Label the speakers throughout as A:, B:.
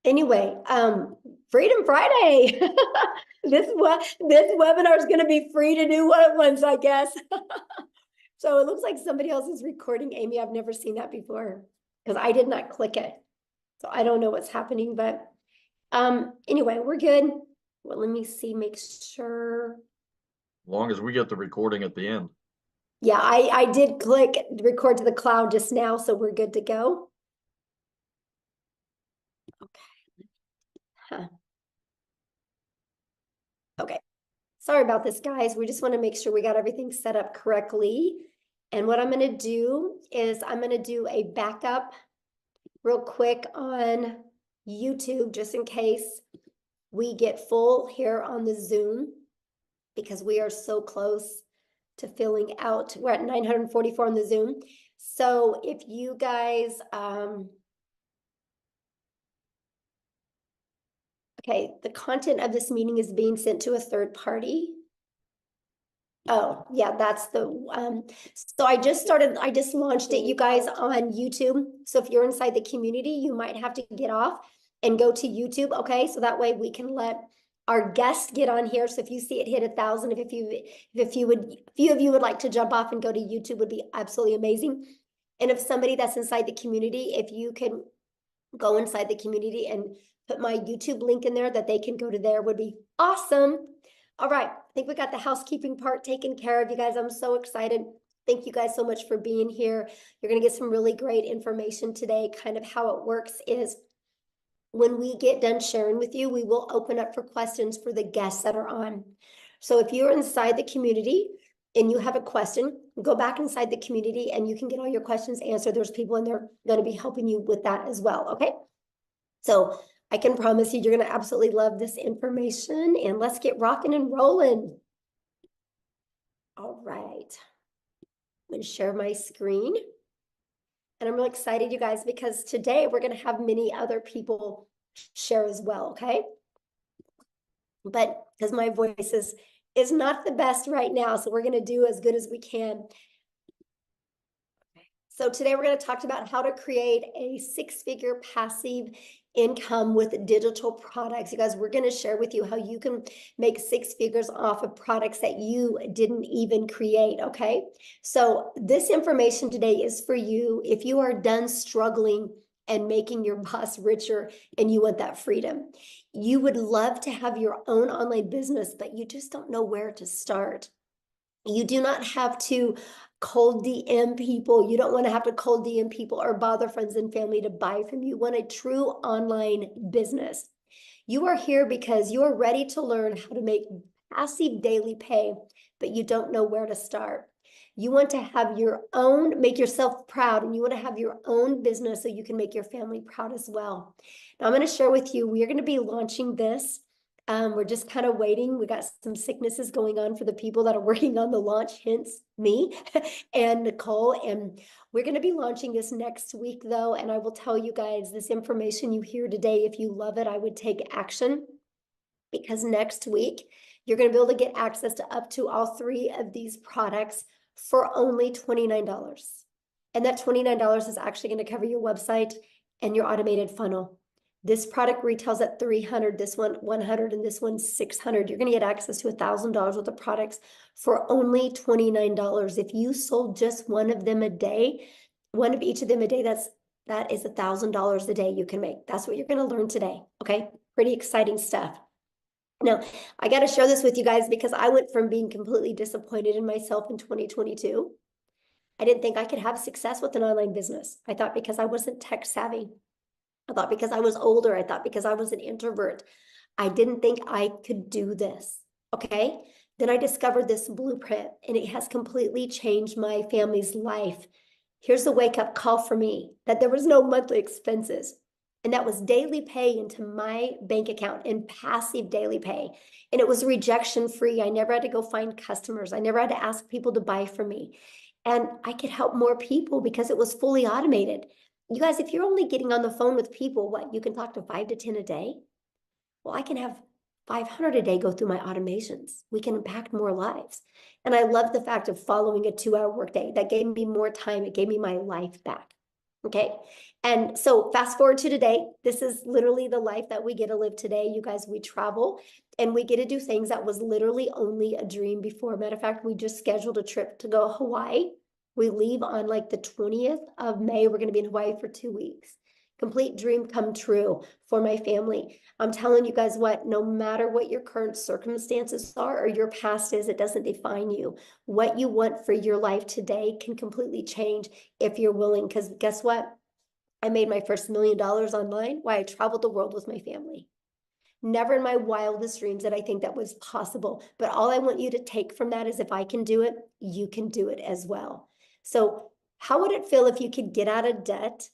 A: Anyway, Freedom Friday. This webinar is going to be free to do once, I guess. So it looks like somebody else is recording. Amy, I've never seen that before because I did not click it. So I don't know what's happening, but anyway, we're good. Well, let me see, make sure.
B: As long as we get the recording at the end.
A: Yeah, I did click record to the cloud just now, so we're good to go. Okay. Huh. Okay. Sorry about this, guys. We just want to make sure we got everything set up correctly. And what I'm going to do is I'm going to do a backup real quick on YouTube, just in case we get full here on the Zoom, because we are so close to filling out. We're at 944 on the Zoom. So if you guys, okay, the content of this meeting is being sent to a third party. Oh, yeah, that's the, so I just launched it, you guys, on YouTube. So if you're inside the community, you might have to get off and go to YouTube, okay? So that way we can let our guests get on here. So if you see it hit 1,000, if a few of you would like to jump off and go to YouTube, would be absolutely amazing. And if somebody that's inside the community, if you can go inside the community and put my YouTube link in there that they can go to there, would be awesome. All right, I think we got the housekeeping part taken care of, you guys. I'm so excited. Thank you guys so much for being here. You're going to get some really great information today. Kind of how it works is when we get done sharing with you, we will open up for questions for the guests that are on. So if you're inside the community and you have a question, go back inside the community and you can get all your questions answered. There's people in there going to be helping you with that as well, okay? So I can promise you, you're going to absolutely love this information, and let's get rocking and rolling. All right. I'm going to share my screen. And I'm really excited, you guys, because today we're going to have many other people share as well, okay? But because my voice is not the best right now, so we're going to do as good as we can. So today we're going to talk about how to create a six-figure passive income with digital products. You guys, we're going to share with you how you can make 6 figures off of products that you didn't even create, okay? So this information today is for you if you are done struggling and making your boss richer and you want that freedom. You would love to have your own online business, but you just don't know where to start. You do not have to cold DM people. You don't want to have to cold DM people or bother friends and family to buy from you. You want a true online business. You are here because you are ready to learn how to make passive daily pay, but you don't know where to start. You want to have your own, make yourself proud, and you want to have your own business so you can make your family proud as well. Now, I'm going to share with you, we are going to be launching this. We're just kind of waiting. We got some sicknesses going on for the people that are working on the launch, hence me and Nicole. And we're going to be launching this next week, though. And I will tell you guys this information you hear today. If you love it, I would take action, because next week you're going to be able to get access to up to all 3 of these products for only $29. And that $29 is actually going to cover your website and your automated funnel. This product retails at $300, this one $100, and this one $600. You're going to get access to $1,000 worth of products for only $29. If you sold just one of them a day, one of each of them a day, that is $1,000 a day you can make. That's what you're going to learn today. Okay, pretty exciting stuff. Now, I got to share this with you guys because I went from being completely disappointed in myself in 2022. I didn't think I could have success with an online business. I thought because I wasn't tech savvy. I thought because I was older. I thought because I was an introvert. I didn't think I could do this, okay? Then I discovered this blueprint, and it has completely changed my family's life. Here's the wake-up call for me, that there was no monthly expenses, and that was daily pay into my bank account and passive daily pay. And it was rejection-free. I never had to go find customers. I never had to ask people to buy from me. And I could help more people because it was fully automated. You guys, if you're only getting on the phone with people, what, you can talk to 5 to 10 a day? Well, I can have 500 a day go through my automations. We can impact more lives. And I love the fact of following a 2-hour workday. That gave me more time. It gave me my life back. Okay. And so fast forward to today, this is literally the life that we get to live today. You guys, we travel and we get to do things that was literally only a dream before. Matter of fact, we just scheduled a trip to go Hawaii. We leave on like the 20th of May. We're going to be in Hawaii for 2 weeks. Complete dream come true for my family. I'm telling you guys what, no matter what your current circumstances are or your past is, it doesn't define you. What you want for your life today can completely change if you're willing. Because guess what? I made my first $1 million online while I traveled the world with my family. Never in my wildest dreams did I think that was possible. But all I want you to take from that is if I can do it, you can do it as well. So how would it feel if you could get out of debt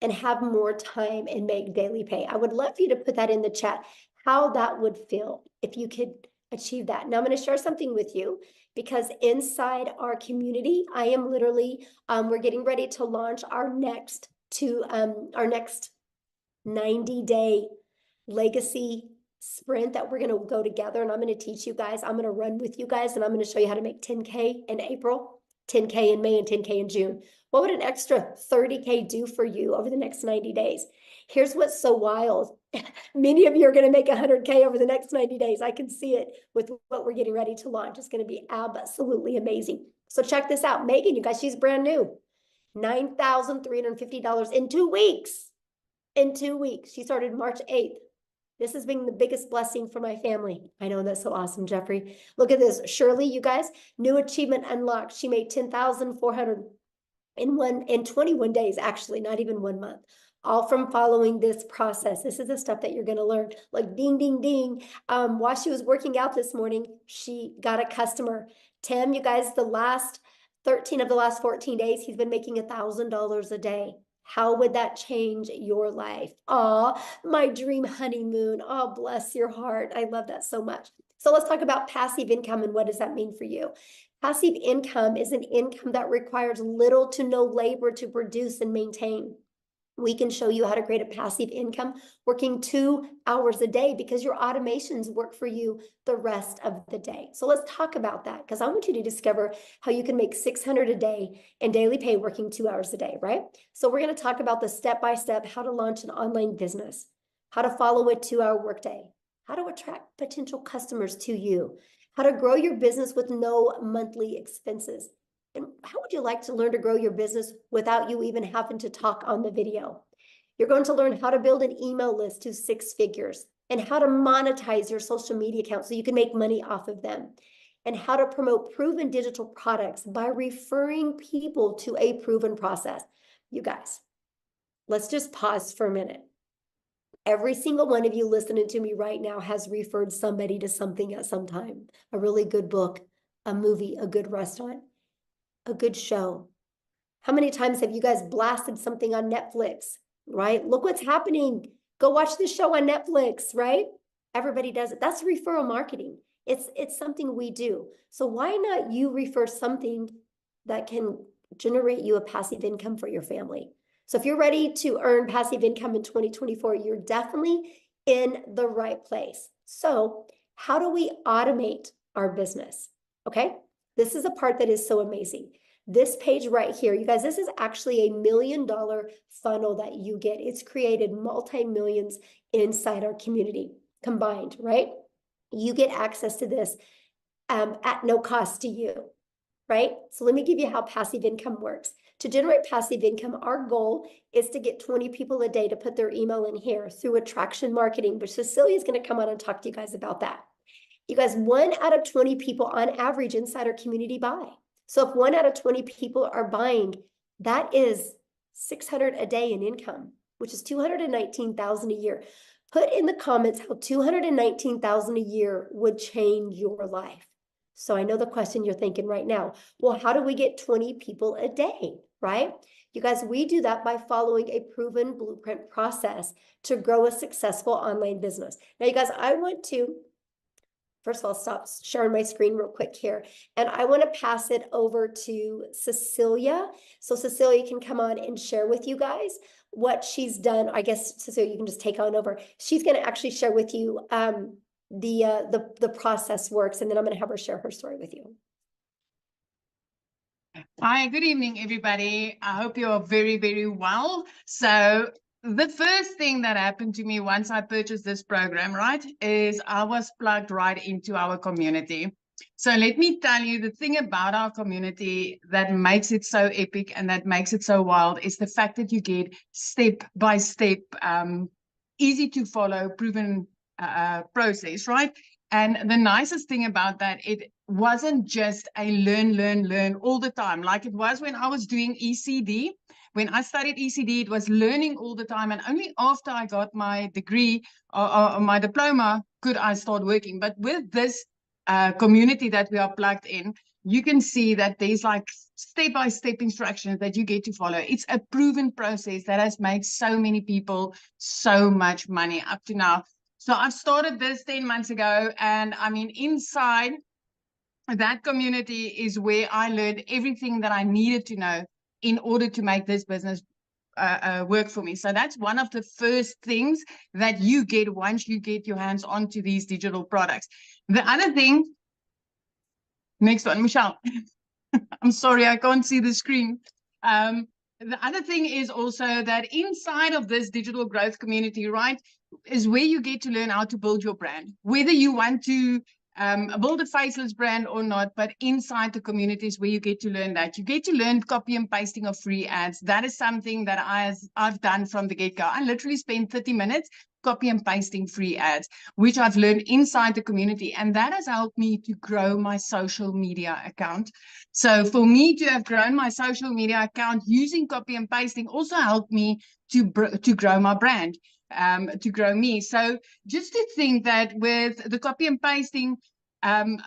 A: and have more time and make daily pay? I would love for you to put that in the chat, how that would feel if you could achieve that. Now I'm going to share something with you because inside our community, I am literally, we're getting ready to launch our next 90-day legacy sprint that we're going to go together, and I'm going to teach you guys. I'm going to run with you guys, and I'm going to show you how to make 10K in April, 10K in May, and 10K in June. What would an extra 30K do for you over the next 90 days? Here's what's so wild. Many of you are going to make 100K over the next 90 days. I can see it with what we're getting ready to launch. It's going to be absolutely amazing. So check this out. Megan, you guys, she's brand new. $9,350 in 2 weeks. In 2 weeks. She started March 8th. This has been the biggest blessing for my family. I know, that's so awesome, Jeffrey. Look at this. Shirley, you guys, new achievement unlocked. She made 10,400 in 21 days, actually, not even 1 month. All from following this process. This is the stuff that you're going to learn. Like ding, ding, ding. While she was working out this morning, she got a customer. Tim, you guys, the last 13 of the last 14 days, he's been making $1,000 a day. How would that change your life? Oh, my dream honeymoon. Oh, bless your heart. I love that so much. So let's talk about passive income and what does that mean for you? Passive income is an income that requires little to no labor to produce and maintain. We can show you how to create a passive income working 2 hours a day because your automations work for you the rest of the day. So let's talk about that because I want you to discover how you can make $600 a day in daily pay working 2 hours a day, right? So we're going to talk about the step-by-step how to launch an online business, how to follow a 2-hour workday, how to attract potential customers to you, how to grow your business with no monthly expenses. And how would you like to learn to grow your business without you even having to talk on the video? You're going to learn how to build an email list to 6 figures and how to monetize your social media accounts so you can make money off of them, and how to promote proven digital products by referring people to a proven process. You guys, let's just pause for a minute. Every single one of you listening to me right now has referred somebody to something at some time. A really good book, a movie, a good restaurant, a good show. How many times have you guys blasted something on Netflix, right? Look what's happening. Go watch this show on Netflix, right? Everybody does it. That's referral marketing. It's something we do. So why not you refer something that can generate you a passive income for your family? So if you're ready to earn passive income in 2024, you're definitely in the right place. So how do we automate our business? Okay, this is a part that is so amazing. This page right here, you guys, this is actually $1 million funnel that you get. It's created multi-millions inside our community combined, right? You get access to this at no cost to you, right? So let me give you how passive income works. To generate passive income, our goal is to get 20 people a day to put their email in here through attraction marketing, which Cecilia is going to come on and talk to you guys about that. You guys, 1 out of 20 people on average inside our community buy. So if 1 out of 20 people are buying, that is $600 a day in income, which is $219,000 a year. Put in the comments how $219,000 a year would change your life. So I know the question you're thinking right now, well, how do we get 20 people a day, right? You guys, we do that by following a proven blueprint process to grow a successful online business. Now, you guys, I want to first of all, stop sharing my screen real quick here. And I want to pass it over to Cecilia. So Cecilia can come on and share with you guys what she's done. I guess, Cecilia, you can just take on over. She's going to actually share with you the process works, and then I'm going to have her share her story with you.
C: Hi, good evening, everybody. I hope you are very, very well. So, the first thing that happened to me once I purchased this program, right, is I was plugged right into our community. So, let me tell you the thing about our community that makes it so epic and that makes it so wild is the fact that you get step by step, easy to follow, proven process, right? And the nicest thing about that, it wasn't just a learn all the time, like it was when I was doing ECD. When I studied ECD, it was learning all the time. And only after I got my degree or my diploma could I start working. But with this community that we are plugged in, you can see that there's like step-by-step instructions that you get to follow. It's a proven process that has made so many people so much money up to now. So I've started this 10 months ago, and I mean, inside that community is where I learned everything that I needed to know in order to make this business work for me. So that's one of the first things that you get once you get your hands onto these digital products. The other thing, next one, Michelle. I'm sorry, I can't see the screen. The other thing is also that inside of this digital growth community, right, is where you get to learn how to build your brand, whether you want to build a faceless brand or not. But inside the communities where you get to learn that, you get to learn copy and pasting of free ads. That is something that I've done from the get-go. I literally spent 30 minutes copy and pasting free ads, which I've learned inside the community. And that has helped me to grow my social media account. So for me to have grown my social media account using copy and pasting also helped me to grow my brand, to grow me. So just to think that with the copy and pasting,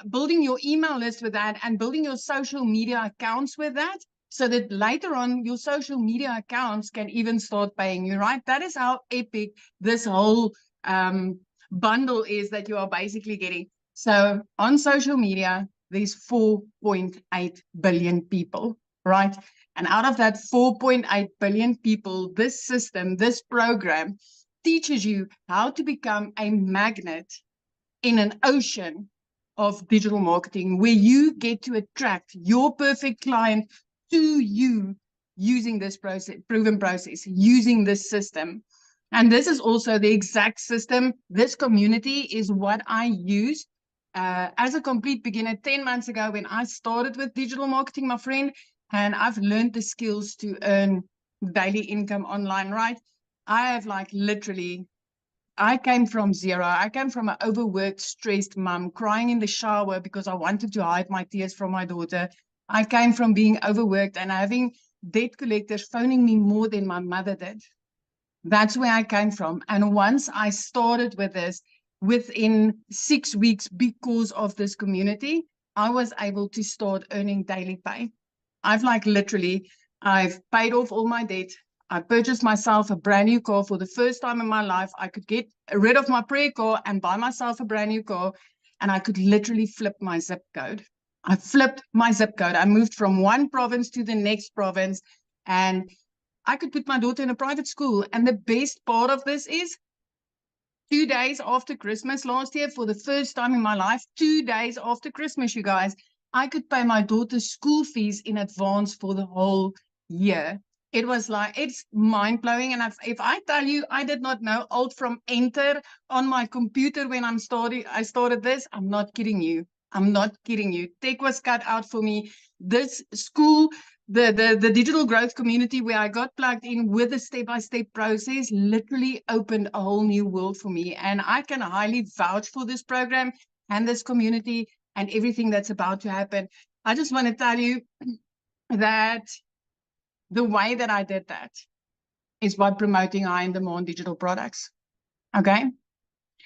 C: building your email list with that and building your social media accounts with that, so that later on your social media accounts can even start paying you, right? That is how epic this whole bundle is that you are basically getting. So on social media, there's 4.8 billion people, right? And out of that 4.8 billion people, this system, this program teaches you how to become a magnet in an ocean of digital marketing where you get to attract your perfect client to you using this process, proven process, using this system. And this is also the exact system. This community is what I use as a complete beginner 10 months ago when I started with digital marketing, my friend, and I've learned the skills to earn daily income online, right? I have like literally, I came from zero. I came from an overworked, stressed mom, crying in the shower because I wanted to hide my tears from my daughter. I came from being overworked and having debt collectors phoning me more than my mother did. That's where I came from. And once I started with this, within 6 weeks, because of this community, I was able to start earning daily pay. I've like literally, I've paid off all my debt. I purchased myself a brand new car for the first time in my life. I could get rid of my pre car and buy myself a brand new car. And I could literally flip my zip code. I flipped my zip code. I moved from one province to the next province. And I could put my daughter in a private school. And the best part of this is 2 days after Christmas last year, for the first time in my life, 2 days after Christmas, you guys, I could pay my daughter's school fees in advance for the whole year. It was like, it's mind blowing. And if I tell you, I did not know Alt from Enter on my computer when I started this, I'm not kidding you. I'm not kidding you. Tech was cut out for me. This school, the digital growth community where I got plugged in with a step-by-step process literally opened a whole new world for me. And I can highly vouch for this program and this community and everything that's about to happen. I just want to tell you that the way that I did that is by promoting high-in-demand digital products. Okay?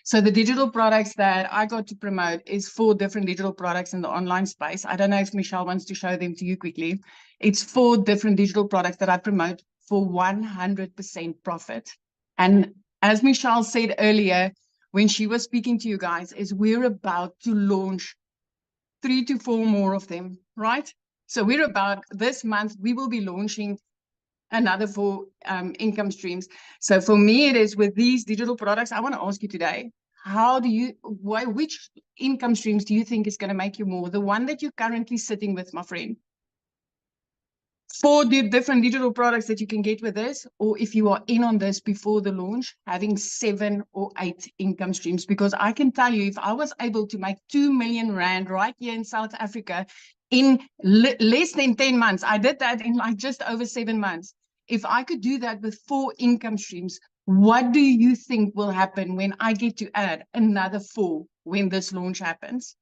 C: So the digital products that I got to promote is 4 different digital products in the online space. I don't know if Michelle wants to show them to you quickly. It's 4 different digital products that I promote for 100% profit. And as Michelle said earlier, when she was speaking to you guys, is we're about to launch 3 to 4 more of them, right? So we're about, this month, we will be launching another 4 income streams. So for me, it is with these digital products. I want to ask you today, which income streams do you think is going to make you more? The one that you're currently sitting with, my friend? 4 different digital products that you can get with this, or if you are in on this before the launch, having 7 or 8 income streams. Because I can tell you, if I was able to make 2 million rand right here in South Africa in less than 10 months, I did that in like just over 7 months. If I could do that with 4 income streams, what do you think will happen when I get to add another 4 when this launch happens?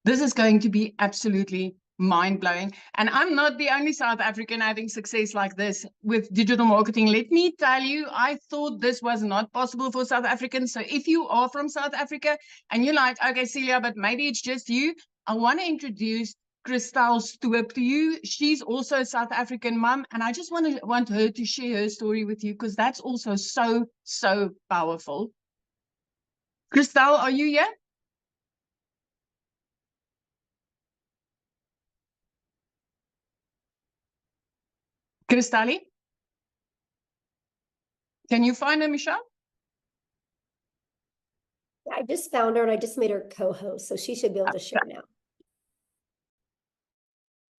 C: This is going to be absolutely mind-blowing. And I'm not the only South African having success like this with digital marketing. Let me tell you, I thought this was not possible for South Africans. So if you are from South Africa and you're like, okay, Celia, but maybe it's just you, I want to introduce Christel Stoop to you. She's also a South African mom, and I just want her to share her story with you, because that's also so powerful. Christel, are you here? Cristali? Can you find her, Michelle?
A: I just found her and I just made her co-host, so she should be able to share now.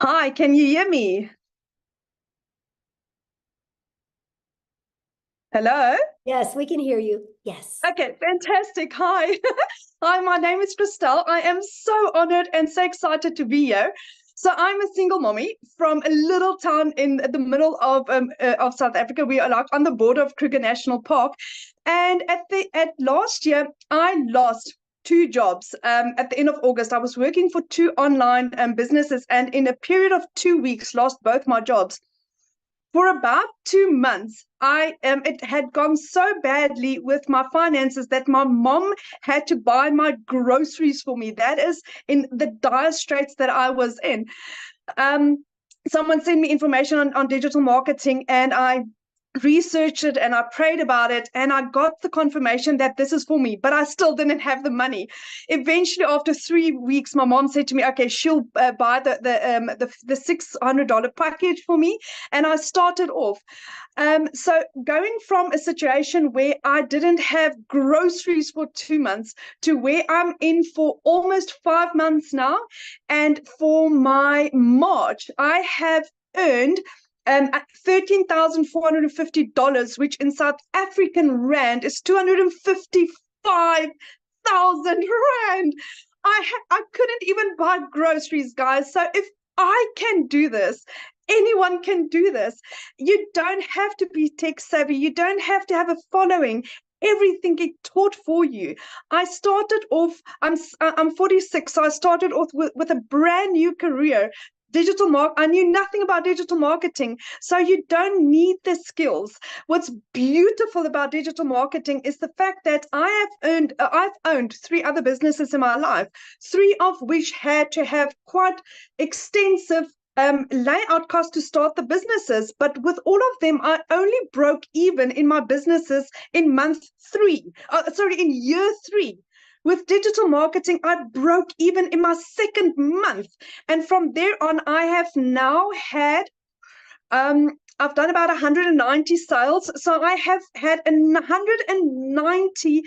D: Hi, can you hear me? Hello?
A: Yes, we can hear you. Yes.
D: Okay, fantastic. Hi. Hi, my name is Christel. I am so honored and so excited to be here. So I'm a single mommy from a little town in the middle of South Africa. We are like on the border of Kruger National Park. And at last year, I lost 2 jobs. At the end of August, I was working for 2 online businesses, and in a period of 2 weeks, lost both my jobs. For about 2 months, it had gone so badly with my finances that my mom had to buy my groceries for me. That is in the dire straits that I was in. Someone sent me information on digital marketing, and I researched it and I prayed about it, and I got the confirmation that this is for me, but I still didn't have the money. Eventually, after 3 weeks, my mom said to me, okay, she'll buy the $600 package for me, and I started off. So going from a situation where I didn't have groceries for 2 months to where I'm in for almost 5 months now, and for my March, I have earned $13,450, which in South African rand is 255,000 rand. I couldn't even buy groceries, guys. So if I can do this, anyone can do this. You don't have to be tech savvy. You don't have to have a following. Everything get taught for you. I started off, I'm 46, so I started off with a brand new career. I knew nothing about digital marketing, so you don't need the skills. What's beautiful about digital marketing is the fact that I've owned 3 other businesses in my life, 3 of which had to have quite extensive layout costs to start the businesses. But with all of them, I only broke even in my businesses in in year 3. With digital marketing, I broke even in my 2nd month. And from there on, I have now had, I've done about 190 sales. So I have had 190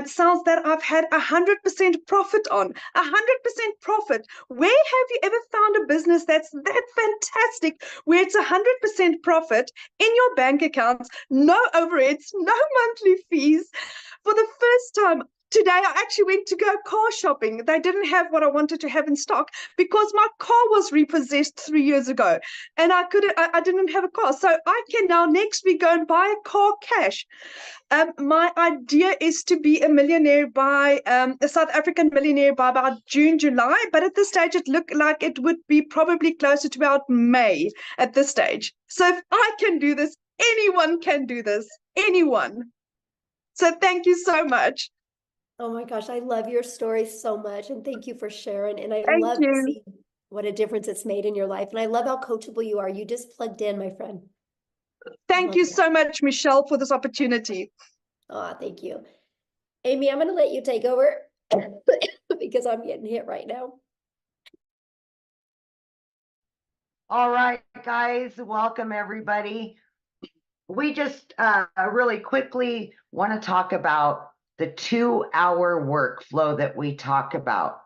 D: sales that I've had 100% profit on. 100% profit. Where have you ever found a business that's that fantastic, where it's 100% profit in your bank accounts, no overheads, no monthly fees? For the first time, today, I actually went to go car shopping. They didn't have what I wanted to have in stock because my car was repossessed 3 years ago, and I didn't have a car. So I can now next week go and buy a car cash. My idea is to be a millionaire a South African millionaire by about June, July. But at this stage, it looked like it would be probably closer to about May at this stage. So if I can do this, anyone can do this. Anyone. So thank you so much.
A: Oh my gosh, I love your story so much, and thank you for sharing. And I
D: Thank
A: love to
D: you.
A: see what a difference it's made in your life. And I love how coachable you are. You just plugged in, my friend.
D: Thank you so much, Michelle, for this opportunity.
A: Oh, thank you. Amy, I'm going to let you take over because I'm getting hit right now.
E: All right, guys, welcome everybody. We just really quickly want to talk about the 2-hour workflow that we talk about.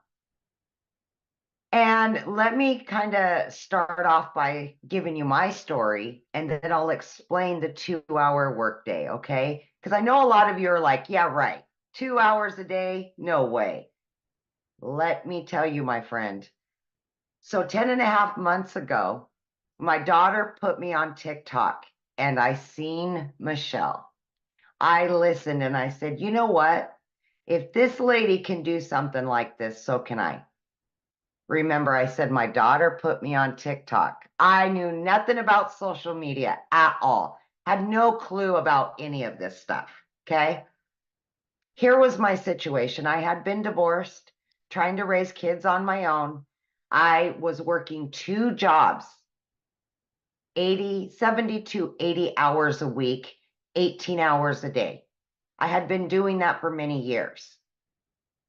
E: And let me kind of start off by giving you my story, and then I'll explain the 2-hour workday, okay? Because I know a lot of you are like, yeah, right. 2 hours a day? No way. Let me tell you, my friend. So 10 and a half months ago, my daughter put me on TikTok and I seen Michelle. I listened and I said, you know what? If this lady can do something like this, so can I. Remember, I said my daughter put me on TikTok. I knew nothing about social media at all, had no clue about any of this stuff. Okay. Here was my situation. I had been divorced, trying to raise kids on my own. I was working 2 jobs, 70 to 80 hours a week, 18 hours a day. I had been doing that for many years.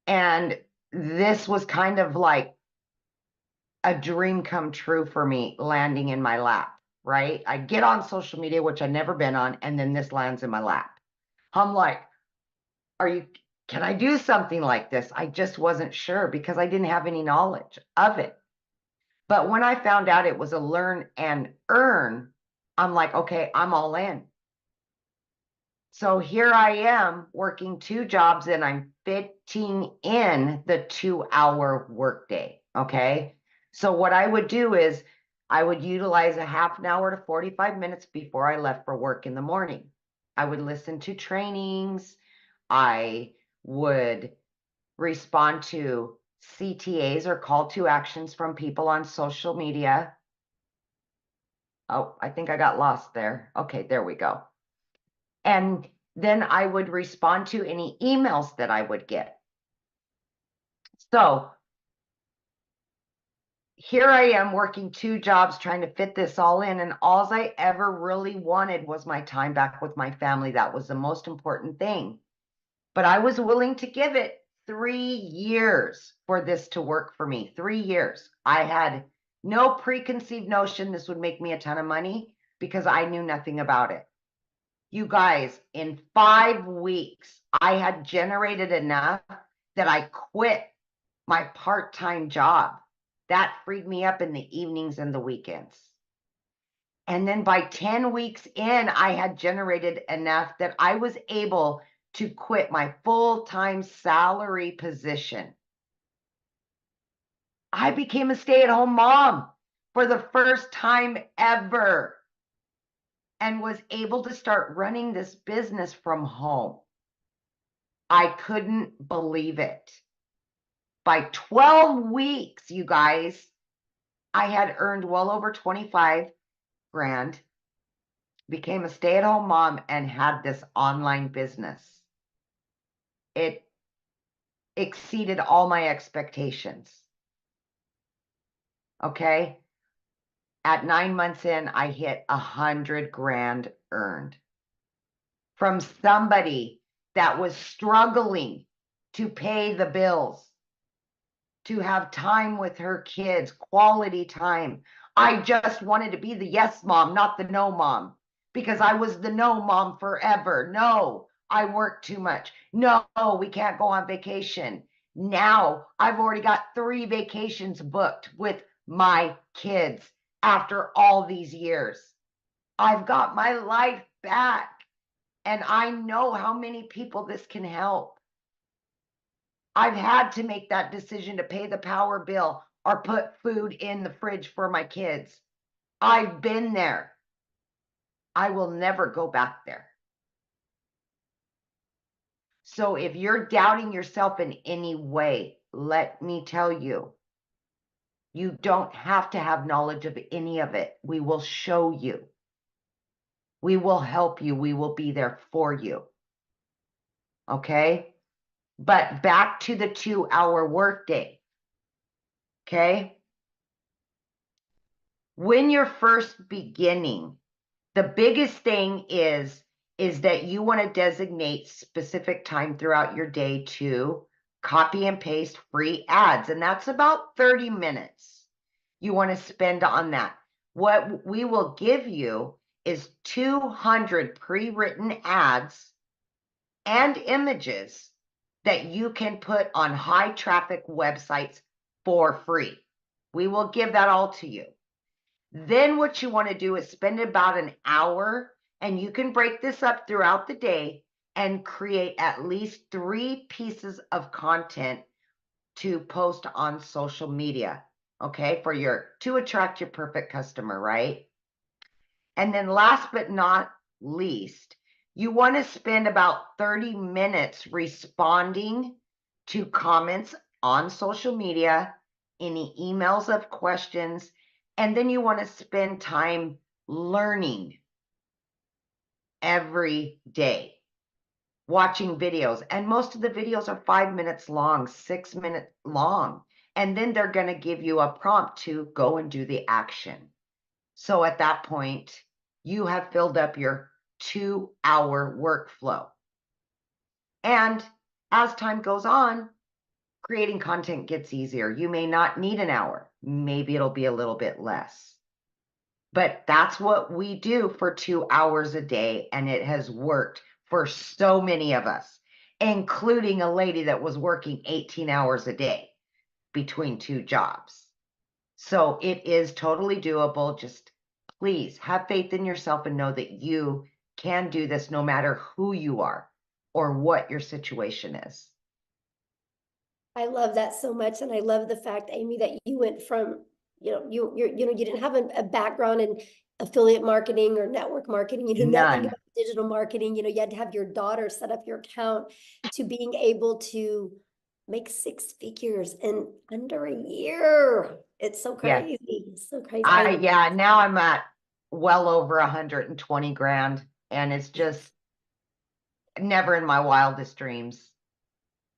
E: And this was kind of like a dream come true for me landing in my lap, right? I get on social media, which I've never been on, and then this lands in my lap. I'm like, can I do something like this? I just wasn't sure because I didn't have any knowledge of it. But when I found out it was a learn and earn, I'm like, okay, I'm all in. So here I am working 2 jobs and I'm fitting in the 2-hour workday. Okay. So what I would do is I would utilize a half an hour to 45 minutes before I left for work in the morning. I would listen to trainings. I would respond to CTAs or call to actions from people on social media. Oh, I think I got lost there. Okay, there we go. And then I would respond to any emails that I would get. So here I am working 2 jobs trying to fit this all in. And all I ever really wanted was my time back with my family. That was the most important thing. But I was willing to give it 3 years for this to work for me. 3 years. I had no preconceived notion this would make me a ton of money because I knew nothing about it. You guys, in 5 weeks, I had generated enough that I quit my part-time job. That freed me up in the evenings and the weekends. And then by 10 weeks in, I had generated enough that I was able to quit my full-time salary position. I became a stay-at-home mom for the first time ever and was able to start running this business from home. I couldn't believe it. By 12 weeks, you guys, I had earned well over 25 grand, became a stay-at-home mom, and had this online business. It exceeded all my expectations. Okay. At 9 months in, I hit 100 grand earned from somebody that was struggling to pay the bills, to have time with her kids, quality time. I just wanted to be the yes mom, not the no mom, because I was the no mom forever. No, I work too much. No, we can't go on vacation. Now I've already got 3 vacations booked with my kids after all these years. I've got my life back, and I know how many people this can help. I've had to make that decision to pay the power bill or put food in the fridge for my kids. I've been there. I will never go back there. So if you're doubting yourself in any way, let me tell you, you don't have to have knowledge of any of it. We will show you. We will help you. We will be there for you. Okay? But back to the 2-hour workday. Okay? When you're first beginning, the biggest thing is that you want to designate specific time throughout your day to copy and paste free ads. And that's about 30 minutes you want to spend on that. What we will give you is 200 pre-written ads and images that you can put on high traffic websites for free. We will give that all to you. Then what you want to do is spend about an hour, and you can break this up throughout the day and create at least 3 pieces of content to post on social media, okay, to attract your perfect customer, right? And then last but not least, you want to spend about 30 minutes responding to comments on social media, any emails of questions, and then you want to spend time learning every day, watching videos. And most of the videos are 5 minutes long, 6 minutes long. And then they're going to give you a prompt to go and do the action. So at that point, you have filled up your 2-hour workflow. And as time goes on, creating content gets easier. You may not need an hour. Maybe it'll be a little bit less. But that's what we do for 2 hours a day. And it has worked for so many of us, including a lady that was working 18 hours a day between 2 jobs. So it is totally doable. Just please have faith in yourself and know that you can do this no matter who you are or what your situation is.
A: I love that so much. And I love the fact, Amy, that you went from, you didn't have a background in affiliate marketing or network marketing, nothing
E: None.
A: about digital marketing. You had to have your daughter set up your account, to being able to make 6 figures in under a year. It's so
E: Yes.
A: crazy. It's so crazy.
E: Yeah, now I'm at well over 120 grand, and it's just never in my wildest dreams.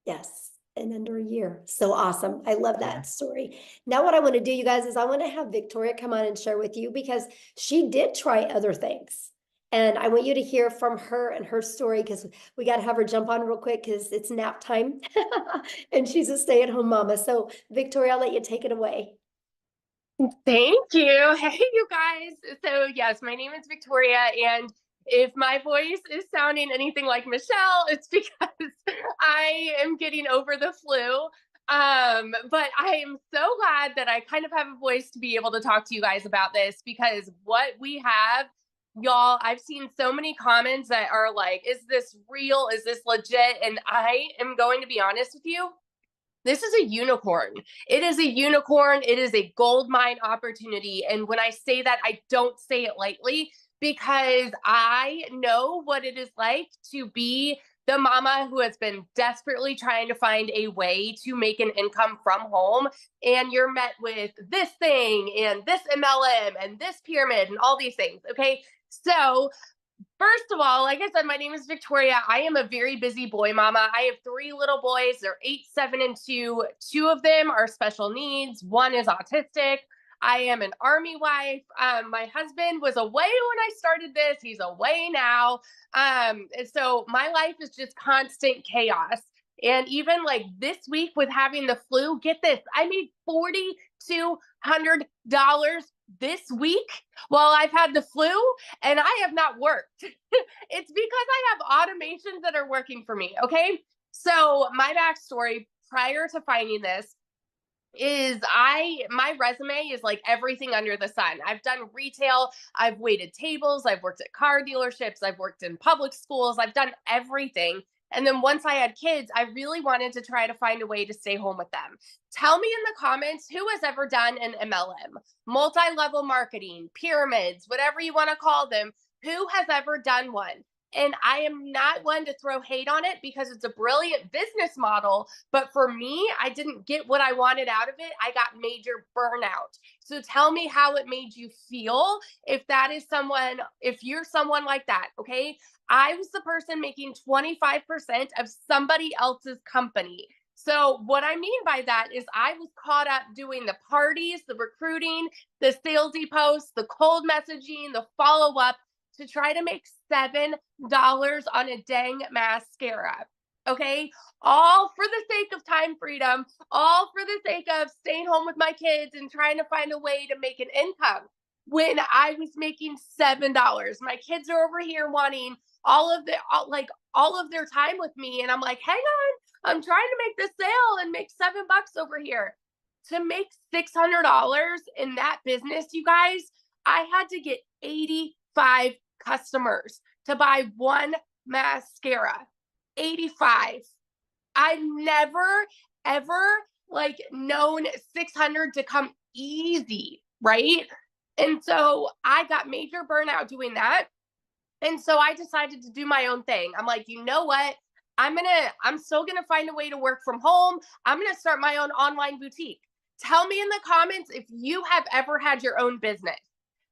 A: Yes, in under a year. So awesome. I love that
E: Yeah.
A: story. Now what I want to do, you guys, is I want to have Victoria come on and share with you, because she did try other things. And I want you to hear from her and her story, because we got to have her jump on real quick because it's nap time and she's a stay-at-home mama. So Victoria, I'll let you take it away.
F: Thank you. Hey, you guys. So yes, my name is Victoria, and if my voice is sounding anything like Michelle, it's because I am getting over the flu. But I am so glad that I kind of have a voice to be able to talk to you guys about this, because what we have, y'all, I've seen so many comments that are like, is this real? Is this legit? And I am going to be honest with you. This is a unicorn. It is a unicorn. It is a gold mine opportunity. And when I say that, I don't say it lightly, because I know what it is like to be the mama who has been desperately trying to find a way to make an income from home. And you're met with this thing and this MLM and this pyramid and all these things. Okay. So first of all, like I said, my name is Victoria. I am a very busy boy mama. I have 3 little boys. They're 8, 7, and 2. 2 of them are special needs. 1 is autistic. I am an Army wife. My husband was away when I started this. He's away now. So my life is just constant chaos. And even like this week with having the flu, get this, I made $4,200 this week while I've had the flu, and I have not worked. It's because I have automations that are working for me. Okay. So my backstory prior to finding this is my resume is like everything under the sun. I've done retail, I've waited tables, I've worked at car dealerships, I've worked in public schools, I've done everything. And then once I had kids, I really wanted to try to find a way to stay home with them. Tell me in the comments who has ever done an MLM, multi-level marketing, pyramids, whatever you want to call them. Who has ever done one? And I am not one to throw hate on it, because it's a brilliant business model. But for me, I didn't get what I wanted out of it. I got major burnout. So tell me how it made you feel if you're someone like that. Okay. I was the person making 25% of somebody else's company. So what I mean by that is I was caught up doing the parties, the recruiting, the salesy posts, the cold messaging, the follow-up, to try to make $7 on a dang mascara. Okay. All for the sake of time freedom, all for the sake of staying home with my kids and trying to find a way to make an income, when I was making $7. My kids are over here wanting all of their time with me. And I'm like, hang on, I'm trying to make this sale and make $7 over here. To make $600 in that business, you guys, I had to get 85 customers to buy one mascara. 85. I've never, ever like known 600 to come easy, right? And so I got major burnout doing that. And so I decided to do my own thing. I'm like, you know what? I'm still gonna find a way to work from home. I'm gonna start my own online boutique. Tell me in the comments if you have ever had your own business.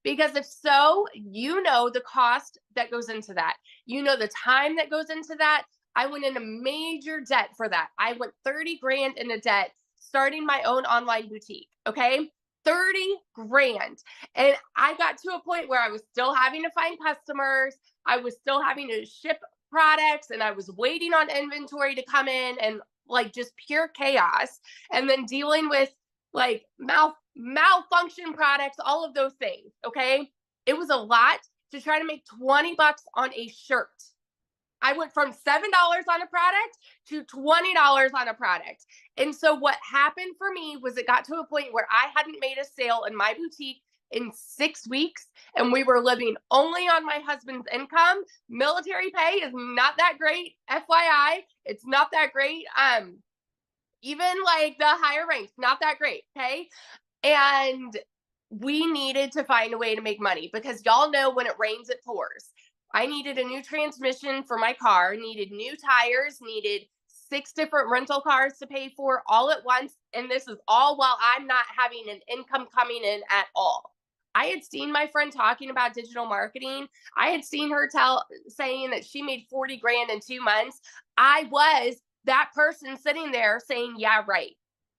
F: Because if so, you know the cost that goes into that. You know the time that goes into that. I went in a major debt for that. I went 30 grand in a debt starting my own online boutique. Okay. 30 grand. And I got to a point where I was still having to find customers. I was still having to ship products and I was waiting on inventory to come in and like just pure chaos. And then dealing with like malfunction products, all of those things. Okay. It was a lot to try to make 20 bucks on a shirt. I went from $7 on a product to $20 on a product. And so what happened for me was it got to a point where I hadn't made a sale in my boutique in 6 weeks and we were living only on my husband's income. Military pay is not that great. FYI, it's not that great. Even like the higher ranks, not that great. Okay. And we needed to find a way to make money because y'all know when it rains, it pours. I needed a new transmission for my car, needed new tires, needed 6 different rental cars to pay for all at once. And this is all while I'm not having an income coming in at all. I had seen my friend talking about digital marketing. I had seen her saying that she made 40 grand in 2 months. I was that person sitting there saying, yeah, right.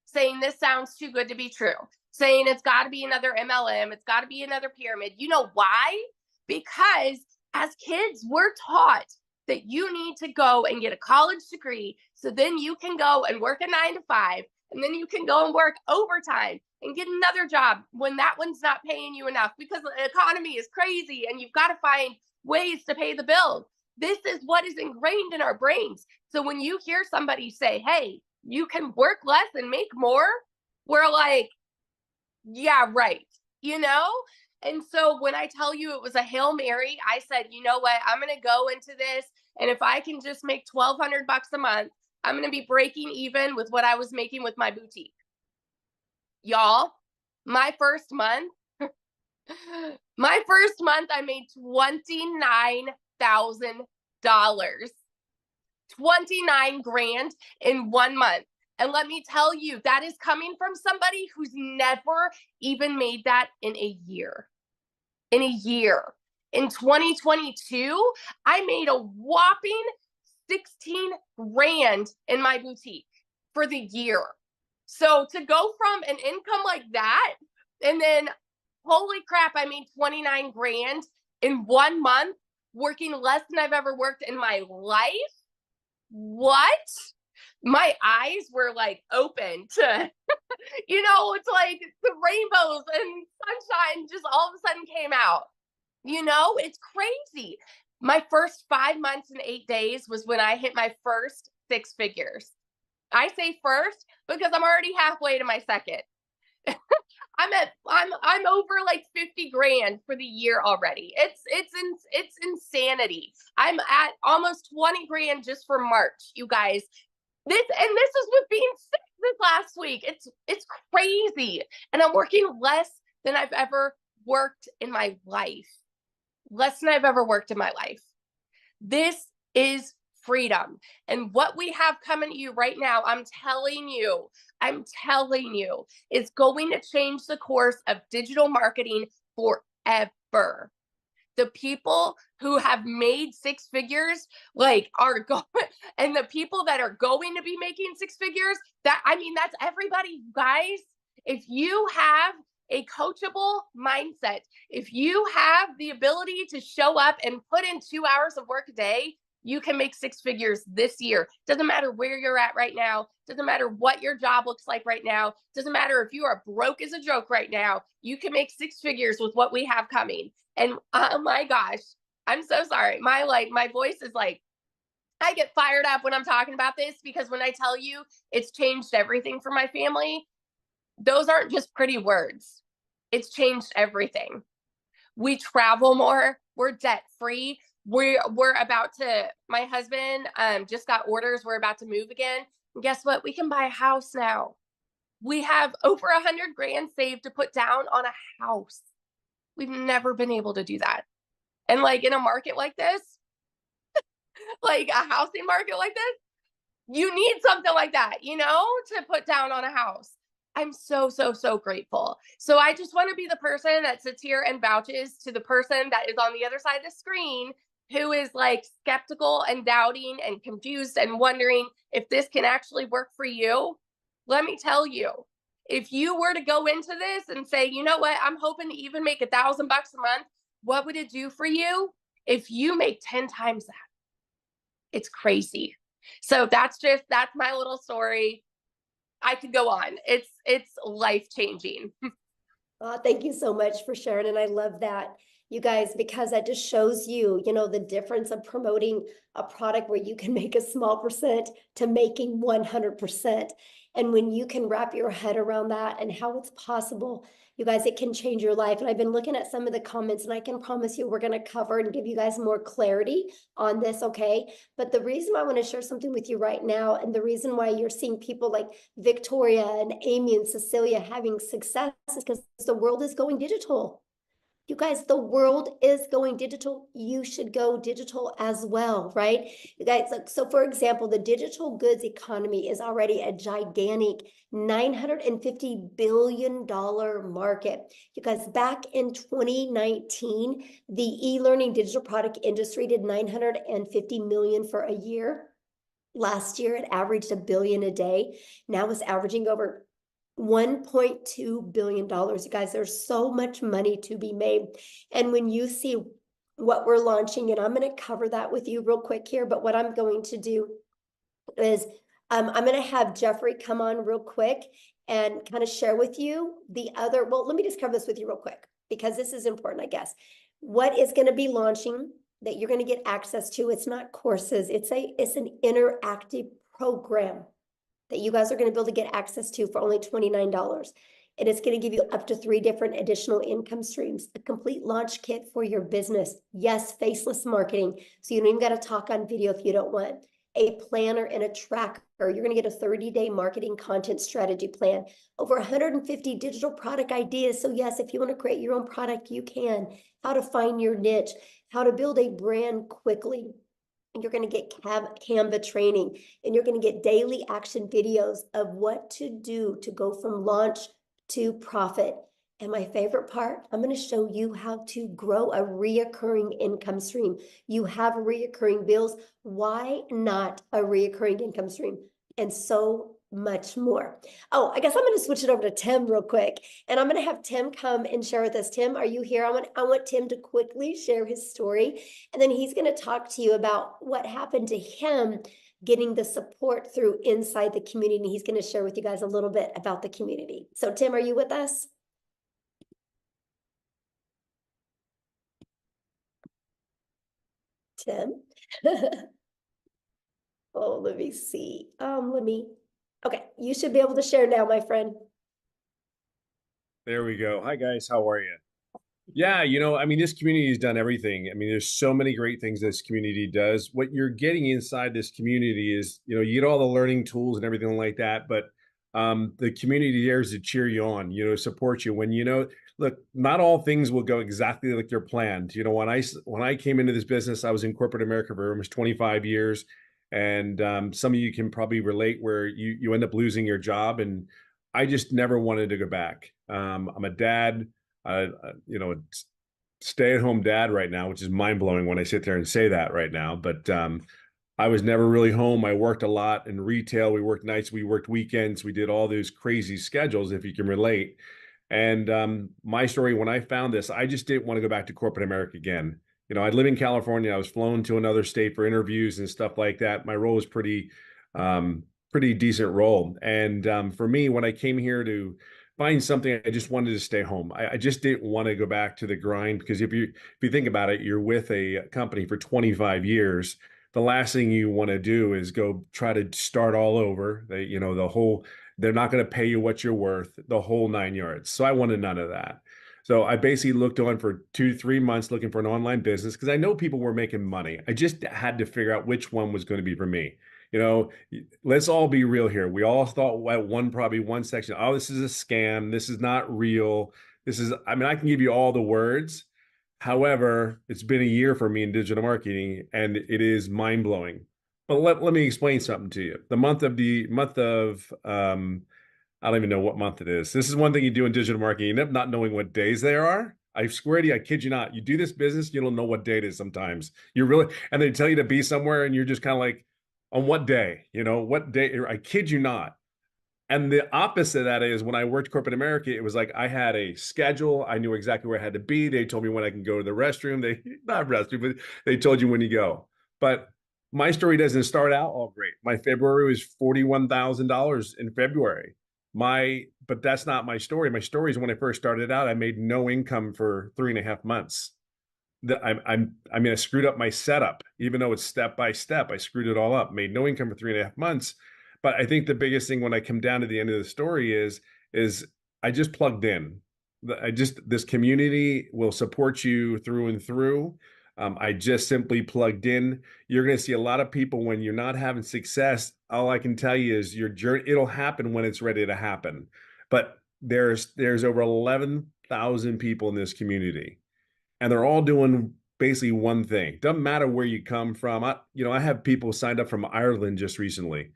F: Saying this sounds too good to be true. Saying it's got to be another MLM. It's got to be another pyramid. You know why? Because as kids, we're taught that you need to go and get a college degree so then you can go and work a 9 to 5 and then you can go and work overtime and get another job when that one's not paying you enough because the economy is crazy and you've got to find ways to pay the bills. This is what is ingrained in our brains. So when you hear somebody say, hey, you can work less and make more, we're like, yeah, right. You know? And so when I tell you it was a Hail Mary, I said, you know what? I'm going to go into this. And if I can just make $1,200 a month, I'm going to be breaking even with what I was making with my boutique. Y'all, my first month, I made $29,000. 29 grand in 1 month. And let me tell you, that is coming from somebody who's never even made that in a year. In a year. In 2022, I made a whopping 16 grand in my boutique for the year. So to go from an income like that, and then holy crap, I made 29 grand in 1 month, working less than I've ever worked in my life. What? My eyes were like open to, you know, it's like the rainbows and sunshine just all of a sudden came out. You know, it's crazy. My first 5 months and 8 days was when I hit my first 6 figures. I say first because I'm already halfway to my second. I'm over like 50 grand for the year already. It's insanity. I'm at almost 20 grand just for March, you guys. This is with being sick this last week. It's crazy. And I'm working less than I've ever worked in my life. Less than I've ever worked in my life. This is freedom. And what we have coming to you right now, I'm telling you, is going to change the course of digital marketing forever. The people who have made 6 figures, like are going, and the people that are going to be making 6 figures, that's everybody, guys. If you have a coachable mindset, if you have the ability to show up and put in 2 hours of work a day, you can make 6 figures this year. Doesn't matter where you're at right now. Doesn't matter what your job looks like right now. Doesn't matter if you are broke as a joke right now. You can make 6 figures with what we have coming. And oh my gosh, I'm so sorry. My voice is like, I get fired up when I'm talking about this because when I tell you it's changed everything for my family, those aren't just pretty words. It's changed everything. We travel more. We're debt free. We're about to, my husband just got orders. We're about to move again. And guess what? We can buy a house now. We have over 100 grand saved to put down on a house. We've never been able to do that. And like in a market like this, like a housing market like this, you need something like that, you know, to put down on a house. I'm so, so, so grateful. So I just want to be the person that sits here and vouches to the person that is on the other side of the screen who is like skeptical and doubting and confused and wondering if this can actually work for you. Let me tell you, if you were to go into this and say, you know what, I'm hoping to even make $1,000 a month, what would it do for you if you make 10 times that? It's crazy. So that's my little story. I could go on. It's life-changing.
A: Thank you so much for sharing. And I love that, you guys, because that just shows you, you know, the difference of promoting a product where you can make a small percent to making 100%. And when you can wrap your head around that and how it's possible, you guys, it can change your life. And I've been looking at some of the comments, and I can promise you we're going to cover and give you guys more clarity on this, okay? But the reason why I want to share something with you right now, and the reason why you're seeing people like Victoria and Amy and Cecilia having success is because the world is going digital. You guys, the world is going digital. You should go digital as well, right? You guys, like, so for example, the digital goods economy is already a gigantic $950 billion market. You guys, back in 2019, the e-learning digital product industry did 950 million for a year. Last year, it averaged $1 billion a day. Now it's averaging over $1.2 billion. You guys, there's so much money to be made. And when you see what we're launching, and I'm going to cover that with you real quick here, but what I'm going to do is I'm going to have Jeffrey come on real quick and kind of share with you the other, well, let me just cover this with you real quick, because this is important, I guess. What is going to be launching that you're going to get access to? It's not courses. It's an interactive program that you guys are going to be able to get access to for only $29. And it's going to give you up to 3 different additional income streams, a complete launch kit for your business. Yes, faceless marketing. So you don't even got to talk on video if you don't want. A planner and a tracker. You're going to get a 30-day marketing content strategy plan. Over 150 digital product ideas. So yes, if you want to create your own product, you can. How to find your niche. How to build a brand quickly. And you're going to get Canva training, and you're going to get daily action videos of what to do to go from launch to profit. And my favorite part, I'm going to show you how to grow a reoccurring income stream. You have reoccurring bills. Why not a reoccurring income stream? And so much more. Oh, I guess I'm going to switch it over to Tim real quick, and I'm going to have Tim come and share with us. Tim, are you here? I want Tim to quickly share his story, and then he's going to talk to you about what happened to him getting the support through inside the community. And he's going to share with you guys a little bit about the community. So Tim, are you with us? Tim? Oh, let me see. Okay, you should be able to share now, my friend.
G: There we go. Hi, guys. How are you? Yeah, I mean, this community has done everything. I mean, there's so many great things this community does. What you're getting inside this community is, you get all the learning tools and everything like that, but the community there is to cheer you on, support you when, look, not all things will go exactly like they're planned. When I came into this business, I was in corporate America for almost 25 years. And some of you can probably relate where you end up losing your job. And I just never wanted to go back. I'm a dad, a stay-at-home dad right now, which is mind-blowing when I sit there and say that right now. But I was never really home. I worked a lot in retail. We worked nights, we worked weekends. We did all those crazy schedules, if you can relate. And my story, when I found this, I just didn't want to go back to corporate America again. I live in California. I was flown to another state for interviews and stuff like that. My role was pretty decent role. And for me, when I came here to find something, I just wanted to stay home. I just didn't want to go back to the grind, because if you think about it, you're with a company for 25 years. The last thing you want to do is go try to start all over. The whole They're not going to pay you what you're worth, the whole 9 yards. So I wanted none of that. So I basically looked on for 2 to 3 months looking for an online business because I know people were making money. I just had to figure out which one was going to be for me. You know, let's all be real here. We all thought at probably one section, oh, this is a scam. This is not real. This is, I mean, I can give you all the words. However, it's been a year for me in digital marketing and it is mind blowing. But let me explain something to you. The month of I don't even know what month it is. This is one thing you do in digital marketing. You end up not knowing what days there are. I swear to you, I kid you not. You do this business, you don't know what day it is sometimes. You really, and they tell you to be somewhere and you're just kind of like, on what day? You know, what day? I kid you not. And the opposite of that is when I worked corporate America, it was like I had a schedule. I knew exactly where I had to be. They told me when I can go to the restroom. They not restroom, but they told you when you go. But my story doesn't start out all great. My February was $41,000 in February. But that's not my story. My story is when I first started out, I made no income for 3.5 months. I mean, I screwed up my setup, even though it's step by step. I screwed it all up, made no income for 3.5 months. But I think the biggest thing when I come down to the end of the story is I just plugged in. This community will support you through and through. I just simply plugged in. You're going to see a lot of people when you're not having success. All I can tell you is your journey, it'll happen when it's ready to happen. But there's over 11,000 people in this community, and they're all doing basically one thing. Doesn't matter where you come from. I have people signed up from Ireland just recently.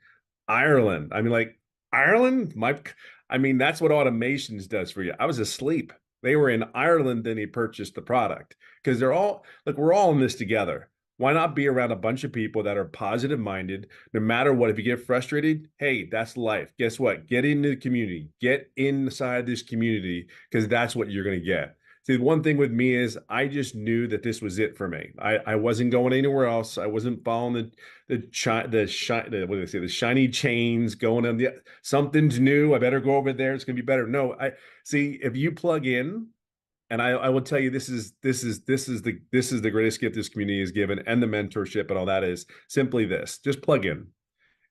G: Ireland. I mean, like Ireland, that's what automations does for you. I was asleep. They were in Ireland, then he purchased the product because we're all in this together. Why not be around a bunch of people that are positive minded, no matter what? If you get frustrated, hey, that's life. Guess what? Get into the community, get inside this community because that's what you're going to get. See, the one thing with me is I just knew that this was it for me. I wasn't going anywhere else. I wasn't following the shiny chains going on something's new. I better go over there. It's gonna be better. No, I see if you plug in, and I will tell you this is the greatest gift this community has given, and the mentorship and all that is simply this. Just plug in.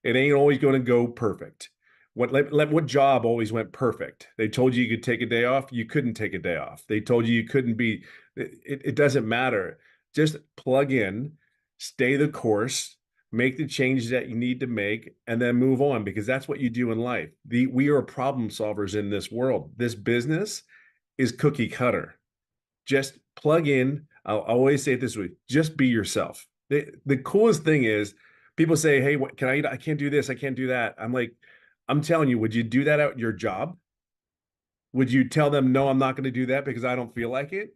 G: It ain't always going to go perfect. What job always went perfect? They told you could take a day off. You couldn't take a day off. They told you couldn't be. It doesn't matter. Just plug in, stay the course, make the changes that you need to make, and then move on because that's what you do in life. We are problem solvers in this world. This business is cookie cutter. Just plug in. I'll always say it this way: just be yourself. The coolest thing is people say, "Hey, what can I eat? I can't do this. I can't do that." I'm like, I'm telling you, would you do that at your job? Would you tell them, no, I'm not going to do that because I don't feel like it?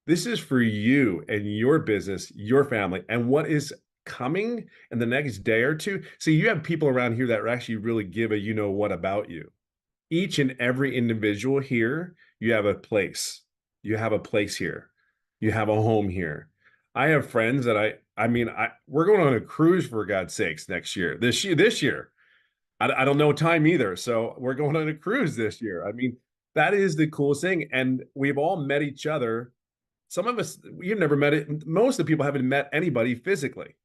G: This is for you and your business, your family, and what is coming in the next day or two. See, you have people around here that actually really give a you know what about you. Each and every individual here, you have a place. You have a place here. You have a home here. I have friends that we're going on a cruise for God's sakes next year, this year. I don't know time either. So we're going on a cruise this year. I mean, that is the coolest thing. And we've all met each other. Some of us, you've never met it. Most of the people haven't met anybody physically.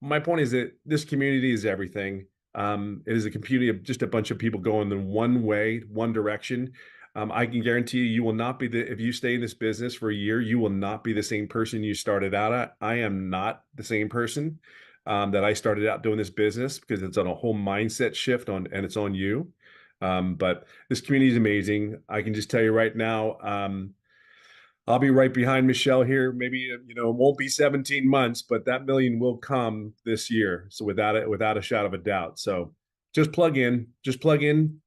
G: My point is that this community is everything. It is a community of just a bunch of people going in one way, one direction. I can guarantee you will not be if you stay in this business for a year, you will not be the same person you started out at. I am not the same person that I started out doing this business because it's on a whole mindset shift and it's on you. But this community is amazing. I can just tell you right now, I'll be right behind Michelle here. Maybe, it won't be 17 months, but that million will come this year. So without a shadow of a doubt. So just plug in,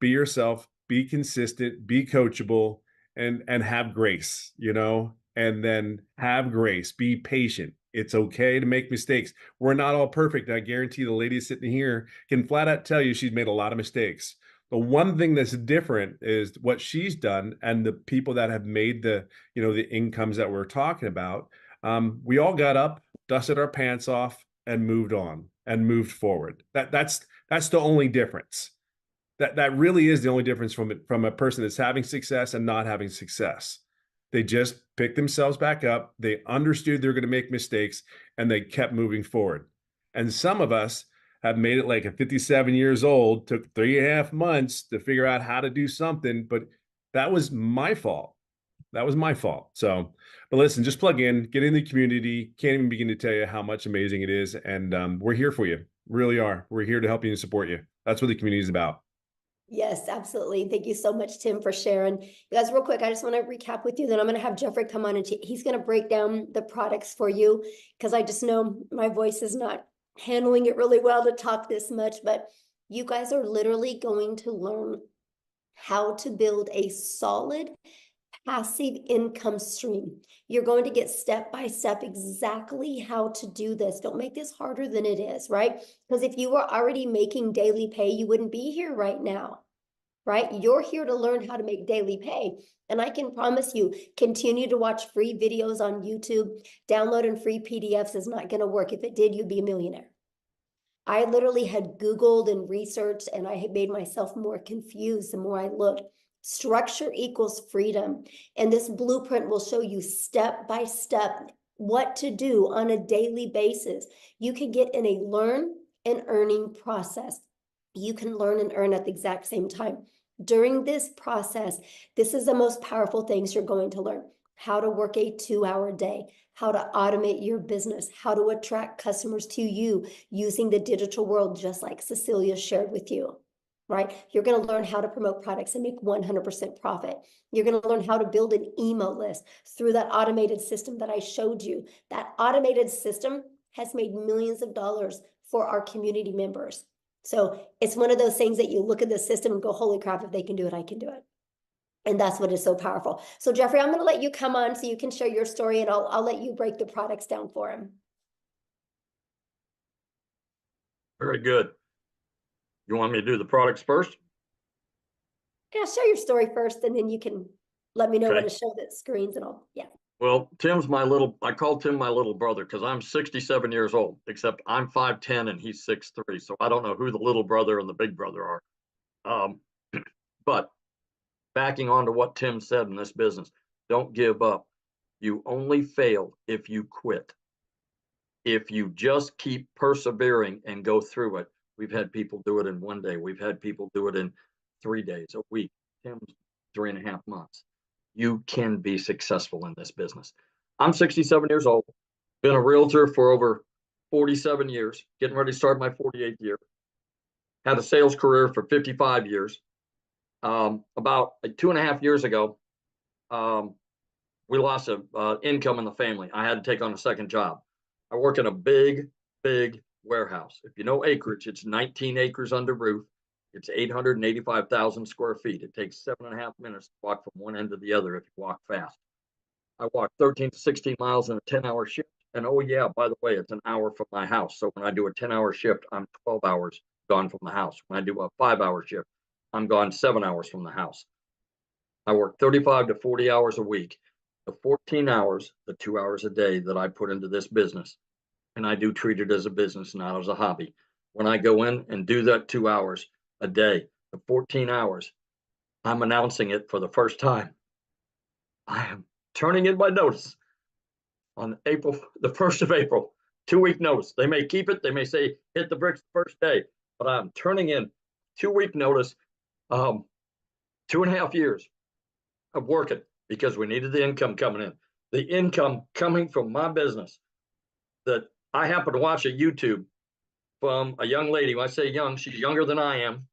G: be yourself, be consistent, be coachable, and have grace, and then have grace, be patient. It's okay to make mistakes. We're not all perfect. I guarantee the lady sitting here can flat out tell you she's made a lot of mistakes. The one thing that's different is what she's done and the people that have made the incomes that we're talking about. We all got up, dusted our pants off, and moved on and moved forward. That's the only difference. That really is the only difference from a person that's having success and not having success. They just picked themselves back up. They understood they're going to make mistakes and they kept moving forward. And some of us, have made it like a 57 years old, took 3.5 months to figure out how to do something, but that was my fault. That was my fault. So, but listen, just plug in, get in the community. Can't even begin to tell you how much amazing it is. And we're here for you. Really are. We're here to help you and support you. That's what the community is about.
A: Yes, absolutely. Thank you so much, Tim, for sharing. You guys, real quick, I just want to recap with you. Then I'm going to have Jeffrey come on and he's going to break down the products for you, because I just know my voice is not handling it really well to talk this much. But you guys are literally going to learn how to build a solid passive income stream. You're going to get step by step exactly how to do this. Don't make this harder than it is, right? Because if you were already making daily pay, you wouldn't be here right now, right? You're here to learn how to make daily pay. And I can promise you, continue to watch free videos on YouTube. Downloading free PDFs is not going to work. If it did, you'd be a millionaire. I literally had Googled and researched, and I had made myself more confused the more I looked. Structure equals freedom. And this blueprint will show you step by step what to do on a daily basis. You can get in a learn and earning process. You can learn and earn at the exact same time. During this process, this is the most powerful things you're going to learn. How to work a 2-hour day, how to automate your business, how to attract customers to you using the digital world, just like Cecilia shared with you. Right? You're going to learn how to promote products and make 100% profit. You're going to learn how to build an email list through that automated system that I showed you. That automated system has made millions of dollars for our community members. So it's one of those things that you look at the system and go, holy crap, if they can do it, I can do it. And that's what is so powerful. So Jeffrey, I'm going to let you come on so you can share your story, and I'll let you break the products down for him.
B: Very good. You want me to do the products first?
A: Yeah, share your story first, and then you can let me know
B: Okay.
A: when to show the screens and all. Yeah.
B: Well, I call Tim my little brother because I'm 67 years old, except I'm 5'10" and he's 6'3". So I don't know who the little brother and the big brother are. But backing on to what Tim said in this business, don't give up. You only fail if you quit. If you just keep persevering and go through it, we've had people do it in 1 day. We've had people do it in 3 days, a week, Tim's 3.5 months. You can be successful in this business. I'm 67 years old, been a realtor for over 47 years, getting ready to start my 48th year. Had a sales career for 55 years. About 2.5 years ago, we lost income in the family. I had to take on a second job. I work in a big warehouse. If you know acreage, it's 19 acres under roof. It's 885,000 square feet. It takes 7.5 minutes to walk from one end to the other if you walk fast. I walk 13 to 16 miles in a 10-hour shift. And oh yeah, by the way, it's an hour from my house. So when I do a 10-hour shift, I'm 12 hours gone from the house. When I do a 5-hour shift, I'm gone 7 hours from the house. I work 35 to 40 hours a week. The 14 hours, the 2 hours a day that I put into this business, and I do treat it as a business, not as a hobby. When I go in and do that 2 hours a day, the 14 hours, I'm announcing it for the first time. I am turning in my notice on the 1st of April, 2-week notice. They may keep it. They may say, hit the bricks the first day, but I'm turning in 2-week notice, 2.5 years of working because we needed the income coming in. The income coming from my business that I happen to watch a YouTube from a young lady. When I say young, she's younger than I am.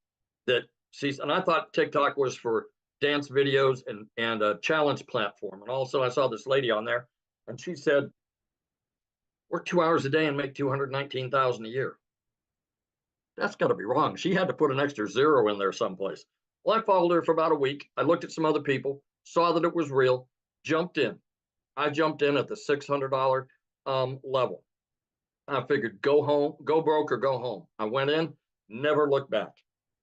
B: And I thought TikTok was for dance videos and a challenge platform. And also I saw this lady on there and she said, work 2 hours a day and make 219,000 a year. That's got to be wrong. She had to put an extra zero in there someplace. Well, I followed her for about a week. I looked at some other people, saw that it was real, jumped in. I jumped in at the $600 level. I figured go home, go broke or go home. I went in, never looked back.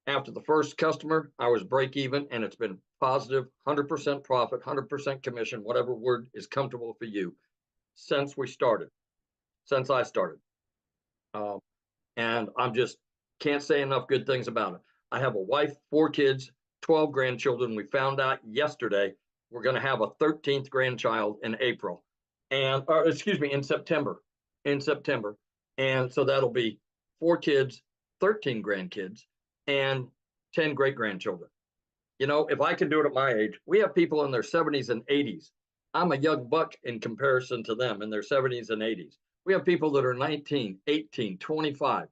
B: After the first customer, I was break even, and it's been positive, 100% profit, 100% commission, whatever word is comfortable for you, since I started. And I'm just can't say enough good things about it. I have a wife, 4 kids, 12 grandchildren. We found out yesterday we're going to have a 13th grandchild in April, in September. And so that'll be 4 kids, 13 grandkids and 10 great-grandchildren. You know, if I can do it at my age, we have people in their 70s and 80s. I'm a young buck in comparison to them in their 70s and 80s. We have people that are 19, 18, 25.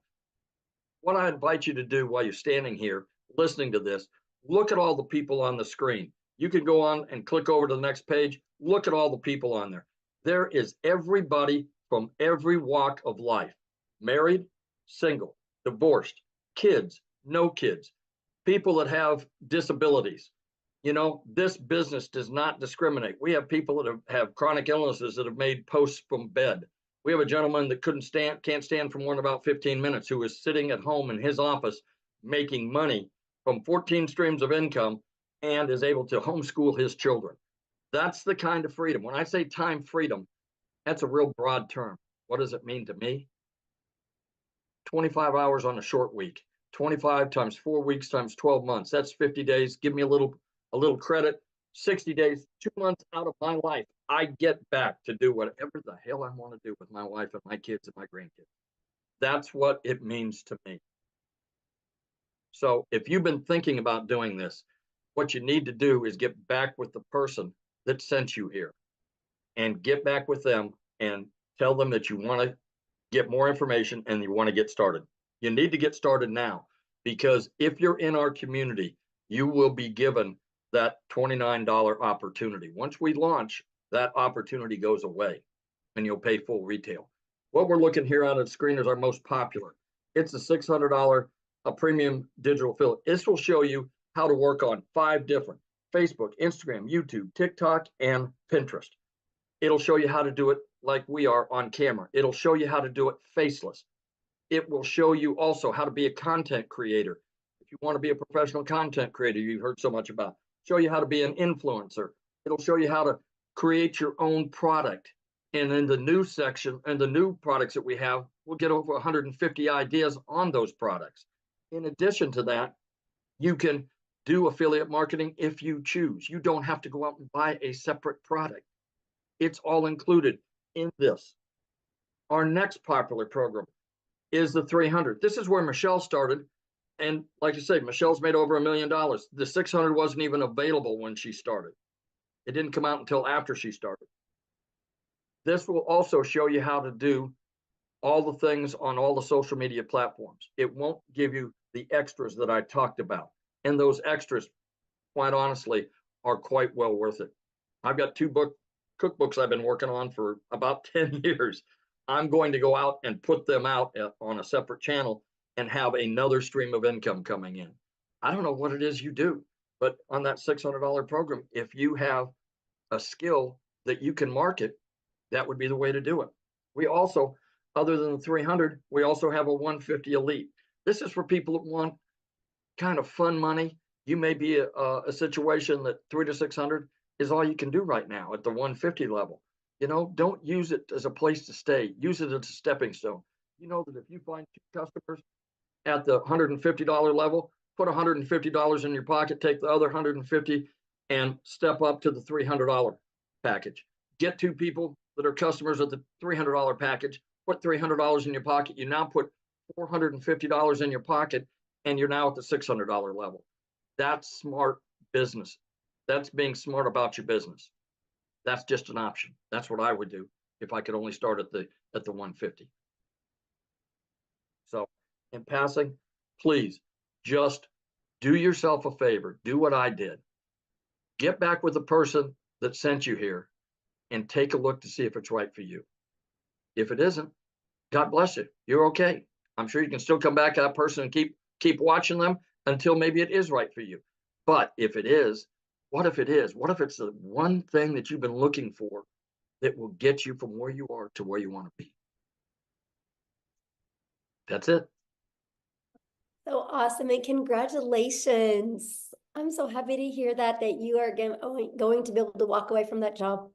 B: What I invite you to do while you're standing here listening to this, look at all the people on the screen. You can go on and click over to the next page. Look at all the people on there. There is everybody from every walk of life: married, single, divorced, kids, no kids, people that have disabilities. You know, this business does not discriminate. We have people that have chronic illnesses that have made posts from bed. We have a gentleman that can't stand for more than about 15 minutes, who is sitting at home in his office making money from 14 streams of income and is able to homeschool his children. That's the kind of freedom. When I say time freedom, that's a real broad term. What does it mean to me? 25 hours on a short week, 25 times 4 weeks times 12 months. That's 50 days. Give me a little credit. 60 days, 2 months out of my life, I get back to do whatever the hell I want to do with my wife and my kids and my grandkids. That's what it means to me. So if you've been thinking about doing this, what you need to do is get back with the person that sent you here, and get back with them and tell them that you want to get more information and you want to get started. You need to get started now, because if you're in our community, you will be given that $29 opportunity. Once we launch, that opportunity goes away and you'll pay full retail. What we're looking here on the screen is our most popular. It's a $600 premium digital affiliate. This will show you how to work on 5 different: Facebook, Instagram, YouTube, TikTok, and Pinterest. It'll show you how to do it like we are on camera. It'll show you how to do it faceless. It will show you also how to be a content creator. If you want to be a professional content creator you've heard so much about, show you how to be an influencer. It'll show you how to create your own product. And in the new section and the new products that we have, we'll get over 150 ideas on those products. In addition to that, you can do affiliate marketing if you choose. You don't have to go out and buy a separate product. It's all included in this. Our next popular program is the 300. This is where Michelle started. And like I say, Michelle's made over $1 million. The 600 wasn't even available when she started. It didn't come out until after she started. This will also show you how to do all the things on all the social media platforms. It won't give you the extras that I talked about. And those extras, quite honestly, are quite well worth it. I've got 2 cookbooks I've been working on for about 10 years. I'm going to go out and put them out on a separate channel and have another stream of income coming in. I don't know what it is you do, but on that $600 program, if you have a skill that you can market, that would be the way to do it. We also, other than the 300, we also have a 150 Elite. This is for people that want kind of fun money. You may be a situation that 300 to 600 is all you can do right now at the 150 level. You know, don't use it as a place to stay. Use it as a stepping stone. You know that if you find 2 customers at the $150 level, put $150 in your pocket, take the other 150 and step up to the $300 package. Get 2 people that are customers at the $300 package, put $300 in your pocket. You now put $450 in your pocket, and you're now at the $600 level. That's smart business. That's being smart about your business. That's just an option. That's what I would do if I could only start at the 150. So in passing, please just do yourself a favor. Do what I did. Get back with the person that sent you here and take a look to see if it's right for you. If it isn't, God bless you. You're okay. I'm sure you can still come back to that person and keep watching them until maybe it is right for you. But if it is, what if it is? What if it's the one thing that you've been looking for that will get you from where you are to where you want to be? That's it.
A: So awesome, and congratulations. I'm so happy to hear that you are going to be able to walk away from that job.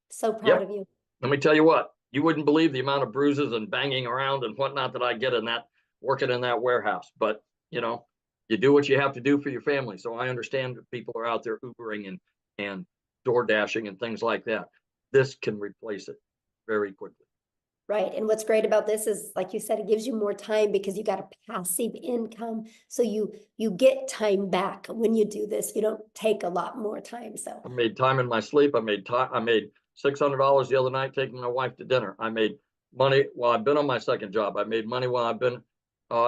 A: So proud of you.
B: Let me tell you what, you wouldn't believe the amount of bruises and banging around and whatnot that I get in that, working in that warehouse. But, you know, you do what you have to do for your family. So I understand that people are out there Ubering and door dashing and things like that. This can replace it very quickly.
A: Right. And what's great about this is, like you said, it gives you more time because you got a passive income. So you get time back when you do this. You don't take a lot more time. So
B: I made time in my sleep. I made $600 the other night taking my wife to dinner. I made money while I've been on my second job. I made money while I've been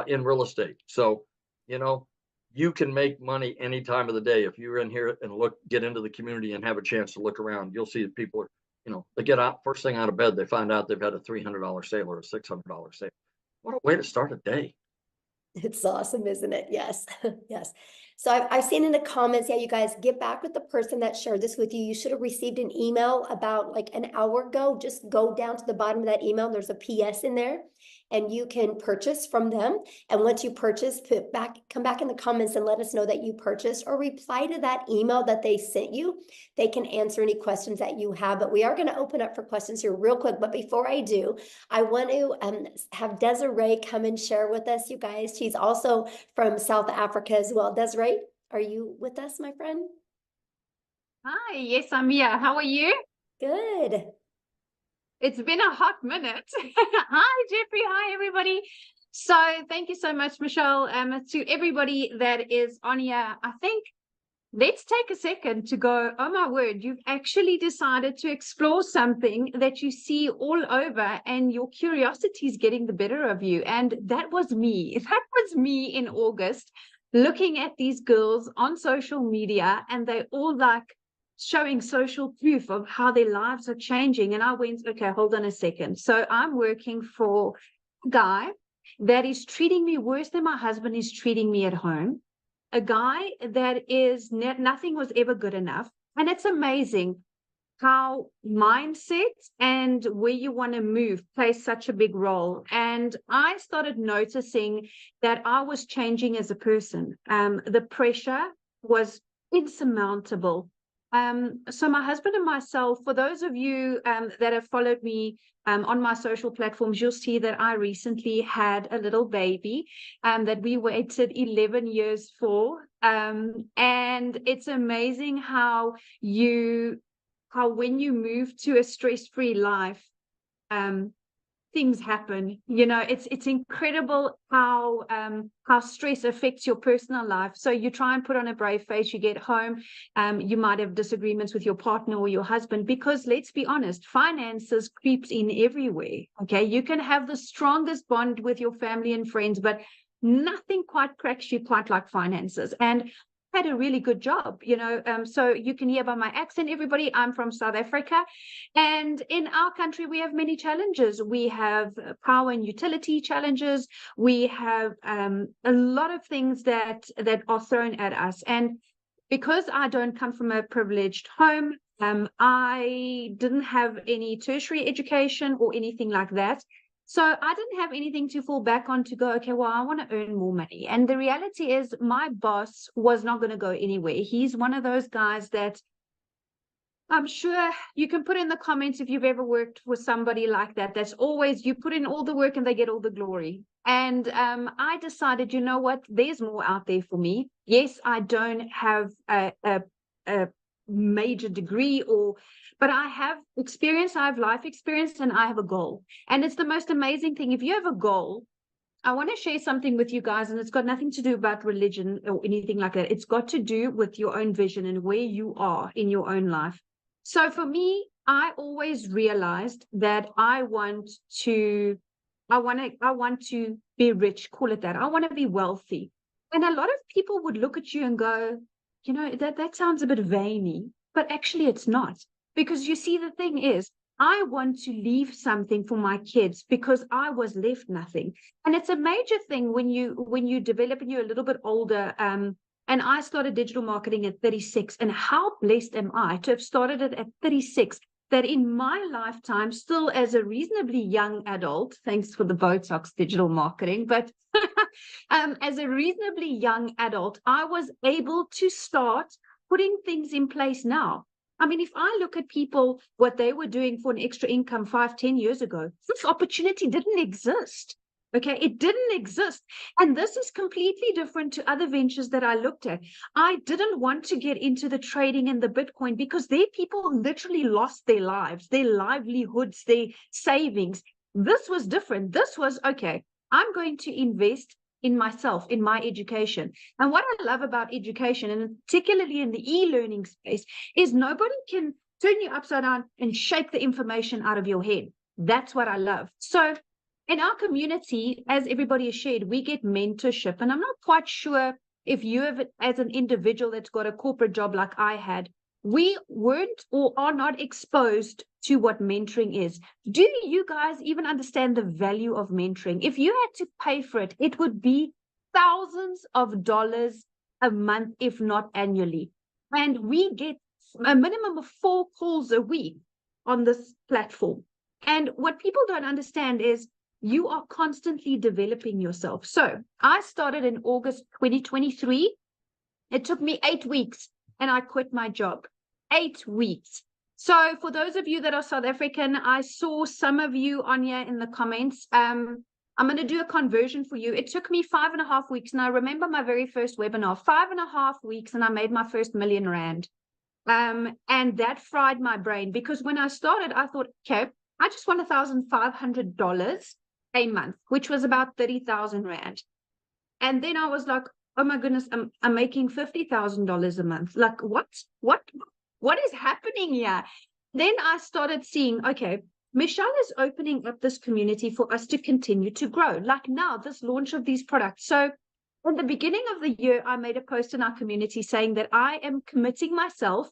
B: in real estate. So, you know, you can make money any time of the day. If you're in here and get into the community and have a chance to look around, you'll see that people are, they get out first thing out of bed, they find out they've had a $300 sale or a $600 sale. What a way to start a day.
A: it's awesome, isn't it? Yes. Yes. So I've seen in the comments, yeah, you guys get back with the person that shared this with you. You should have received an email about like an hour ago. Just go down to the bottom of that email. There's a PS in there and you can purchase from them. And once you purchase, come back in the comments and let us know that you purchased, or reply to that email that they sent you. They can answer any questions that you have, but we are going to open up for questions here real quick. But before I do, I want to have Desiree come and share with us, you guys. She's also from South Africa as well. Desiree, are you with us, my friend?
H: Hi, yes, I'm here. How are you?
A: Good.
H: It's been a hot minute. Hi, Jeffrey. Hi, everybody. So thank you so much, Michelle. To everybody that is on here, I think let's take a second to go, oh my word, you've actually decided to explore something that you see all over and your curiosity is getting the better of you. And that was me. That was me in August, looking at these girls on social media, and they all like showing social proof of how their lives are changing. And I went, okay, hold on a second. So I'm working for a guy that is treating me worse than my husband is treating me at home. A guy that is nothing was ever good enough. And it's amazing how mindset and where you want to move plays such a big role. And I started noticing that I was changing as a person. The pressure was insurmountable. So my husband and myself, for those of you that have followed me on my social platforms, you'll see that I recently had a little baby that we waited 11 years for. And it's amazing how when you move to a stress-free life, things happen. It's incredible how stress affects your personal life. So you try and put on a brave face, you get home, you might have disagreements with your partner or your husband, because let's be honest, finances creeps in everywhere. Okay, you can have the strongest bond with your family and friends, but nothing quite cracks you quite like finances. And had a really good job, so you can hear by my accent, everybody, I'm from South Africa, and in our country we have many challenges. We have power and utility challenges. We have a lot of things that are thrown at us, and because I don't come from a privileged home, I didn't have any tertiary education or anything like that. So I didn't have anything to fall back on to go, okay, well, I want to earn more money. And the reality is my boss was not going to go anywhere. He's one of those guys that I'm sure you can put in the comments if you've ever worked with somebody like that. That's always, you put in all the work and they get all the glory. And I decided, you know what, there's more out there for me. Yes, I don't have a major degree, but I have experience, I have life experience, and I have a goal. And it's the most amazing thing. If you have a goal, I want to share something with you guys, and it's got nothing to do about religion or anything like that. It's got to do with your own vision and where you are in your own life. So for me, I always realized that I want to be rich, call it that. I want to be wealthy. And a lot of people would look at you and go, that sounds a bit veiny, but actually it's not. Because you see, the thing is, I want to leave something for my kids because I was left nothing. And it's a major thing when you develop and you're a little bit older. And I started digital marketing at 36. And how blessed am I to have started it at 36, that in my lifetime, still as a reasonably young adult, thanks for the Botox digital marketing, but as a reasonably young adult, I was able to start putting things in place now. I mean, if I look at people, what they were doing for an extra income 5-10 years ago, this opportunity didn't exist. Okay, it didn't exist. And this is completely different to other ventures that I looked at. I didn't want to get into the trading and the Bitcoin because their people literally lost their lives, their livelihoods, their savings. This was different. This was, okay, I'm going to invest in myself, in my education. And what I love about education, and particularly in the e-learning space, is nobody can turn you upside down and shake the information out of your head. That's what I love. So in our community, as everybody has shared, we get mentorship. And I'm not quite sure if you have, as an individual that's got a corporate job like I had, we weren't or are not exposed to what mentoring is. Do you guys even understand the value of mentoring? If you had to pay for it, it would be thousands of dollars a month, if not annually. And we get a minimum of 4 calls a week on this platform. And what people don't understand is you are constantly developing yourself. So I started in August 2023. It took me 8 weeks and I quit my job. 8 weeks. So for those of you that are South African, I saw some of you on here in the comments. I'm going to do a conversion for you. It took me 5.5 weeks. And I remember my very first webinar, 5.5 weeks, and I made my first R1 million. And that fried my brain, because when I started, I thought, okay, I just want $1,500 a month, which was about 30,000 Rand. And then I was like, oh my goodness, I'm making $50,000 a month. Like, what is happening here? Then I started seeing, okay, Michelle is opening up this community for us to continue to grow. Like now, this launch of these products. So in the beginning of the year, I made a post in our community saying that I am committing myself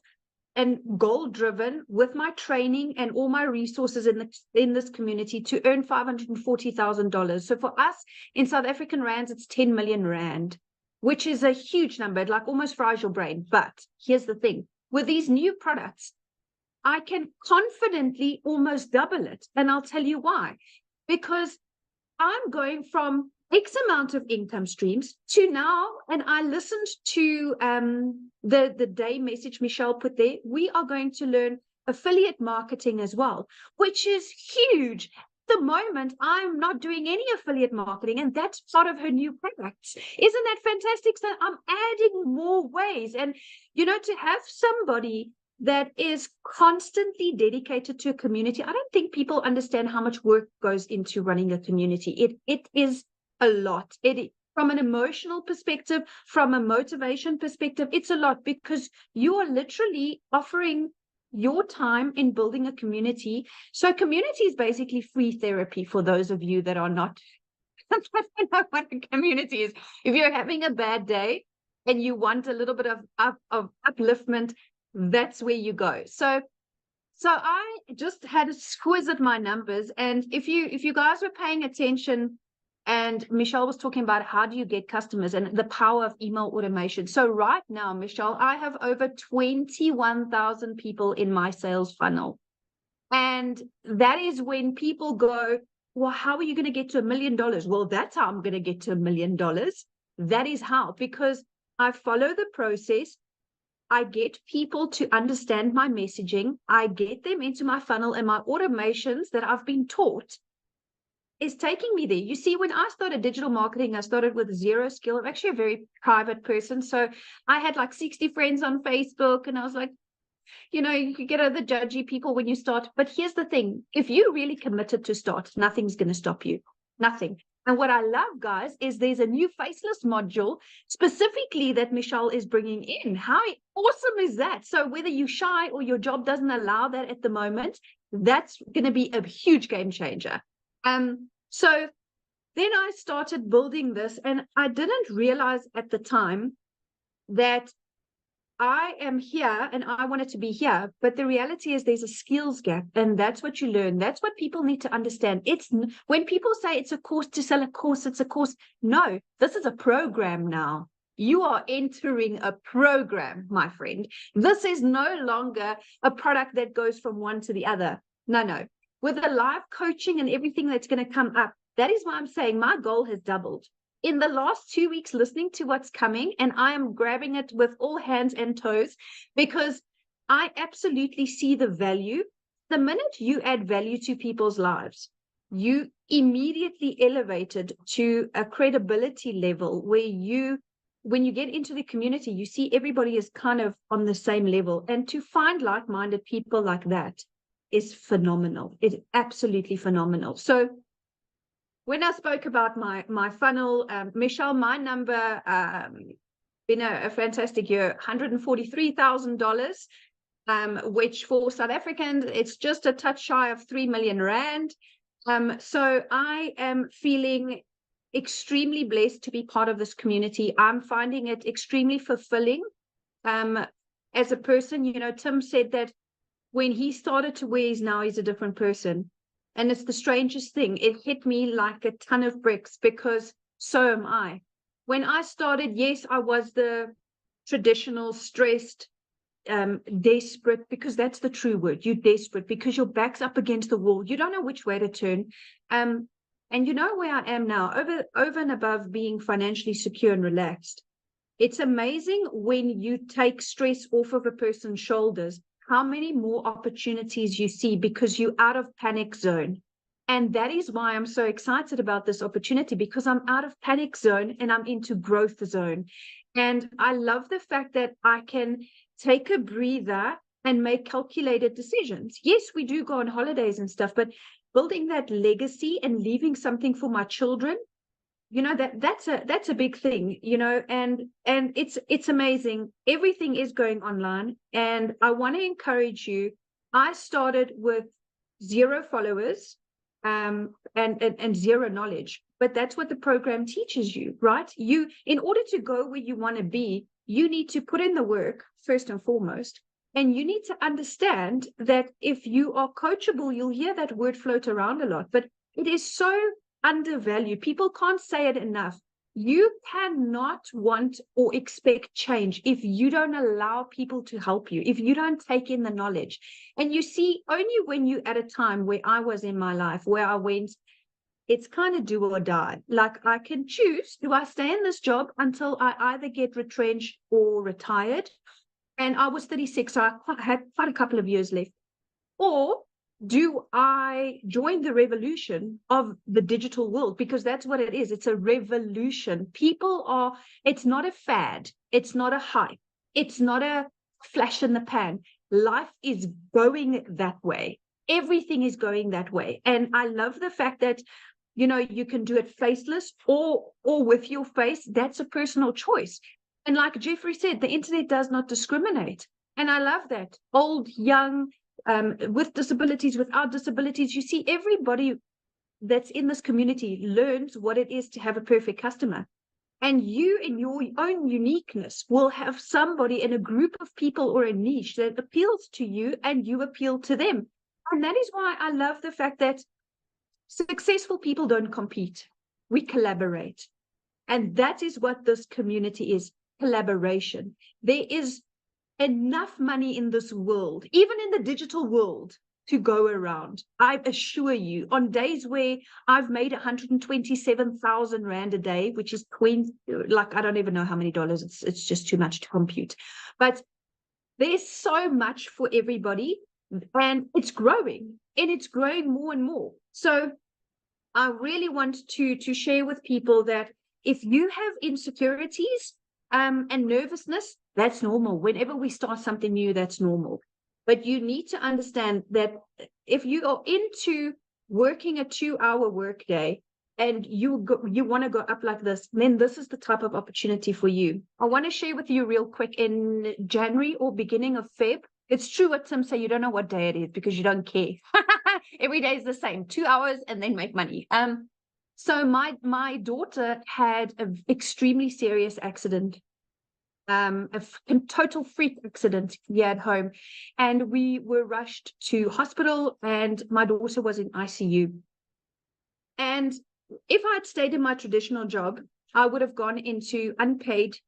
H: and goal-driven with my training and all my resources in this community to earn $540,000. So for us in South African rands, it's 10 million Rand, which is a huge number. It like almost fries your brain. But here's the thing. With these new products, I can confidently almost double it. And I'll tell you why. Because I'm going from X amount of income streams to now, and I listened to the day message Michelle put there, we are going to learn affiliate marketing as well, which is huge. At the moment, I'm not doing any affiliate marketing, and that's part of her new products. Isn't that fantastic? So I'm adding more ways. And, you know, to have somebody that is constantly dedicated to a community, I don't think people understand how much work goes into running a community. It is a lot. From an emotional perspective, from a motivation perspective, it's a lot, because you are literally offering your time in building a community. So community is basically free therapy for those of you that are not know what a community is. If you're having a bad day and you want a little bit of upliftment, that's where you go. So I just had a squiz at my numbers, and if you guys were paying attention, and Michelle was talking about how do you get customers and the power of email automation. So right now, Michelle, I have over 21,000 people in my sales funnel. And that is when people go, well, how are you going to get to $1 million? Well, that's how I'm going to get to $1 million. That is how, because I follow the process. I get people to understand my messaging. I get them into my funnel, and my automations that I've been taught is taking me there. You see, when I started digital marketing, I started with 0 skill. I'm actually a very private person. So I had like 60 friends on Facebook, and I was like, you know, you get other judgy people when you start. But here's the thing. If you're really committed to start, nothing's going to stop you. Nothing. And what I love, guys, is there's a new faceless module specifically that Michelle is bringing in. How awesome is that? So whether you're shy or your job doesn't allow that at the moment, that's going to be a huge game changer. So then I started building this, and I didn't realize at the time that I am here and I wanted to be here. But the reality is there's a skills gap, and that's what you learn. That's what people need to understand. It's when people say it's a course to sell a course, it's a course. No, this is a program now. You are entering a program, my friend. This is no longer a product that goes from one to the other. No. With the live coaching and everything that's going to come up, that is why I'm saying my goal has doubled. In the last 2 weeks, listening to what's coming, and I am grabbing it with all hands and toes, because I absolutely see the value. The minute you add value to people's lives, you immediately elevated to a credibility level where when you get into the community, you see everybody is kind of on the same level. And to find like-minded people like that is phenomenal. It's absolutely phenomenal. So when I spoke about my funnel, Michelle, my number, been a fantastic year, $143,000, which for South Africans, it's just a touch shy of 3 million rand. So I am feeling extremely blessed to be part of this community. I'm finding it extremely fulfilling. As a person, you know, Tim said that when he started to where he's now, he's a different person. And it's the strangest thing. It hit me like a ton of bricks because so am I. When I started, yes, I was the traditional stressed, desperate, because that's the true word. You're desperate because your back's up against the wall. You don't know which way to turn. And you know where I am now, over and above being financially secure and relaxed. It's amazing when you take stress off of a person's shoulders, how many more opportunities you see because you're out of panic zone. And that is why I'm so excited about this opportunity, because I'm out of panic zone and I'm into growth zone. And I love the fact that I can take a breather and make calculated decisions. Yes, we do go on holidays and stuff, but building that legacy and leaving something for my children, you know, that's a big thing, you know, and it's amazing. Everything is going online, and I want to encourage you. I started with 0 followers, and 0 knowledge, but that's what the program teaches you, right? You, in order to go where you want to be, you need to put in the work first and foremost, and you need to understand that if you are coachable, you'll hear that word float around a lot, but it is so undervalued. People can't say it enough. You cannot want or expect change if you don't allow people to help you, if you don't take in the knowledge. And you see, only when you at a time where I was in my life, where I went, it's kind of do or die. Like, I can choose, do I stay in this job until I either get retrenched or retired? And I was 36, so I had quite a couple of years left. Or do I join the revolution of the digital world? Because that's what it is. It's a revolution. People are, it's not a fad. It's not a hype. It's not a flash in the pan. Life is going that way. Everything is going that way. And I love the fact that, you know, you can do it faceless or with your face. That's a personal choice. And like Jeffrey said, the internet does not discriminate. And I love that. Old, young, with disabilities, without disabilities, you see everybody that's in this community learns what it is to have a perfect customer. And you, in your own uniqueness, will have somebody in a group of people or a niche that appeals to you and you appeal to them. And that is why I love the fact that successful people don't compete. We collaborate. And that is what this community is, collaboration. There is enough money in this world, even in the digital world, to go around. I assure you, on days where I've made 127,000 Rand a day, which is 20, like, I don't even know how many dollars, it's just too much to compute. But there's so much for everybody, and it's growing, and it's growing more and more. So I really want to share with people that if you have insecurities and nervousness, that's normal. Whenever we start something new, that's normal. But you need to understand that if you are into working a 2-hour workday and you want to go up like this, then this is the type of opportunity for you. I want to share with you real quick, in January or beginning of Feb. It's true what Tim said, you don't know what day it is because you don't care. Every day is the same, 2 hours and then make money. So my daughter had an extremely serious accident. A total freak accident here at home, and we were rushed to hospital, and my daughter was in ICU. And if I had stayed in my traditional job, I would have gone into unpaid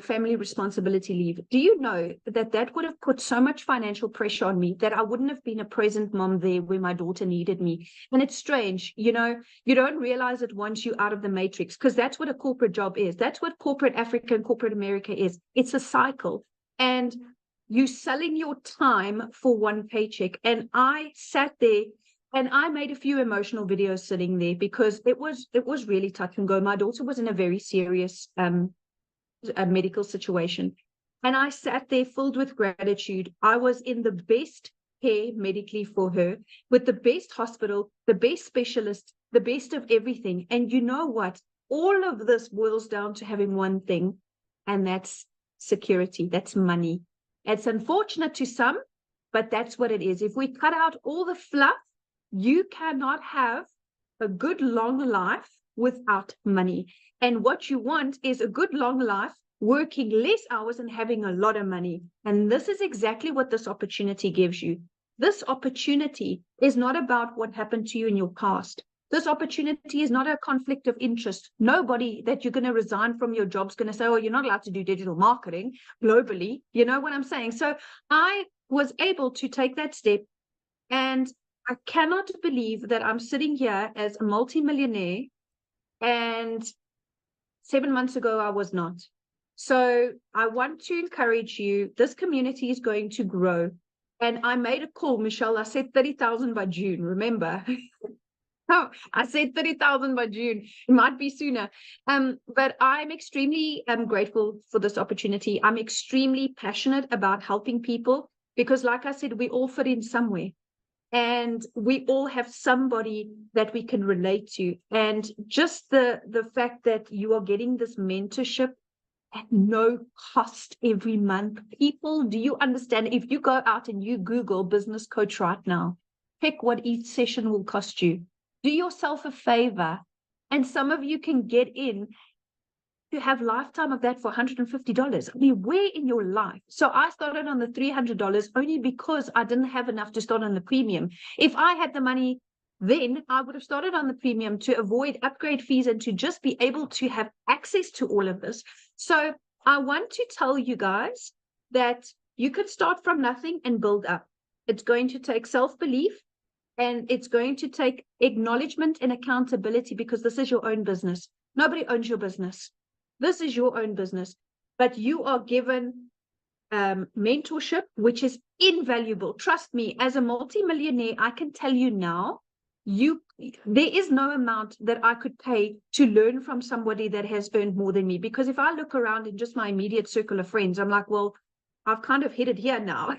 H: family responsibility leave. Do you know that would have put so much financial pressure on me that I wouldn't have been a present mom there where my daughter needed me? And it's strange, you know, you don't realize it once you're out of the matrix, because that's what a corporate job is. That's what corporate Africa and corporate America is. It's a cycle. And you selling your time for one paycheck. And I sat there and I made a few emotional videos sitting there because it was really touch and go. My daughter was in a very serious a medical situation. And I sat there filled with gratitude. I was in the best care medically for her with the best hospital, the best specialist, the best of everything. And you know what? All of this boils down to having one thing, and that's security. That's money. It's unfortunate to some, but that's what it is. If we cut out all the fluff, you cannot have a good long life without money. And what you want is a good long life, working less hours and having a lot of money. And this is exactly what this opportunity gives you. This opportunity is not about what happened to you in your past. This opportunity is not a conflict of interest. Nobody that you're going to resign from your job is going to say, oh, you're not allowed to do digital marketing globally. You know what I'm saying? So I was able to take that step, and I cannot believe that I'm sitting here as a multimillionaire, and 7 months ago I was not. So I want to encourage you. This community is going to grow. And I made a call, Michelle. I said 30,000 by June, remember? Oh, I said 30,000 by June. It might be sooner. But I'm extremely grateful for this opportunity. I'm extremely passionate about helping people because, like I said, we all fit in somewhere. And we all have somebody that we can relate to. And just the fact that you are getting this mentorship at no cost every month. People, do you understand? If you go out and you Google business coach right now, pick what each session will cost you. Do yourself a favor. And some of you can get in to have lifetime of that for $150. I mean, where in your life? So I started on the $300 only because I didn't have enough to start on the premium. If I had the money then, I would have started on the premium to avoid upgrade fees and to just be able to have access to all of this. So I want to tell you guys that you could start from nothing and build up. It's going to take self-belief, and it's going to take acknowledgement and accountability, because this is your own business. Nobody owns your business. This is your own business, but you are given mentorship, which is invaluable. Trust me, as a multimillionaire, I can tell you now, there is no amount that I could pay to learn from somebody that has earned more than me. Because if I look around in just my immediate circle of friends, I'm like, well, I've kind of hit it here now.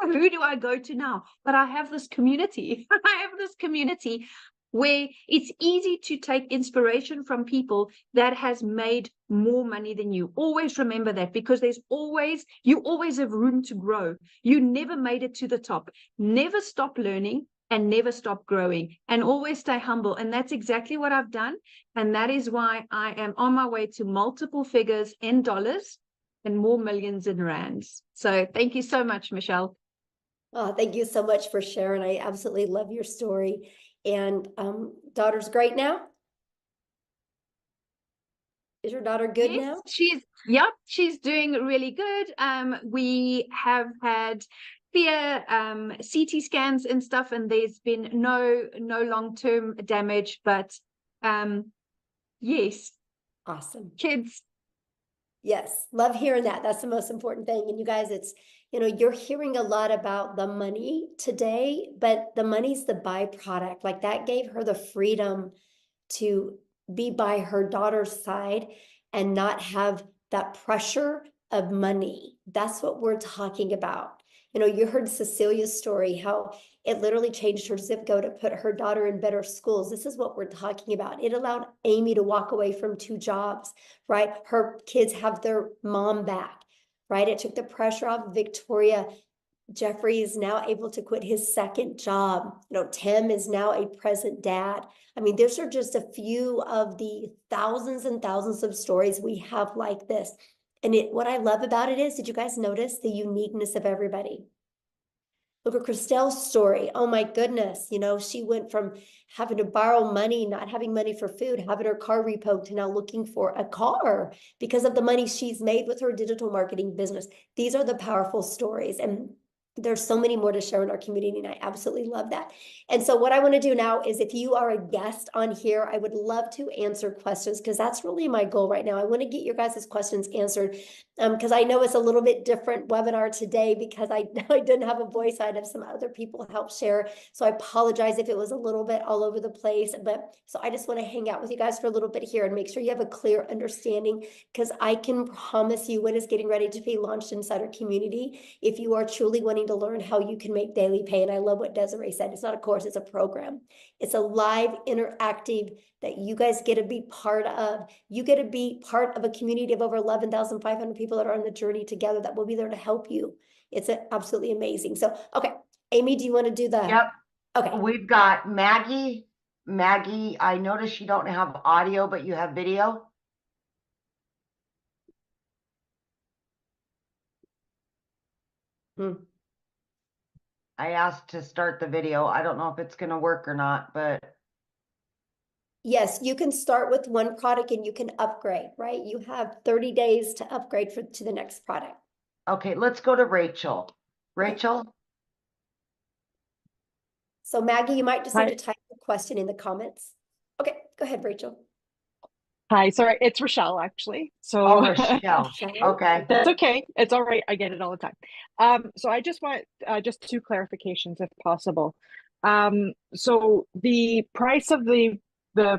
H: Who do I go to now? But I have this community. I have this community where it's easy to take inspiration from people that has made more money than you. Always remember that, because you always have room to grow. You never made it to the top. Never stop learning and never stop growing, and always stay humble. And that's exactly what I've done. And that is why I am on my way to multiple figures in dollars and more millions in rands. So thank you so much, Michelle.
A: Oh, thank you so much for sharing. I absolutely love your story. And daughter's great now? Is your daughter good now?
H: She's doing really good. We have had clear CT scans and stuff, and there's been no long-term damage, but yes.
A: Awesome.
H: Kids.
A: Yes, love hearing that. That's the most important thing. And you guys, it's, you're hearing a lot about the money today, but the money's the byproduct. Like, that gave her the freedom to be by her daughter's side and not have that pressure of money. That's what we're talking about. You heard Cecilia's story, how it literally changed her zip code to put her daughter in better schools. This is what we're talking about. It allowed Amy to walk away from 2 jobs, right? Her kids have their mom back, right? It took the pressure off Victoria. Jeffrey is now able to quit his 2nd job. Tim is now a present dad. I mean, these are just a few of the thousands and thousands of stories we have like this. And what I love about it is, did you guys notice the uniqueness of everybody? Look at Christelle's story. Oh my goodness. She went from having to borrow money, not having money for food, having her car repoed, to now looking for a car because of the money she's made with her digital marketing business. These are the powerful stories. And there's so many more to share in our community, and I absolutely love that. And so what I want to do now is, if you are a guest on here, I would love to answer questions, because that's really my goal right now. I want to get your guys' questions answered, because I know it's a little bit different webinar today, because I didn't have a voice. I had some other people help share. So I apologize if it was a little bit all over the place. But so I just want to hang out with you guys for a little bit here and make sure you have a clear understanding, because I can promise you, when it's getting ready to be launched inside our community, if you are truly wanting to to learn how you can make daily pay. And I love what Desiree said. It's not a course, it's a program. It's a live interactive that you guys get to be part of. You get to be part of a community of over 11,500 people that are on the journey together that will be there to help you. It's absolutely amazing. So, okay, Amy, do you want to do the?
E: Yep.
A: Okay.
E: We've got Maggie. Maggie, I noticed you don't have audio, but you have video. I asked to start the video. I don't know if it's going to work or not, but
A: Yes, you can start with one product and you can upgrade, right? You have 30 days to upgrade to the next product.
E: okay, let's go to Rachel. Rachel?
A: So Maggie, you might just need
I: Hi.
A: to type the question in the comments. Okay, go ahead, Rachel.
I: Hi, sorry, it's Rochelle actually. So
E: Oh, Rochelle.
A: Rochelle.
E: Okay.
I: that's okay. It's all right. I get it all the time. So I just want just two clarifications if possible. So the price of the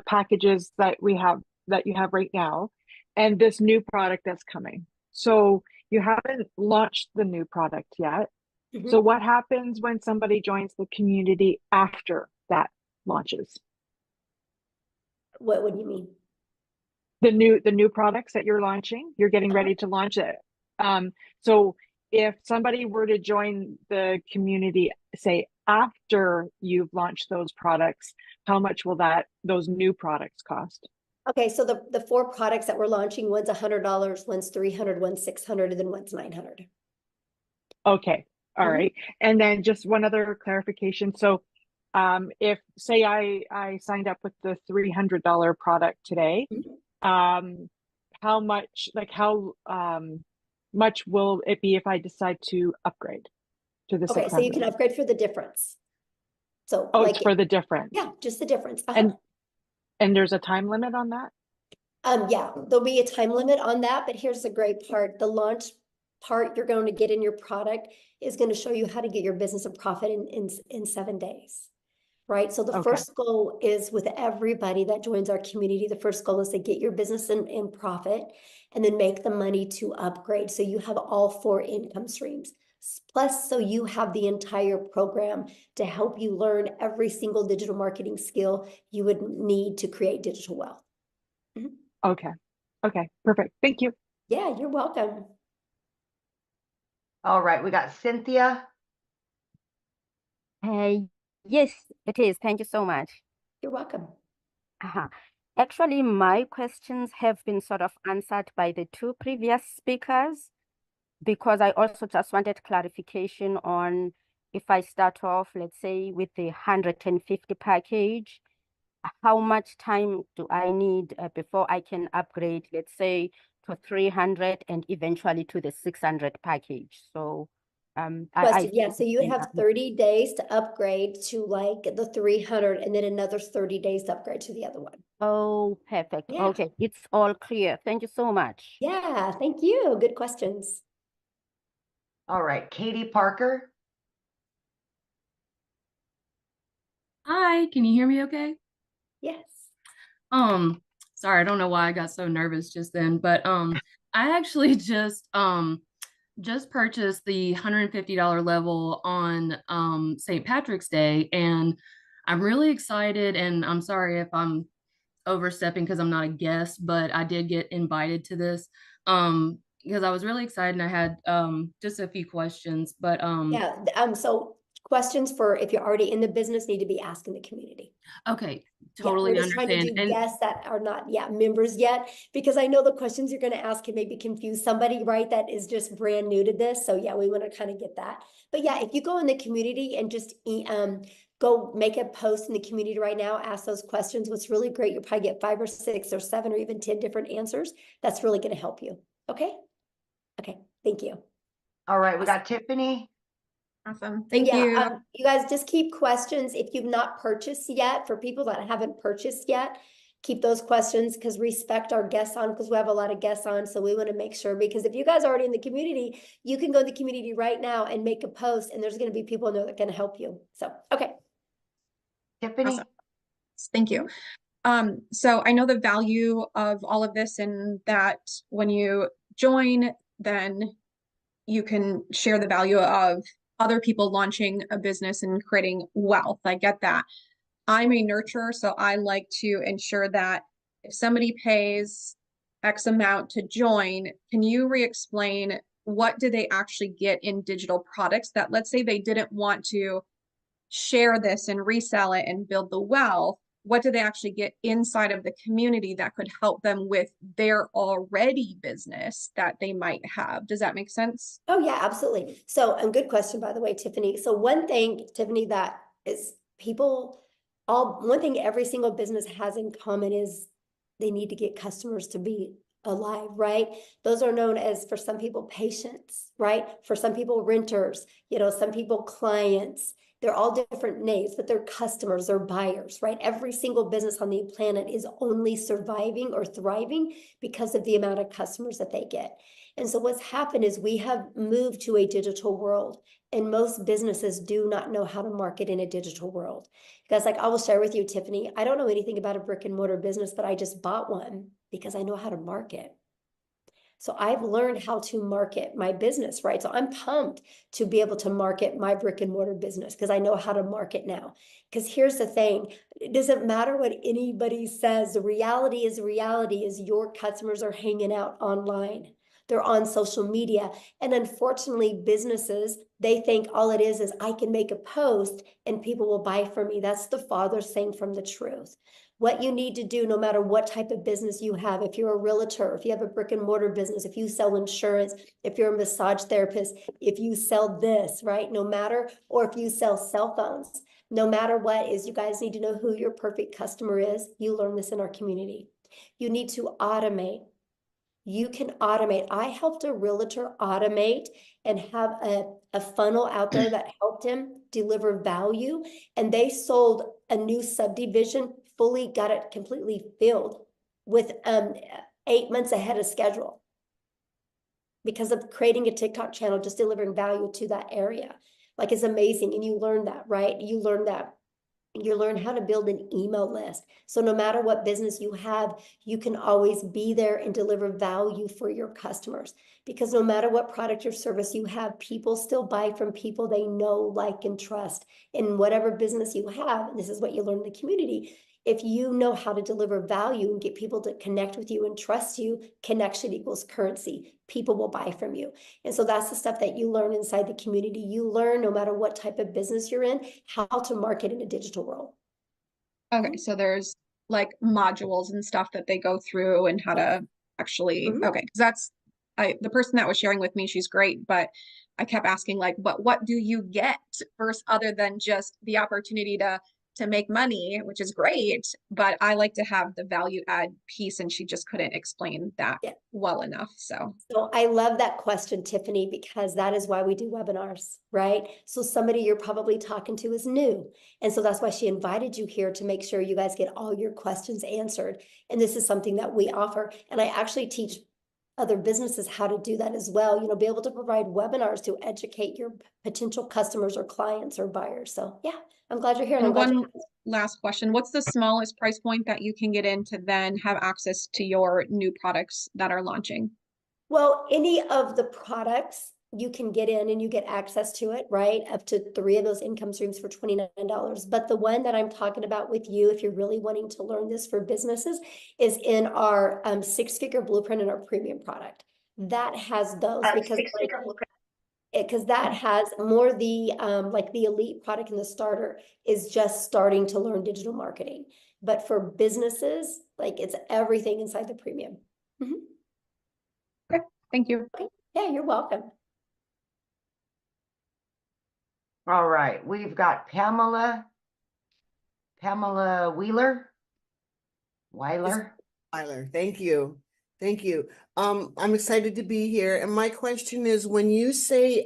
I: packages that you have right now, and this new product that's coming. So you haven't launched the new product yet. So what happens when somebody joins the community after that launches?
A: What do you mean?
I: The new products that you're launching, you're getting ready to launch it. So if somebody were to join the community, say after you've launched those products, how much will those new products cost?
A: Okay, so the 4 products that we're launching, one's $100, one's $300, one's $600, and then one's $900.
I: Okay, all right. And then just one other clarification. So if say I signed up with the $300 product today, how much much will it be if I decide to upgrade to the 600?
A: Okay, so you can upgrade for the difference. So
I: it's for the difference.
A: Yeah, just the difference.
I: And there's a time limit on that?
A: Yeah, there'll be a time limit on that, but here's the great part. The launch part you're going to get in your product is going to show you how to get your business a profit in 7 days. Right. So the first goal is with everybody that joins our community. The first goal is to get your business in profit and then make the money to upgrade. So you have all 4 income streams. Plus, so you have the entire program to help you learn every single digital marketing skill you would need to create digital wealth.
I: Okay, perfect. Thank you.
A: Yeah, you're welcome.
E: All right, we got Cynthia.
J: Yes, it is. Thank you so much.
A: You're welcome.
J: Actually, my questions have been sort of answered by the 2 previous speakers, because I also just wanted clarification on if I start off, let's say, with the 150 package, how much time do I need before I can upgrade, let's say, to 300 and eventually to the 600 package? So
A: Yeah, so you have 30 days to upgrade to like the 300 and then another 30 days to upgrade to the other one.
J: Oh, perfect.
A: Yeah.
J: Okay, it's all clear. Thank you so much.
A: Yeah, thank you. Good questions.
E: All right, Katie Parker.
K: Hi, can you hear me okay?
A: Yes.
K: Sorry, I don't know why I got so nervous just then, but I actually just purchased the $150 level on St. Patrick's Day, and I'm really excited, and I'm sorry if I'm overstepping because I'm not a guest, but I did get invited to this because I was really excited and I had just a few questions, but
A: so questions for if you're already in the business need to be asked in the community.
K: Okay, totally
A: we're just
K: understand.
A: trying to do guests that are not members yet, because I know the questions you're going to ask can maybe confuse somebody, right, that is just brand new to this. So yeah, we want to kind of get that. But yeah, if you go in the community and just go make a post in the community right now, ask those questions. What's really great, you'll probably get 5 or 6 or 7 or even 10 different answers. That's really going to help you. Okay, thank you.
E: All right, we got Tiffany.
L: Awesome. Thank you.
A: You guys just keep questions if you've not purchased yet. For people that haven't purchased yet, keep those questions, because respect our guests on, because we have a lot of guests on. So we want to make sure, because if you guys are already in the community, you can go to the community right now and make a post, and there's going to be people in there that can help you. So, okay.
E: Tiffany.
L: Awesome. Thank you. So I know the value of all of this, and that when you join, then you can share the value of other people launching a business and creating wealth. I get that. I'm a nurturer, so I like to ensure that if somebody pays X amount to join, can you re-explain what do they actually get in digital products that, let's say they didn't want to share this and resell it and build the wealth, what do they actually get inside of the community that could help them with their already business that they might have? Does that make sense?
A: Oh yeah, absolutely. So, and good question, by the way, Tiffany. So one thing, Tiffany, that is one thing every single business has in common is they need to get customers to be alive, right? Those are known as, for some people, patients, right? For some people, renters, some people, clients. They're all different names, but they're customers, they're buyers, right? Every single business on the planet is only surviving or thriving because of the amount of customers that they get. And so what's happened is we have moved to a digital world, and most businesses do not know how to market in a digital world. Because like I will share with you, Tiffany, I don't know anything about a brick and mortar business, but I just bought one because I know how to market. So I've learned how to market my business, right? So I'm pumped to be able to market my brick and mortar business because I know how to market now. Because here's the thing, it doesn't matter what anybody says. The reality is your customers are hanging out online. They're on social media. And unfortunately, businesses, they think all it is I can make a post and people will buy from me. That's the farthest thing from the truth. What you need to do, no matter what type of business you have, if you're a realtor, if you have a brick and mortar business, if you sell insurance, if you're a massage therapist, if you sell this, right? Or if you sell cell phones, no matter what is, you guys need to know who your perfect customer is. You learn this in our community. You need to automate. You can automate. I helped a realtor automate and have a funnel out there that helped him deliver value. And they sold a new subdivision, fully got it completely filled with 8 months ahead of schedule because of creating a TikTok channel, just delivering value to that area. Like, it's amazing. And you learn that, right? You learn how to build an email list. So no matter what business you have, you can always be there and deliver value for your customers. Because no matter what product or service you have, people still buy from people they know, like, and trust. In whatever business you have, and this is what you learn in the community, if you know how to deliver value and get people to connect with you and trust you, connection equals currency. People will buy from you. And so that's the stuff that you learn inside the community. You learn, no matter what type of business you're in, how to market in a digital world.
L: Okay, so there's like modules and stuff that they go through and how to actually, okay, because the person that was sharing with me, she's great, but I kept asking like, but what do you get first, other than just the opportunity to make money, which is great, but I like to have the value add piece, and she just couldn't explain that well enough. So
A: I love that question, Tiffany, because that is why we do webinars, right? So somebody you're probably talking to is new. And so that's why she invited you here, to make sure you guys get all your questions answered. And this is something that we offer. And I actually teach other businesses how to do that as well, be able to provide webinars to educate your potential customers or clients or buyers. So yeah, I'm glad you're here.
L: And one last question. What's the smallest price point that you can get in to then have access to your new products that are launching?
A: Well, any of the products you can get in and you get access to it, right? Up to 3 of those income streams for $29. But the one that I'm talking about with you, if you're really wanting to learn this for businesses, is in our 6-figure blueprint in our premium product. That has those because that has more the like the elite product, and the starter is just starting to learn digital marketing. But for businesses, like, it's everything inside the premium.
L: Okay, thank you.
A: Okay. Yeah, you're welcome.
E: All right, we've got Pamela Weiler.
M: Thank you. Thank you. I'm excited to be here. And my question is, when you say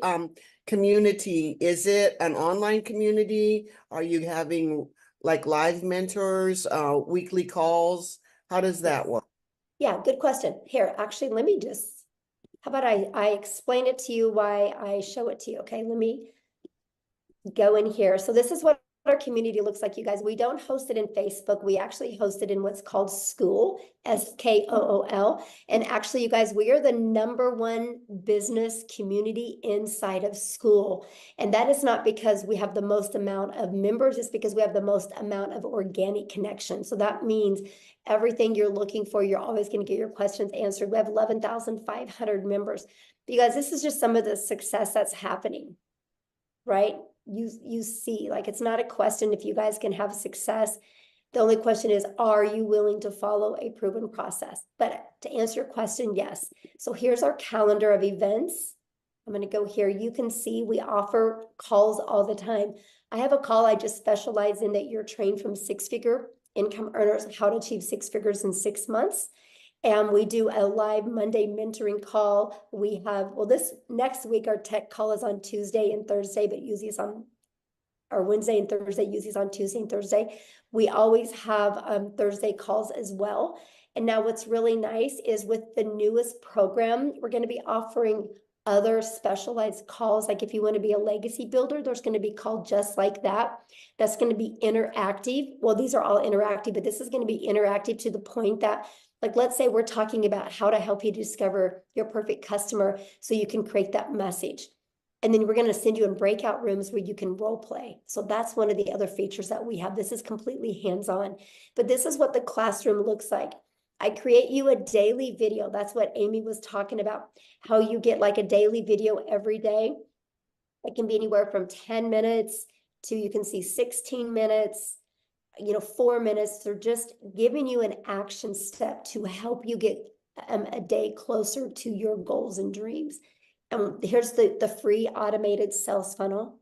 M: community, is it an online community? Are you having like live mentors, weekly calls? How does that work?
A: Yeah, good question. Here, actually, let me just, how about I explain it to you, why I show it to you. Okay, let me go in here. So this is what our community looks like, you guys. We don't host it in Facebook. We actually host it in what's called School, SKOOL. And actually, you guys, we are the #1 business community inside of School. And that is not because we have the most amount of members, it's because we have the most amount of organic connection. So that means everything you're looking for, you're always going to get your questions answered. We have 11,500 members. Because this is just some of the success that's happening, right? You see, like, it's not a question if you guys can have success. The only question is, are you willing to follow a proven process? But to answer your question, yes. So here's our calendar of events. I'm going to go here. You can see we offer calls all the time. I have a call I just specialize in that you're trained from six-figure income earners, how to achieve 6 figures in 6 months. And we do a live Monday mentoring call. We have, well, this next week, our tech call is on Tuesday and Thursday, but usually it's on our Wednesday and Thursday, usually it's on Tuesday and Thursday. We always have Thursday calls as well. And now what's really nice is with the newest program, we're going to be offering other specialized calls. Like if you want to be a legacy builder, there's going to be called just like that. That's going to be interactive. Well, these are all interactive, but this is going to be interactive to the point that, like, let's say we're talking about how to help you discover your perfect customer so you can create that message. And then we're going to send you in breakout rooms where you can role play. So that's one of the other features that we have. This is completely hands-on, but this is what the classroom looks like. I create you a daily video. That's what Amy was talking about, how you get like a daily video every day. It can be anywhere from 10 minutes to, you can see 16 minutes, 4 minutes. They're just giving you an action step to help you get a day closer to your goals and dreams. And here's the free automated sales funnel.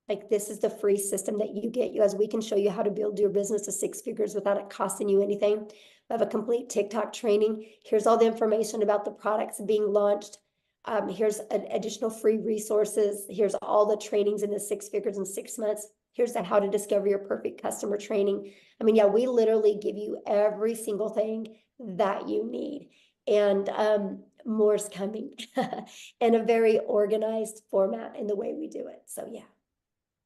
A: Like, this is the free system that you get. You guys, we can show you how to build your business to 6 figures without it costing you anything. We have a complete TikTok training. Here's all the information about the products being launched. Here's additional free resources. Here's all the trainings in the 6 figures in 6 months. Here's the how to discover your perfect customer training. I mean, yeah, we literally give you every single thing that you need. And more's coming in a very organized format in the way we do it. So yeah.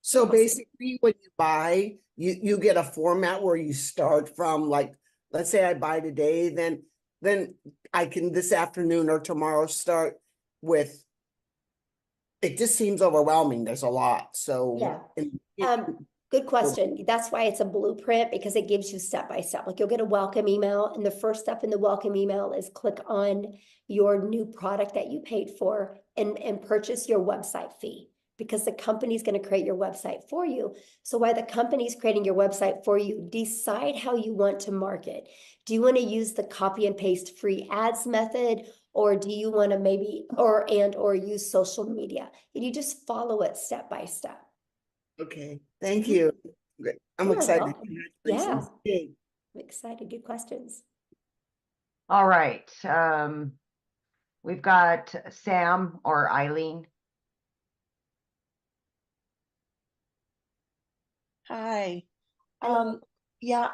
M: So basically, when you buy, you get a format where you start from, like, let's say I buy today, then I can this afternoon or tomorrow start with. It just seems overwhelming. There's a lot. So
A: yeah. Good question. That's why it's a blueprint, because it gives you step by step. Like, you'll get a welcome email, and the first step in the welcome email is click on your new product that you paid for and purchase your website fee, because the company's going to create your website for you. So while the company's creating your website for you, decide how you want to market. Do you want to use the copy and paste free ads method? Or do you want to maybe, or use social media? And you just follow it step by step.
M: Okay, thank you. I'm excited.
A: Yeah, I'm excited. Good questions.
E: All right. We've got Sam or Eileen.
N: Hi. Yeah,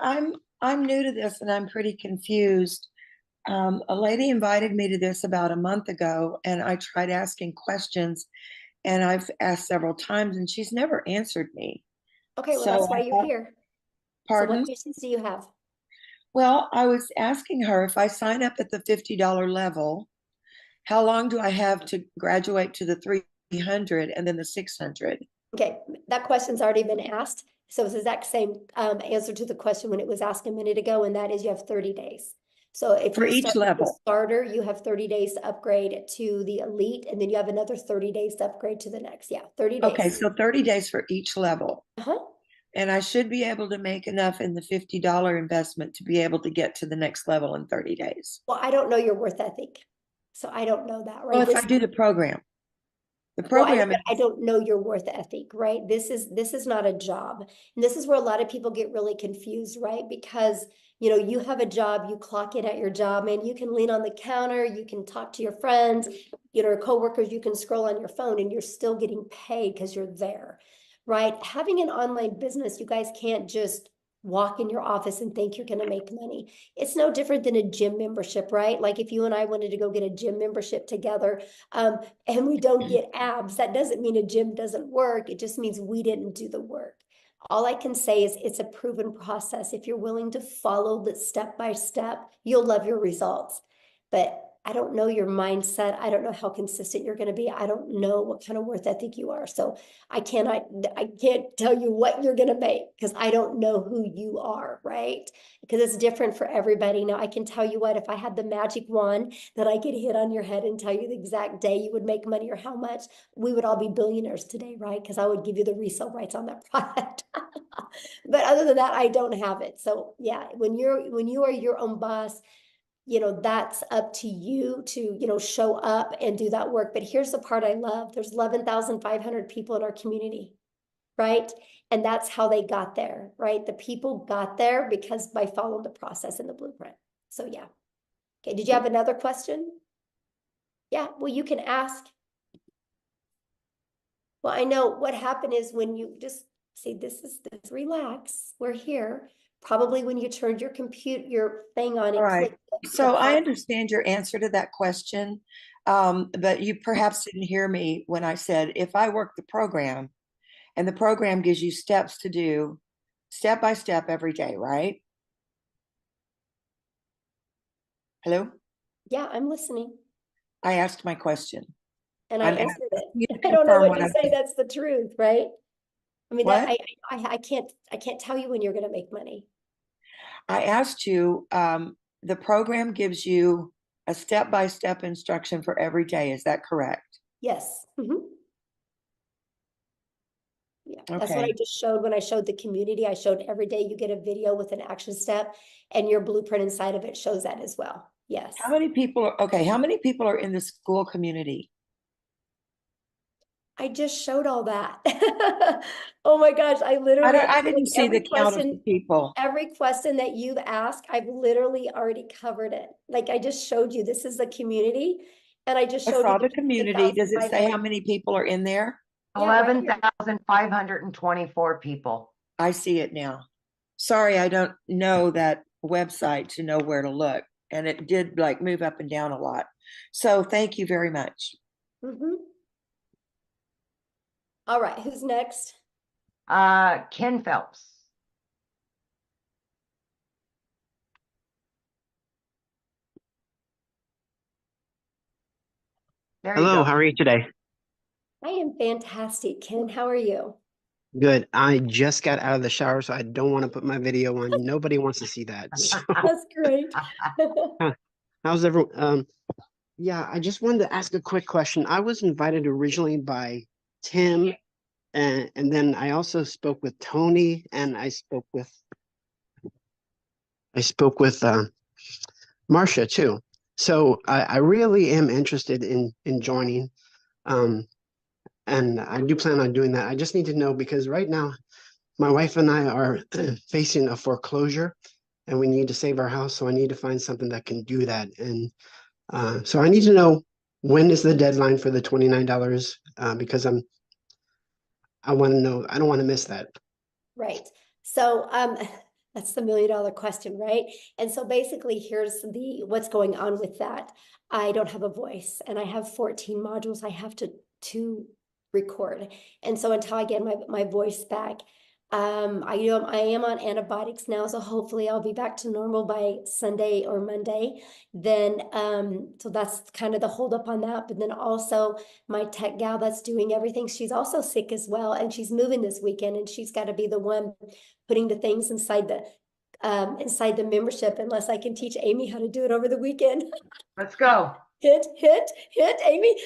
N: I'm new to this and I'm pretty confused. A lady invited me to this about a month ago, and I tried asking questions, and I've asked several times, and she's never answered me.
A: Okay, well, that's why you're here.
N: Pardon?
A: So what questions do you have?
N: Well, I was asking her, if I sign up at the $50 level, how long do I have to graduate to the 300 and then the 600?
A: Okay, that question's already been asked. So it's the exact same answer to the question when it was asked a minute ago, and that is you have 30 days. So if
N: for
A: you
N: each
A: start
N: level,
A: with the starter, you have 30 days to upgrade to the elite, and then you have another 30 days to upgrade to the next. Yeah, 30 days.
N: Okay, so 30 days for each level. And I should be able to make enough in the $50 investment to be able to get to the next level in 30 days.
A: Well, I don't know your worth ethic, so I don't know that, right?
N: Well, if I do the program. The
A: Well,
N: program
A: I don't know your worth ethic, right? This is not a job. And this is where a lot of people get really confused, right? Because, you have a job, you clock in at your job, and you can lean on the counter, you can talk to your friends, coworkers, you can scroll on your phone, and you're still getting paid because you're there, right? Having an online business, you guys can't just walk in your office and think you're going to make money. It's no different than a gym membership, right? Like, if you and I wanted to go get a gym membership together, and we don't get abs, that doesn't mean a gym doesn't work. It just means we didn't do the work. All I can say is it's a proven process. If you're willing to follow the step by step, you'll love your results. But I don't know your mindset. I don't know how consistent you're going to be. I don't know what kind of worth ethic you are. So I can't tell you what you're going to make because I don't know who you are, right? Because it's different for everybody. Now, I can tell you what, if I had the magic wand that I could hit on your head and tell you the exact day you would make money or how much, we would all be billionaires today, right? Because I would give you the resale rights on that product. But other than that, I don't have it. So yeah, when you are your own boss, that's up to you to, show up and do that work. But here's the part I love. There's 11,500 people in our community, right? And that's how they got there, right? The people got there because by following the process and the blueprint. So yeah. Okay, did you have another question? Yeah, well, you can ask. Well, I know what happened is when you just say, this, relax, we're here. Probably when you turned your thing on,
N: All
A: it
N: right.
A: clicked.
N: So I understand your answer to that question, but you perhaps didn't hear me when I said, if I work the program and the program gives you steps to do step by step every day, right? Hello?
A: Yeah, I'm listening.
N: I asked my question.
A: And I
N: I'm
A: answered
N: asking you
A: it.
N: to
A: I don't know
N: confirm
A: what
N: what
A: to
N: I
A: say.
N: said.
A: That's the truth, right? I mean,
N: What?
A: I can't tell you when you're going to make money.
N: I asked you, the program gives you a step-by-step instruction for every day. Is that correct?
A: Yes. Mhm. Yeah, that's what I
N: Okay.
A: just showed when I showed the community. I showed every day you get a video with an action step, and your blueprint inside of it shows that as well. Yes.
N: How many people how many people are in the school community?
A: I just showed all that. Oh my gosh, I literally
N: I didn't see the count of the people.
A: Every question that you've asked, I've literally already covered it. Like I just showed you, this is the community, and I just
N: I
A: showed you
N: saw the community. Does it say
A: 8,500.
N: how many people are in there?
A: Yeah, right here.
E: 11,524 people.
N: I see it now. Sorry, I don't know that website to know where to look. And it did like move up and down a lot. So thank you very much.
A: Mhm. All right, who's next?
E: Ken Phelps. There you
O: Hello,
E: go.
O: how are you today?
A: I am fantastic, Ken. How are you?
O: Good. I just got out of the shower, so I don't want to put my video on. Nobody wants to see that. So,
A: That's great.
O: how's everyone? Yeah, I just wanted to ask a quick question. I was invited originally by Tim, and then I also spoke with Tony, and I spoke with Marcia too. So I really am interested in joining. And I do plan on doing that. I just need to know because right now my wife and I are facing a foreclosure and we need to save our house. So I need to find something that can do that. And so I need to know when is the deadline for the $29 because I want to know, I don't want to miss that.
A: Right. So that's the $1 million question, right? And so basically here's what's going on with that. I don't have a voice and I have 14 modules I have to record. And so until I get my voice back, I am on antibiotics now, so hopefully I'll be back to normal by Sunday or Monday. Then so that's kind of the holdup on that. But then also my tech gal that's doing everything, she's also sick as well, and she's moving this weekend, and she's got to be the one putting the things inside the membership, unless I can teach Amy how to do it over the weekend.
E: Let's go.
A: Hit, Amy.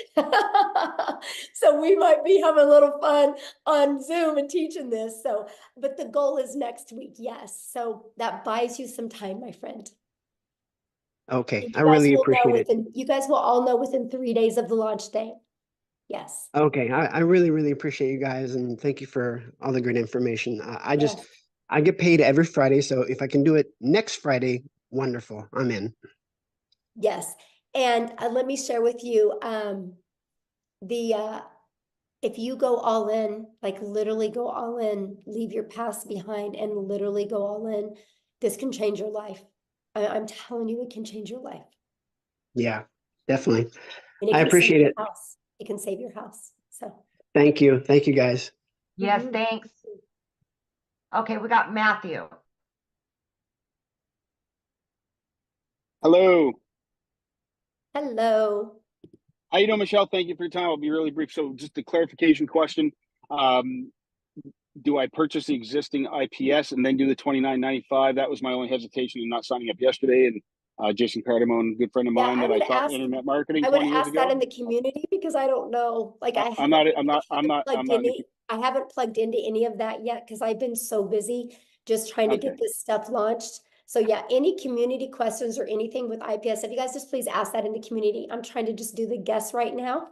A: So we might be having a little fun on Zoom and teaching this. So, but the goal is next week. Yes. So that buys you some time, my friend.
O: Okay, I really appreciate it.
A: You guys will all know within 3 days of the launch day. Yes.
O: Okay, I really, really appreciate you guys and thank you for all the great information. I get paid every Friday, so if I can do it next Friday, wonderful. I'm in.
A: Yes. And let me share with you if you go all in, like literally go all in, leave your past behind and literally go all in, this can change your life. I'm telling you, it can change your life.
O: Yeah, definitely.
A: And it
O: I
A: can
O: appreciate
A: save
O: it.
A: your house. It can save your house. So
O: Thank you. Thank you guys.
E: Yes, thanks. Okay, we got Matthew.
P: Hello.
A: Hello.
P: How you doing, Michelle? Thank you for your time. I'll be really brief. So just a clarification question. Do I purchase the existing IPS and then do the $29.95? That was my only hesitation in not signing up yesterday. And Jason Cardamone, a good friend of
A: Yeah,
P: mine that I taught internet marketing
A: I would
P: 20 years
A: ask that
P: ago.
A: in the community because I don't know. Like I
P: I'm not
A: plugged
P: in
A: in I haven't plugged into any of that yet because I've been so busy just trying to get
P: okay.
A: this stuff launched. So yeah, any community questions or anything with IPS, if you guys just please ask that in the community. I'm trying to just do the guess right now.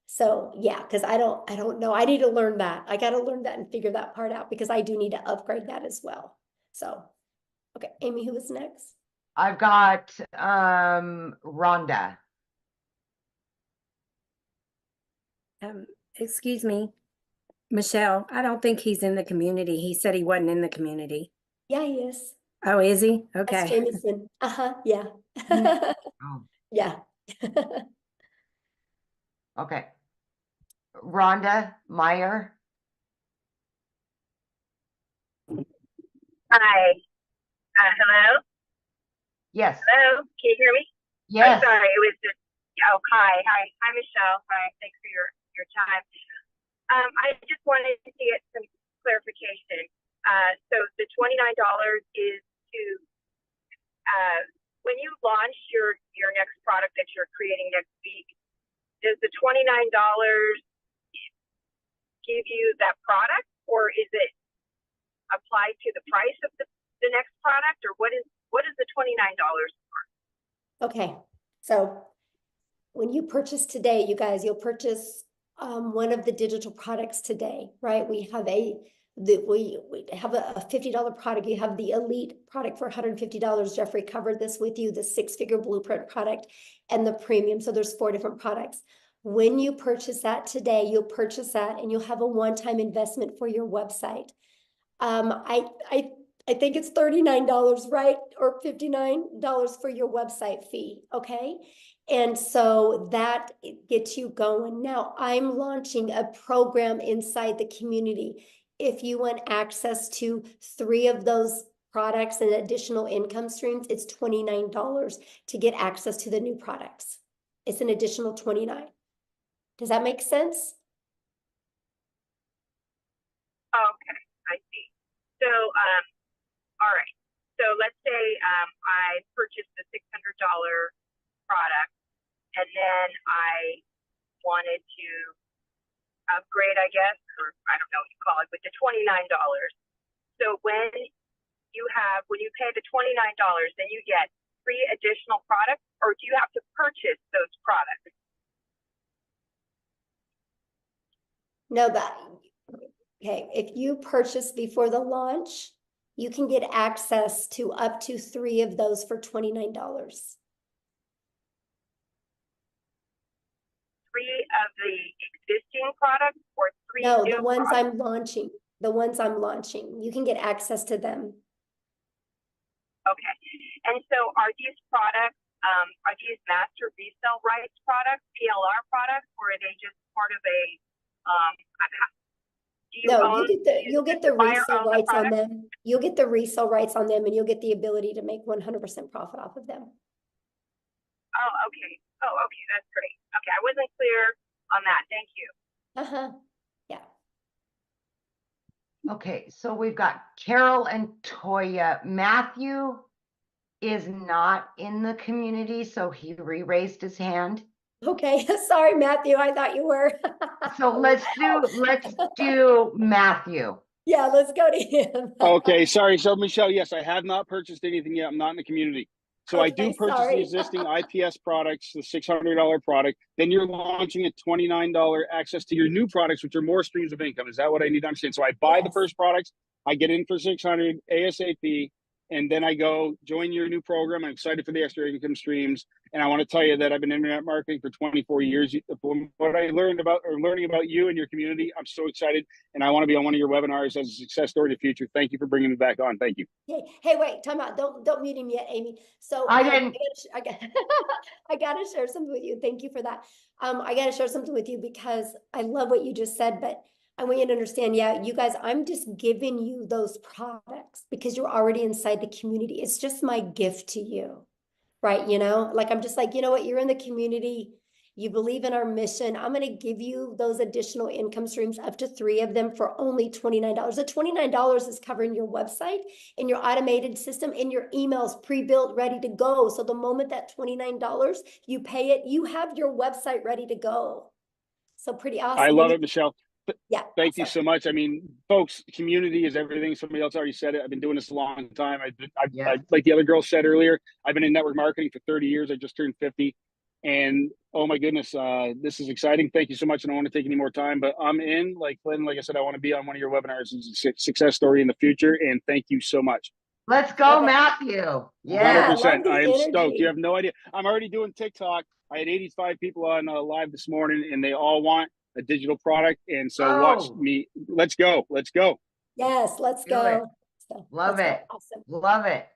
A: So yeah, because I don't know. I need to learn that. I got to learn that and figure that part out because I do need to upgrade that as well. So, okay, Amy, who was next?
E: I've got Rhonda.
Q: Excuse me, Michelle, I don't think he's in the community. He said he wasn't in the community.
A: Yeah, he is.
Q: Oh, is he?
A: That's
Q: Okay.
A: Jameson. Yeah.
E: Oh,
A: Yeah.
E: okay. Rhonda Meyer.
R: Hi. Hello?
E: Yes.
R: Hello? Can you hear me?
E: Yes.
R: I'm sorry. It was just, oh, hi. Hi, Michelle. Hi. Thanks for your time. I just wanted to get some clarification. So the $29 is to, when you launch your next product that you're creating next week, does the $29 give you that product, or is it applied to the price of the next product, or what is the $29 for?
A: Okay. So when you purchase today, you guys, you'll purchase one of the digital products today, right? We have we have a $50 product. You have the elite product for $150. Jeffrey covered this with you, the 6-figure blueprint product and the premium. So there's 4 different products. When you purchase that today, you'll purchase that and you'll have a one-time investment for your website. I think it's $39, right? Or $59 for your website fee, okay? And so that gets you going. Now, I'm launching a program inside the community. If you want access to 3 of those products and additional income streams, it's $29 to get access to the new products. It's an additional $29. Does that make sense?
R: Okay, I see. So, all right. So let's say I purchased the $600 product, and then I wanted to upgrade, I guess, or I don't know what you call it, with the $29. So when you pay the $29, then you get 3 additional products, or do you have to purchase those products?
A: No, okay, if you purchase before the launch, you can get access to up to 3 of those for $29.
R: 3 of the existing products, or 3
A: No,
R: new
A: the ones
R: products?
A: I'm launching. The ones I'm launching. You can get access to them.
R: Okay. And so are these products, are these master resale rights products, PLR products, or are they just part of a, do you
A: No,
R: own,
A: you'll get the
R: buyer
A: resale
R: own the
A: rights on
R: product?
A: them. You'll get the resale rights on them and you'll get the ability to make 100% profit off of them.
R: Oh, okay. Oh, okay. That's great. Okay. I wasn't clear on that. Thank you.
A: Uh-huh. Yeah.
E: Okay, so we've got Carol and Toya. Matthew is not in the community, so he re-raised his hand.
A: Okay. Sorry, Matthew. I thought you were.
E: So let's do Matthew.
A: Yeah, let's go to him.
P: Okay, sorry. So Michelle, yes, I have not purchased anything yet. I'm not in the community. So I do
A: Okay,
P: purchase the
A: sorry.
P: existing IPS products, the $600 product. Then you're launching a $29 access to your new products, which are more streams of income. Is that what I need to understand? So I buy the first products, I get in for $600 ASAP, and then I go join your new program. I'm excited for the extra income streams. And I want to tell you that I've been internet marketing for 24 years. From what I learning about you and your community, I'm so excited. And I want to be on one of your webinars as a success story in the future. Thank you for bringing me back on. Thank you.
A: Hey, wait, time out. Don't mute him yet, Amy. So
E: I didn't.
A: I gotta share something with you. Thank you for that. I gotta share something with you because I love what you just said, but I want you to understand, yeah, you guys, I'm just giving you those products because you're already inside the community. It's just my gift to you, right? You know, like I'm just like, you know what, you're in the community, you believe in our mission. I'm going to give you those additional income streams, up to 3 of them for only $29. The $29 is covering your website and your automated system and your emails pre-built, ready to go. So the moment that $29, you pay it, you have your website ready to go. So pretty awesome.
P: I love it, Michelle.
A: Yeah.
P: Thank you so much. I mean, folks, community is everything. Somebody else already said it. I've been doing this a long time. I like the other girl said earlier, I've been in network marketing for 30 years. I just turned 50. And oh my goodness, this is exciting. Thank you so much. I don't want to take any more time, but I'm in. Like Lynn, like I said, I want to be on one of your webinars as a success story in the future. And thank you so much.
E: Let's go, Matthew. Yeah.
P: 100%. I am stoked. You have no idea. I'm already doing TikTok. I had 85 people on live this morning, and they all want a digital product. And so watch me. Let's go. Let's go.
A: Yes, let's go. So,
E: Love it.
A: Awesome.
E: Love it.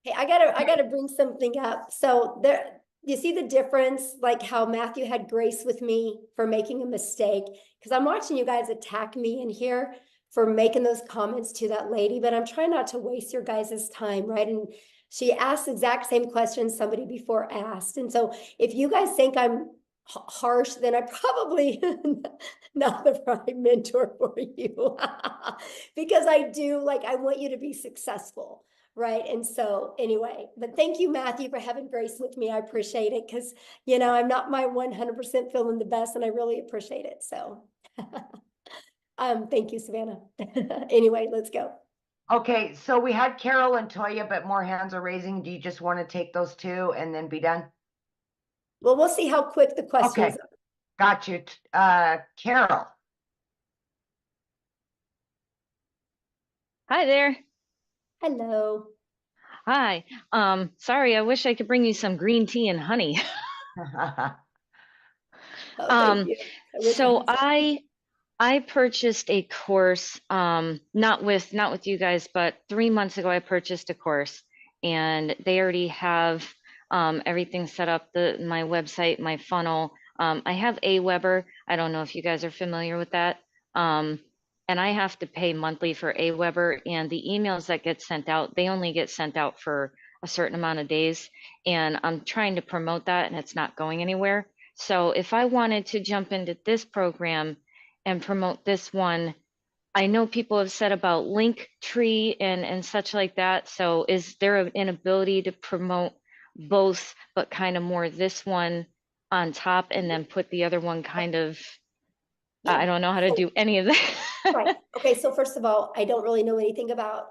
A: Hey, I gotta bring something up. So there, you see the difference, like how Matthew had grace with me for making a mistake, because I'm watching you guys attack me in here for making those comments to that lady, but I'm trying not to waste your guys' time, right? And she asked the exact same question somebody before asked. And so if you guys think I'm harsh, then I probably not the right mentor for you. Because I do, like, I want you to be successful. Right. And so anyway, but thank you, Matthew, for having grace with me. I appreciate it because, you know, I'm not my 100% feeling the best and I really appreciate it. So thank you, Savannah. Anyway, let's go.
E: Okay, so we had Carol and Toya, but more hands are raising. Do you just want to take those 2 and then be done?
A: Well, we'll see how quick the questions
E: are. Got you. Carol.
S: Hi there.
A: Hello.
S: Hi. Sorry, I wish I could bring you some green tea and honey.
A: Thank you.
S: So I purchased a course, not with you guys, but 3 months ago I purchased a course and they already have everything set up, my website, my funnel. I have Aweber. I don't know if you guys are familiar with that. And I have to pay monthly for Aweber, and the emails that get sent out, they only get sent out for a certain amount of days. And I'm trying to promote that and it's not going anywhere. So if I wanted to jump into this program and promote this one, I know people have said about Linktree and such like that. So is there an ability to promote both, but kind of more this one on top and then put the other one kind of, I don't know how to do any of that.
A: Right. Okay. So first of all, I don't really know anything about,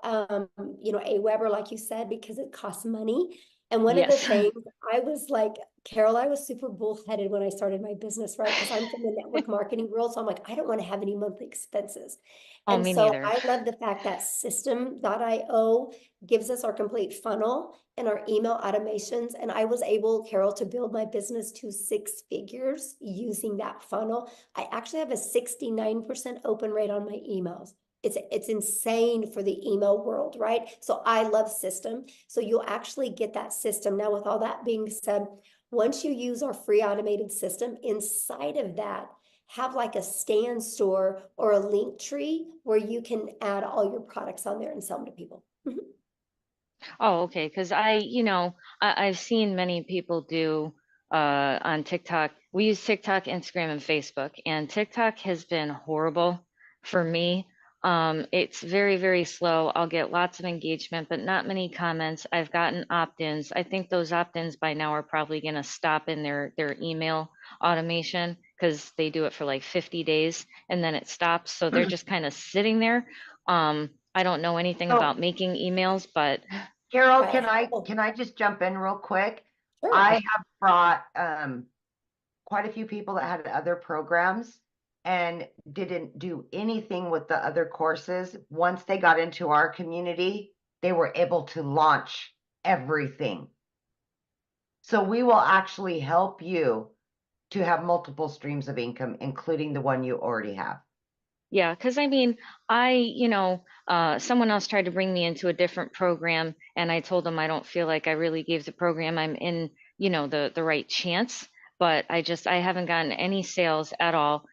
A: you know, Aweber, like you said, because it costs money. And one of the things I was like, Carol, I was super bullheaded when I started my business, right? Because I'm from the network marketing world. So I'm like, I don't want to have any monthly expenses.
S: Oh,
A: and
S: me
A: so
S: neither.
A: I love the fact that system.io gives us our complete funnel and our email automations. And I was able, Carol, to build my business to 6 figures using that funnel. I actually have a 69% open rate on my emails. It's insane for the email world, right? So I love system. So you'll actually get that system. Now, with all that being said, once you use our free automated system, inside of that, have like a stand store or a link tree where you can add all your products on there and sell them to people.
S: Oh, okay. Because I've seen many people do on TikTok. We use TikTok, Instagram, and Facebook, and TikTok has been horrible for me. It's very, very slow. I'll get lots of engagement, but not many comments. I've gotten opt-ins. I think those opt-ins by now are probably going to stop in their email automation because they do it for like 50 days and then it stops. So they're just kind of sitting there. I don't know anything about making emails, but
E: Carol, can I just jump in real quick? Sure. I have brought quite a few people that had other programs and didn't do anything with the other courses. Once they got into our community, they were able to launch everything. So we will actually help you to have multiple streams of income, including the one you already have.
S: Yeah, because I mean, someone else tried to bring me into a different program, and I told them I don't feel like I really gave the program I'm in, the right chance. But I haven't gotten any sales at all.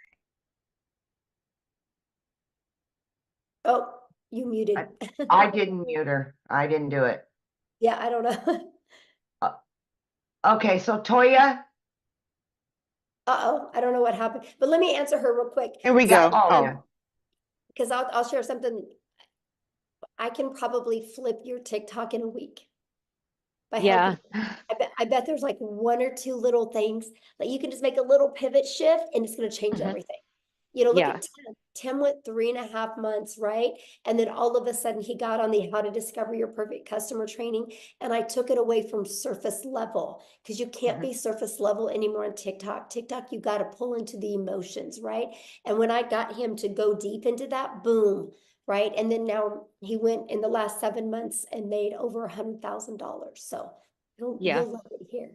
A: Oh, you muted.
E: I didn't mute her. I didn't do it.
A: Yeah, I don't know.
E: Okay, so Toya.
A: Uh-oh, I don't know what happened, but let me answer her real quick.
N: Here we
E: Yeah.
N: go.
E: Oh,
N: Oh,
E: yeah.
A: Because I'll share something. I can probably flip your TikTok in a week by
S: Yeah.
A: helping. I bet there's like one or two little things that you can just make a little pivot shift and it's going to change
S: Mhm.
A: everything. You know, look
S: Yeah.
A: at Tim. Tim went 3.5 months, right? And then all of a sudden he got on the How to Discover Your Perfect Customer training. And I took it away from surface level because you can't be surface level anymore on TikTok. TikTok, you got to pull into the emotions, right? And when I got him to go deep into that, boom, right? And then now he went in the last 7 months and made over $100,000. So
S: Yeah.
A: you'll love it here.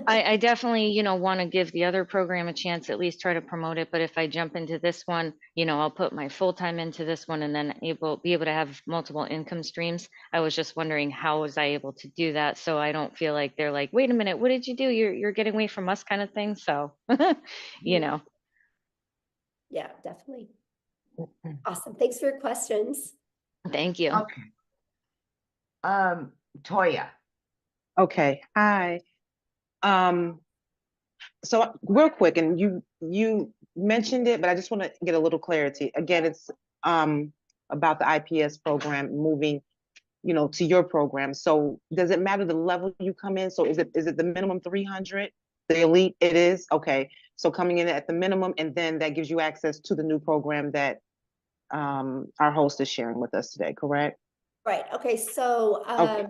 S: I definitely, want to give the other program a chance, at least try to promote it. But if I jump into this one, I'll put my full time into this one and then be able to have multiple income streams. I was just wondering how was I able to do that so I don't feel like they're like, wait a minute, what did you do? You're getting away from us kind of thing. So,
A: Yeah, definitely. Awesome. Thanks for your questions.
S: Thank you.
E: Okay. Toya.
T: Okay. Hi. So real quick, and you mentioned it, but I just want to get a little clarity. Again, it's about the IPS program moving, to your program. So does it matter the level you come in? So is it the minimum 300? The elite? It is? Okay. So coming in at the minimum, and then that gives you access to the new program that our host is sharing with us today, correct?
A: Right. Okay. So
T: Okay.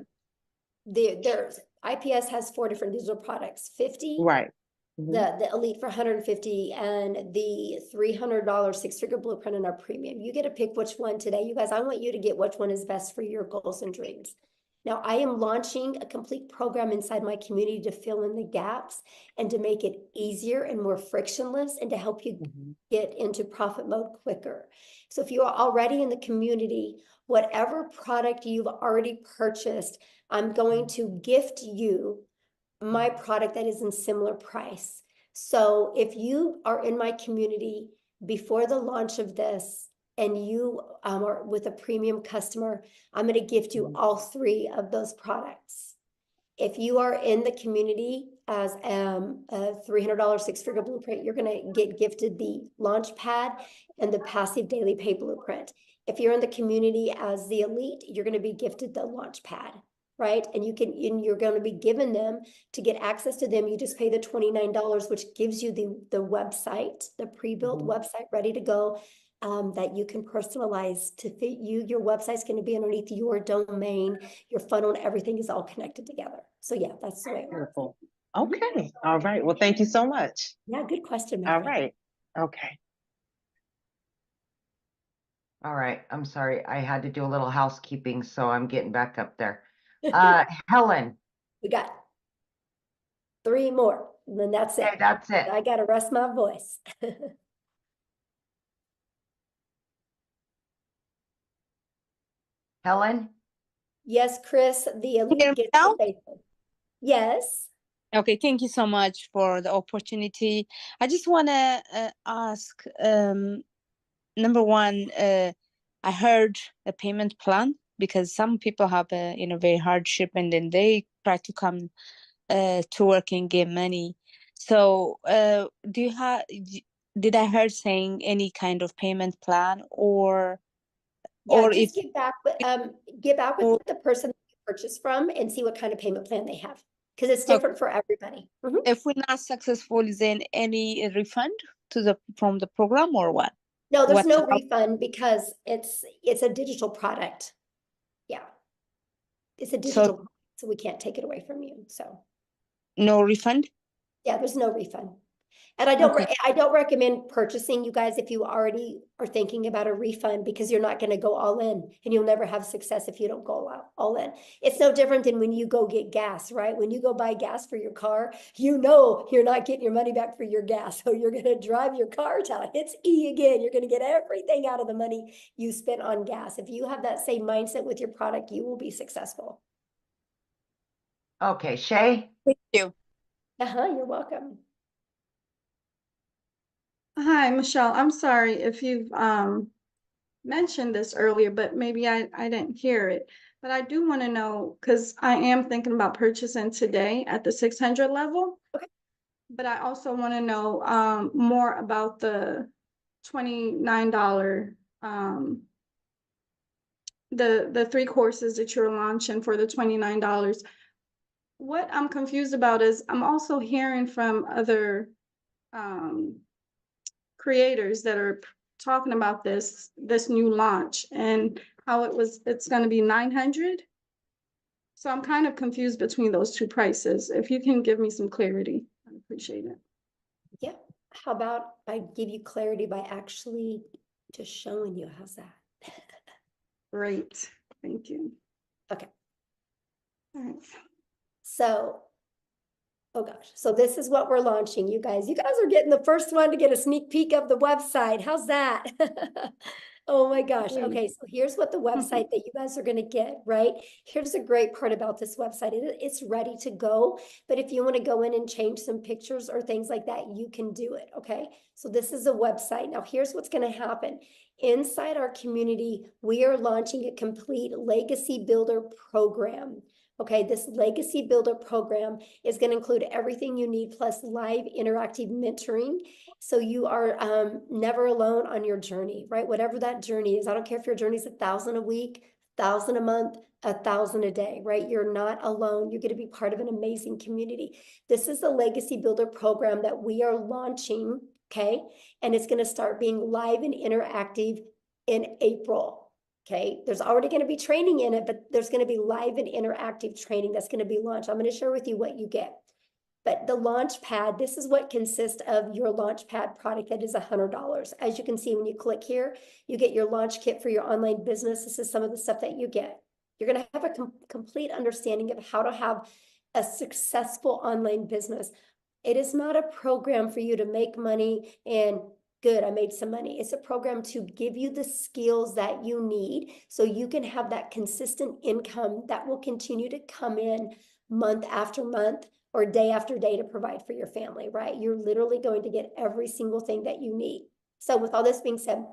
A: there's IPS has 4 different digital products, 50,
T: Right.
A: the elite for 150, and the $300 6-figure blueprint in our premium. You get to pick which one today. You guys, I want you to get which one is best for your goals and dreams. Now, I am launching a complete program inside my community to fill in the gaps and to make it easier and more frictionless and to help you get into profit mode quicker. So if you are already in the community, whatever product you've already purchased, I'm going to gift you my product that is in similar price. So if you are in my community before the launch of this and you are with a premium customer, I'm going to gift you all 3 of those products. If you are in the community as a $300 6-figure blueprint, you're going to get gifted the launch pad and the passive daily pay blueprint. If you're in the community as the elite, you're going to be gifted the launch pad, right? And you're going to be given them to get access to them. You just pay the $29, which gives you the website, the pre-built website ready to go. That you can personalize to fit you. Your website's going to be underneath your domain, your funnel, and everything is all connected together. So yeah, that's the way it works.
T: Beautiful. Okay. All right. Well, thank you so much.
A: Yeah, good question.
T: All right. Okay.
E: All right. I'm sorry. I had to do a little housekeeping, so I'm getting back up there. Helen.
A: We got 3 more, and then that's it.
E: Okay, that's it.
A: I got to rest my voice.
E: Helen?
A: Yes, Chris, the elite
U: Hear me
A: gets
U: now?
A: the basic. Yes.
U: Okay, thank you so much for the opportunity. I just want to ask, number one, I heard a payment plan because some people have a very hardship and then they try to come to work and get money. So, do you have? Did I heard saying any kind of payment plan
A: Yeah,
U: or
A: just
U: if
A: get back with the person that you purchased from and see what kind of payment plan they have, because it's different for everybody.
U: if we're not successful, is there any refund from the program or what?
A: No, there's no
U: How-
A: refund because it's a digital product. Yeah. It's a digital product, so we can't take it away from you. So
U: no refund?
A: yeah, there's no refund. And I don't
U: Okay.
A: I don't recommend purchasing, you guys, if you already are thinking about a refund, because you're not going to go all in and you'll never have success if you don't go all in. It's no different than when you go get gas, right? When you go buy gas for your car, you're not getting your money back for your gas. So you're going to drive your car till it hits E again. You're going to get everything out of the money you spent on gas. If you have that same mindset with your product, you will be successful.
E: Okay, Shay?
U: Thank you.
A: You're welcome.
V: Hi, Michelle. I'm sorry if you've
C: mentioned this earlier, but maybe I didn't hear it. But I do want to know, because I am thinking about purchasing today at the 600 level.
A: Okay.
C: But I also want to know more about the $29 the 3 courses that you're launching for the $29. What I'm confused about is I'm also hearing from other creators that are talking about this new launch and how it's going to be 900. So I'm kind of confused between those two prices. If you can give me some clarity, I'd appreciate it.
A: Yeah. How about I give you clarity by actually just showing you? How's that?
C: Great. Thank you.
A: Okay.
C: All right.
A: So, oh gosh. So this is what we're launching, you guys. You guys are getting the first one to get a sneak peek of the website. How's that? Oh my gosh. Okay, so here's what the website that you guys are going to get, right? Here's the great part about this website. It's ready to go, but if you want to go in and change some pictures or things like that, you can do it, okay? So this is a website. Now here's what's going to happen. Inside our community, we are launching a complete legacy builder program. Okay, this legacy builder program is going to include everything you need plus live interactive mentoring. So you are never alone on your journey, right? Whatever that journey is. I don't care if your journey is 1,000 a week, 1,000 a month, 1,000 a day, right? You're not alone. You're going to be part of an amazing community. This is the legacy builder program that we are launching, okay? And it's going to start being live and interactive in April. Okay, there's already going to be training in it, but there's going to be live and interactive training that's going to be launched. I'm going to share with you what you get. But the launch pad, this is what consists of your launch pad product that is $100. As you can see, when you click here, you get your launch kit for your online business. This is some of the stuff that you get. You're going to have a complete understanding of how to have a successful online business. It is not a program for you to make money and good, I made some money. It's a program to give you the skills that you need so you can have that consistent income that will continue to come in month after month or day after day to provide for your family, right? You're literally going to get every single thing that you need. So with all this being said,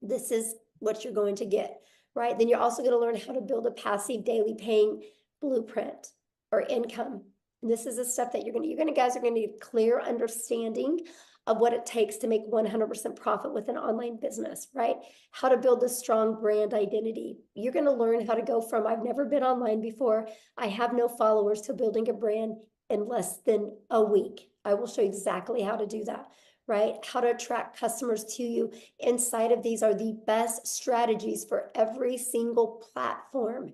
A: this is what you're going to get, right? Then you're also going to learn how to build a passive daily paying blueprint or income. And this is the stuff that you guys are going to need clear understanding of what it takes to make 100% profit with an online business, right? How to build a strong brand identity. You're going to learn how to go from I've never been online before, I have no followers, to building a brand in less than a week. I will show you exactly how to do that, right? How to attract customers to you. Inside of these are the best strategies for every single platform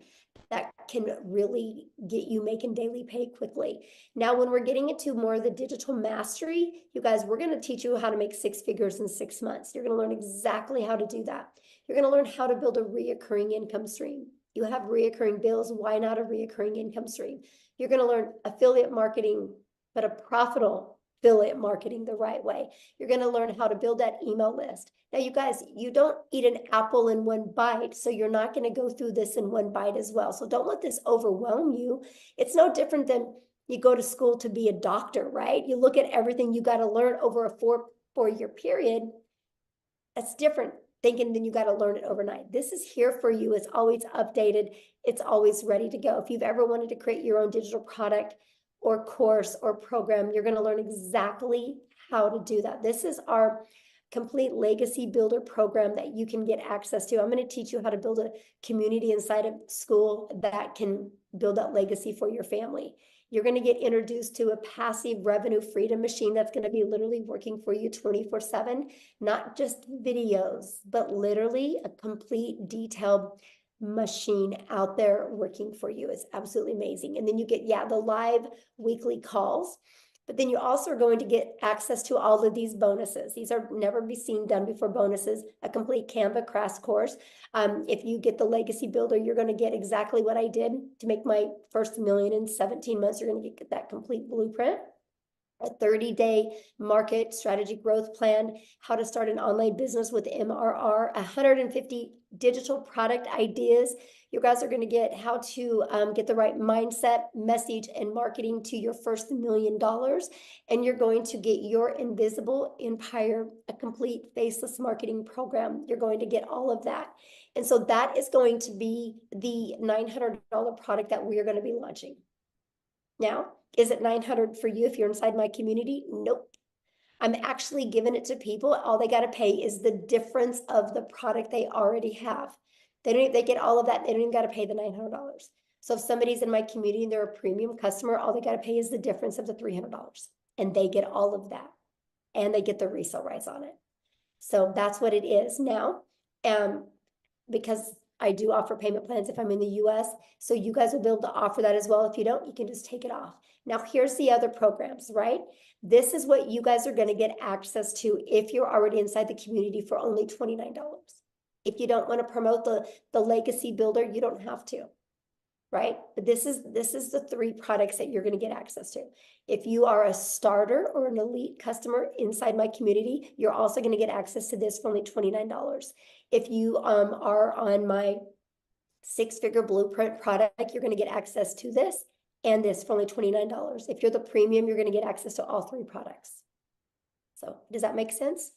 A: that can really get you making daily pay quickly. Now, when we're getting into more of the digital mastery, you guys, we're going to teach you how to make 6 figures in 6 months. You're going to learn exactly how to do that. You're going to learn how to build a reoccurring income stream. You have reoccurring bills. Why not a reoccurring income stream? You're going to learn affiliate marketing, but a profitable affiliate marketing the right way. You're going to learn how to build that email list. Now, you guys, you don't eat an apple in one bite, so you're not going to go through this in one bite as well. So don't let this overwhelm you. It's no different than you go to school to be a doctor, right? You look at everything you got to learn over a four-year period. That's different thinking than you got to learn it overnight. This is here for you. It's always updated. It's always ready to go. If you've ever wanted to create your own digital product or course or program, you're going to learn exactly how to do that. This is our complete legacy builder program that you can get access to. I'm going to teach you how to build a community inside of school that can build that legacy for your family. You're going to get introduced to a passive revenue freedom machine that's going to be literally working for you 24/7, not just videos, but literally a complete detailed machine out there working for you. Is absolutely amazing. And then you get, the live weekly calls, but then you also are going to get access to all of these bonuses. These are never be seen done before bonuses, a complete Canva crash course. If you get the legacy builder, you're going to get exactly what I did to make my first $1 million in 17 months. You're going to get that complete blueprint. a 30-day market strategy growth plan, how to start an online business with MRR, 150 digital product ideas. You guys are going to get how to get the right mindset, message, and marketing to your first $1 million. And you're going to get your invisible empire, a complete faceless marketing program. You're going to get all of that. And so that is going to be the $900 product that we are going to be launching. Now, is it $900 for you if you're inside my community? Nope. I'm actually giving it to people. All they got to pay is the difference of the product they already have. They get all of that. They don't even got to pay the $900. So if somebody's in my community and they're a premium customer, all they got to pay is the difference of the $300. And they get all of that. And they get the resale rights on it. So that's what it is now. Because I do offer payment plans if I'm in the US. So you guys will be able to offer that as well. If you don't, you can just take it off. Now, here's the other programs, right? This is what you guys are going to get access to if you're already inside the community for only $29. If you don't want to promote the legacy builder, you don't have to, right? But this is the 3 products that you're going to get access to. If you are a starter or an elite customer inside my community, you're also going to get access to this for only $29. If you are on my 6-figure blueprint product, you're going to get access to this and this for only $29. If you're the premium, you're going to get access to all 3 products. So does that make sense?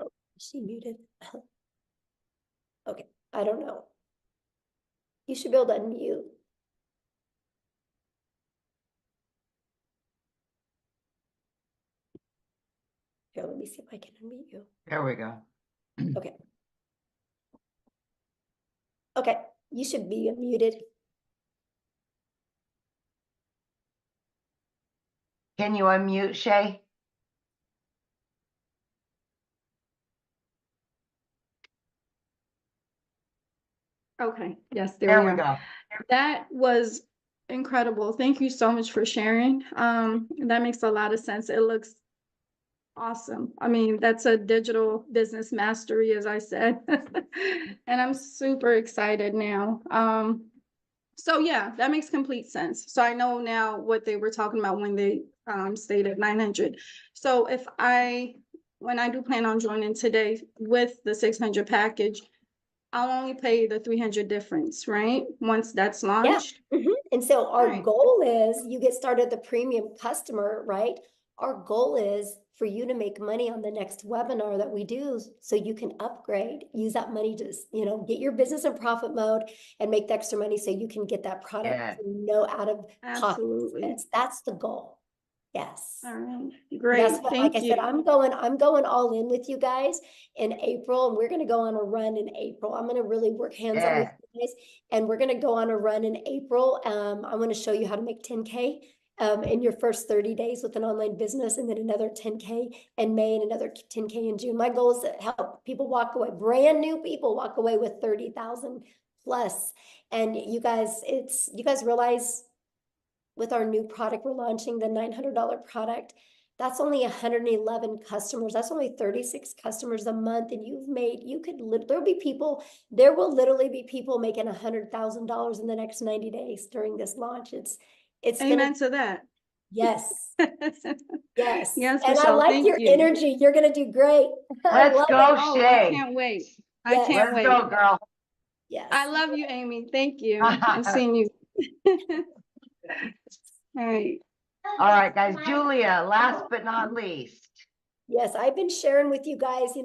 A: Oh, is she muted? Okay, I don't know. You should be able to unmute. Here, let me see if I can unmute you.
E: There we go.
A: Okay. Okay, you should be unmuted.
E: Can you unmute, Shay?
C: Okay, yes,
E: There
C: we
E: we go.
C: That was incredible. Thank you so much for sharing. That makes a lot of sense. It looks awesome. I mean, that's a digital business mastery, as I said. And I'm super excited now. So yeah, that makes complete sense. So I know now what they were talking about when they stated 900. So when I do plan on joining today with the 600 package, I'll only pay the 300 difference, right? Once that's launched.
A: Yeah. And so our
C: Right.
A: goal is you get started the premium customer, right? Our goal is for you to make money on the next webinar that we do so you can upgrade, use that money to, get your business in profit mode and make the extra money so you can get that product for no out of pocket expense. That's the goal. Yes.
C: All right. Great.
A: That's what,
C: Thank
A: like I
C: you.
A: said, I'm going all in with you guys in April, and we're going to go on a run in April. I'm going to really work hands-on with you guys, and we're going to go on a run in April. I'm going to show you how to make 10K in your first 30 days with an online business, and then another 10K in May and another 10K in June. My goal is to help people walk away, brand new people walk away with 30,000 plus. And you guys realize with our new product we're launching, the $900 product, that's only 111 customers. That's only 36 customers a month. And there will literally be people making $100,000 in the next 90 days during this launch. It's
C: Amen to that.
A: Yes. Yes.
C: Yes,
A: And I
C: Michelle,
A: like
C: thank
A: your
C: you.
A: energy. You're going to do great. I
E: Let's
A: love
E: go,
A: it.
C: Oh, I
E: Shay.
C: can't wait. I
A: Yes.
C: can't
E: Let's
C: wait.
E: go, girl.
A: Yes.
C: I love you, Amy. Thank you. And seeing you. All right.
E: All right, guys. Julia, last but not least.
A: Yes, I've been sharing with you guys, we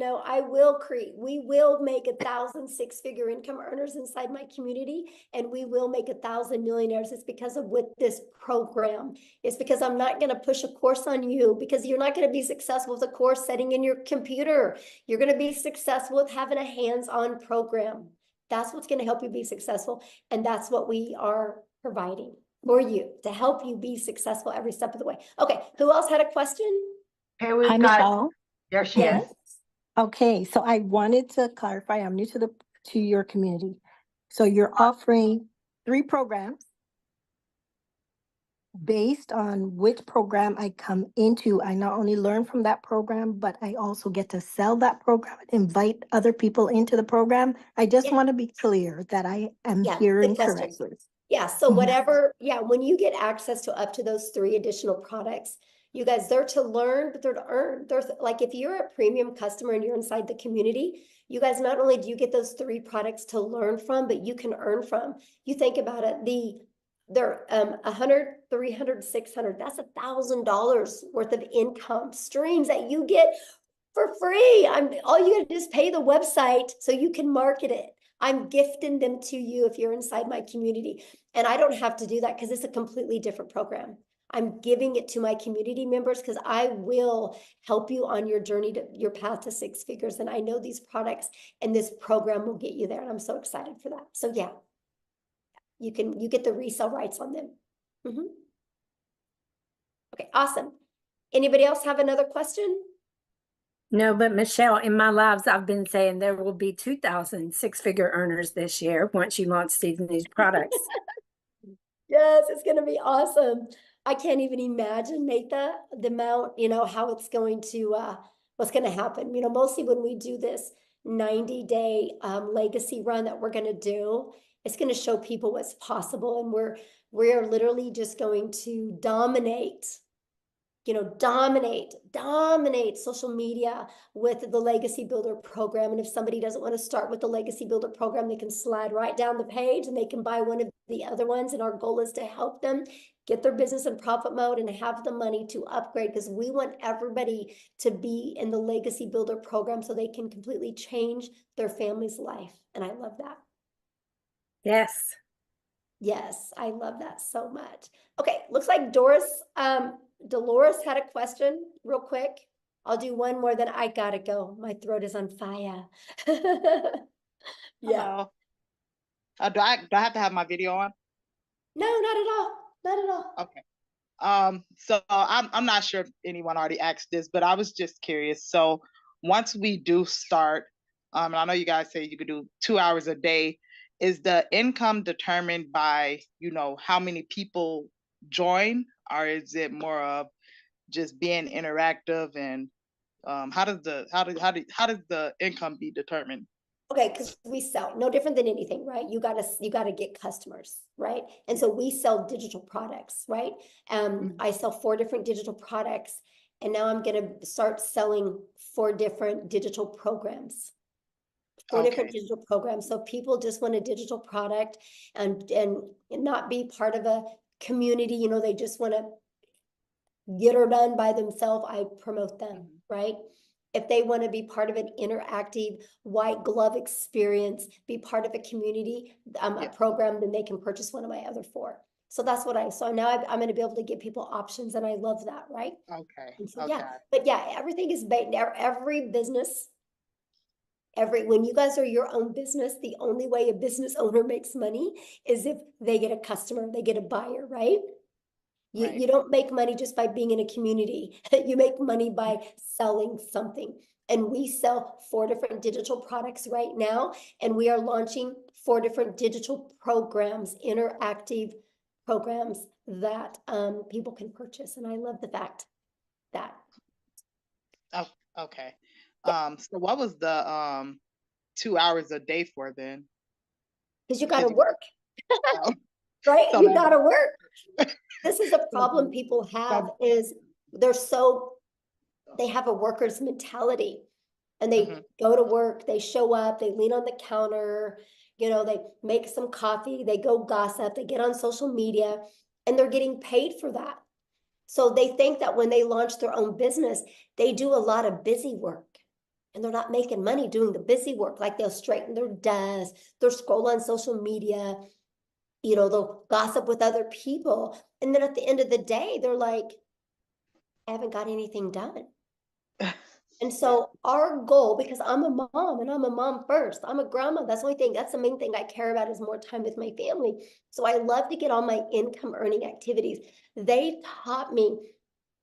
A: will make 1,000 6-figure income earners inside my community, and we will make 1,000 millionaires. It's because of with this program. It's because I'm not going to push a course on you, because you're not going to be successful with a course setting in your computer. You're going to be successful with having a hands-on program. That's what's going to help you be successful. And that's what we are providing for you to help you be successful every step of the way. Okay. Who else had a question?
E: Okay,
D: Hi,
E: we've got,
D: Michelle.
E: there she is.
D: Okay, so I wanted to clarify, I'm new to your community. So you're offering 3 programs. based on which program I come into, I not only learn from that program, but I also get to sell that program, invite other people into the program. I just
A: Yeah.
D: want to be clear that I am
A: Yeah,
D: hearing
A: good question.
D: correctly.
A: Yeah, so
D: Mhm.
A: whatever, yeah, when you get access to up to those 3 additional products, you guys, they're to learn, but they're to earn. They're like, if you're a premium customer and you're inside the community, you guys, not only do you get those 3 products to learn from, but you can earn from. You think about it, they're 100, 300, 600, that's $1,000 worth of income streams that you get for free. All you gotta do is pay the website so you can market it. I'm gifting them to you if you're inside my community. And I don't have to do that because it's a completely different program. I'm giving it to my community members because I will help you on your journey to your path to 6 figures. And I know these products and this program will get you there. And I'm so excited for that. So yeah, you get the resale rights on them. Mhm. Okay, awesome. Anybody else have another question?
Q: No, but Michelle, in my lives, I've been saying there will be 2,000 six-figure earners this year once you launch these new products.
A: Yes, it's going to be awesome. I can't even imagine, Natha, the amount, how it's going to, what's going to happen. Mostly when we do this 90-day legacy run that we're going to do, it's going to show people what's possible. And we're literally just going to dominate social media with the Legacy Builder program. And if somebody doesn't want to start with the Legacy Builder program, they can slide right down the page and they can buy one of the other ones. And our goal is to help them get their business in profit mode and have the money to upgrade, because we want everybody to be in the Legacy Builder program so they can completely change their family's life. And I love that.
Q: Yes.
A: Yes, I love that so much. Okay, looks like Dolores had a question real quick. I'll do one more, then I gotta go. My throat is on fire. Yeah.
T: Hello. Do I have to have my video on?
A: No, not at all. Not at all.
T: Okay. So I'm not sure if anyone already asked this, but I was just curious. So once we do start, and I know you guys say you could do 2 hours a day, is the income determined by, how many people join, or is it more of just being interactive? And how does the income be determined?
A: Okay, because we sell no different than anything, right? You gotta get customers, right? And so we sell digital products, right? I sell 4 different digital products, and now I'm gonna start selling 4 different digital programs. 4 different digital programs. So people just want a digital product and not be part of a community, they just want to get her done by themselves. I promote them, right? If they want to be part of an interactive white glove experience, be part of a community, a program, then they can purchase one of my other 4. So that's what so now I'm going to be able to give people options, and I love that, right?
T: Okay.
A: And so, yeah, but yeah, everything is based, every business, when you guys are your own business, the only way a business owner makes money is if they get a customer, they get a buyer, right? You don't make money just by being in a community. You make money by selling something. And we sell 4 different digital products right now, and we are launching 4 different digital programs, interactive programs that people can purchase. And I love the fact that.
T: Oh, okay. So what was the 2 hours a day for then?
A: Because you got to work, right?
T: So
A: You got to work. This is a problem people have is they have a worker's mentality, and they go to work, they show up, they lean on the counter, they make some coffee, they go gossip, they get on social media, and they're getting paid for that. So they think that when they launch their own business, they do a lot of busy work, and they're not making money doing the busy work. Like they'll straighten their desk, they'll scroll on social media, they'll gossip with other people. And then at the end of the day, they're like, I haven't got anything done. And so our goal, because I'm a mom and I'm a mom first, I'm a grandma. That's the main thing I care about is more time with my family. So I love to get all my income earning activities. They taught me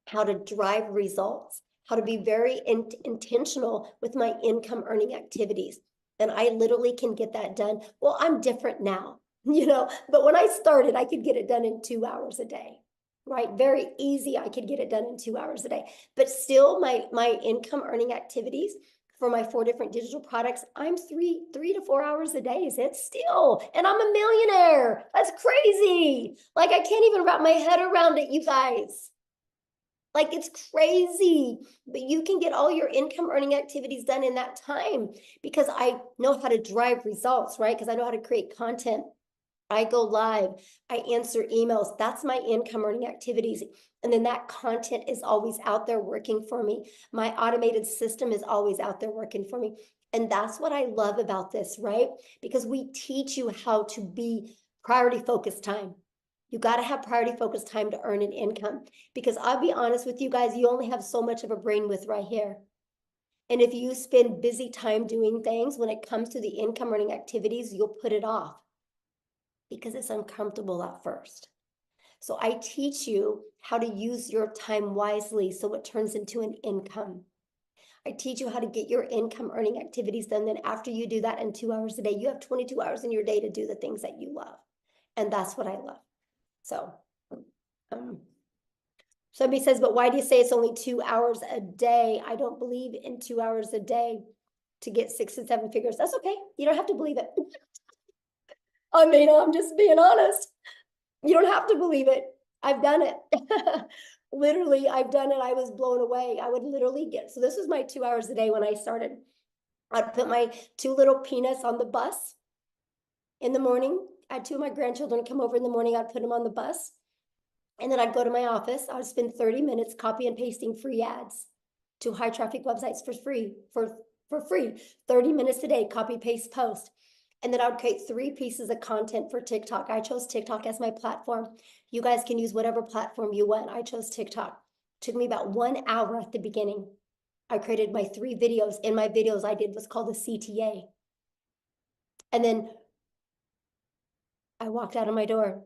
A: how to drive results, how to be very intentional with my income earning activities. And I literally can get that done. Well, I'm different now, but when I started, I could get it done in 2 hours a day. right? Very easy. I could get it done in 2 hours a day. But still, my income earning activities for my 4 different digital products, I'm 3 to 4 hours a day. It's still, and I'm a millionaire. That's crazy. Like, I can't even wrap my head around it, you guys. Like, it's crazy, but you can get all your income earning activities done in that time because I know how to drive results, right? Because I know how to create content. I go live, I answer emails. That's my income earning activities. And then that content is always out there working for me. My automated system is always out there working for me. And that's what I love about this, right? Because we teach you how to be priority focused time. You got to have priority focused time to earn an income. Because I'll be honest with you guys, you only have so much of a brain width right here. And if you spend busy time doing things, when it comes to the income earning activities, you'll put it off because it's uncomfortable at first. So I teach you how to use your time wisely so it turns into an income. I teach you how to get your income earning activities done. Then after you do that in 2 hours a day, you have 22 hours in your day to do the things that you love. And that's what I love. So somebody says, but why do you say it's only 2 hours a day? I don't believe in 2 hours a day to get 6 and 7 figures. That's okay. You don't have to believe it. I mean, I'm just being honest. You don't have to believe it. I've done it. Literally, I've done it. I was blown away. I would literally get, so this was my 2 hours a day when I started. I'd put my 2 little peanuts on the bus in the morning. I had 2 of my grandchildren come over in the morning. I'd put them on the bus. And then I'd go to my office. I would spend 30 minutes copy and pasting free ads to high traffic websites for free, for free. 30 minutes a day, copy, paste, post. And then I would create 3 pieces of content for TikTok. I chose TikTok as my platform. You guys can use whatever platform you want. I chose TikTok. It took me about 1 hour at the beginning. I created my 3 videos. In my videos, I did what's called a CTA. And then I walked out of my door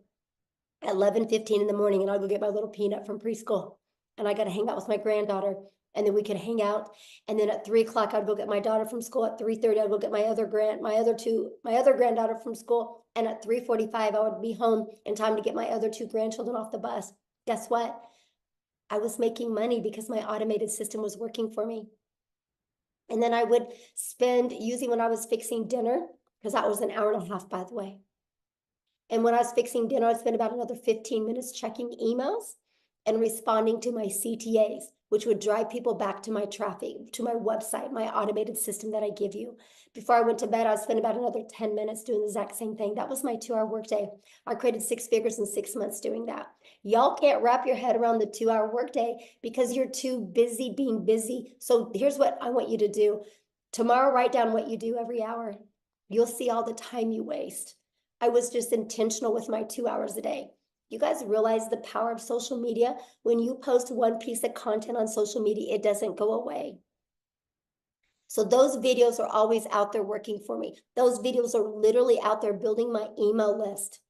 A: at 11:15 in the morning, and I'll go get my little peanut from preschool. And I got to hang out with my granddaughter. And then we could hang out. And then at 3 o'clock, I'd go get my daughter from school. At 3:30, I'd go get my other granddaughter from school. And at 3:45, I would be home in time to get my other 2 grandchildren off the bus. Guess what? I was making money because my automated system was working for me. And then I would spend, usually when I was fixing dinner, because that was an hour and a half, by the way. And when I was fixing dinner, I'd spend about another 15 minutes checking emails and responding to my CTAs, which would drive people back to my traffic, to my website, my automated system that I give you. Before I went to bed, I'd spend about another 10 minutes doing the exact same thing. That was my 2-hour workday. I created 6 figures in 6 months doing that. Y'all can't wrap your head around the 2-hour workday because you're too busy being busy. So here's what I want you to do. Tomorrow, write down what you do every hour. You'll see all the time you waste. I was just intentional with my 2 hours a day. You guys realize the power of social media? When you post 1 piece of content on social media, it doesn't go away. So those videos are always out there working for me. Those videos are literally out there building my email list.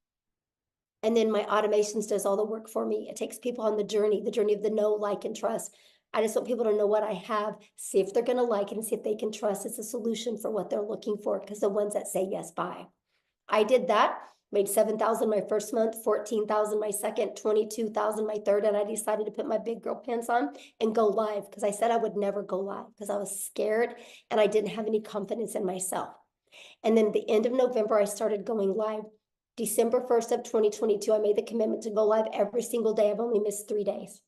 A: And then my automations does all the work for me. It takes people on the journey of the know, like, and trust. I just want people to know what I have, see if they're going to like it, and see if they can trust it's a solution for what they're looking for, because the ones that say yes, buy. I did that, made 7,000 my first month, 14,000 my second, 22,000 my third, and I decided to put my big girl pants on and go live because I said I would never go live because I was scared and I didn't have any confidence in myself. And then the end of November, I started going live. December 1st of 2022, I made the commitment to go live every single day. I've only missed 3 days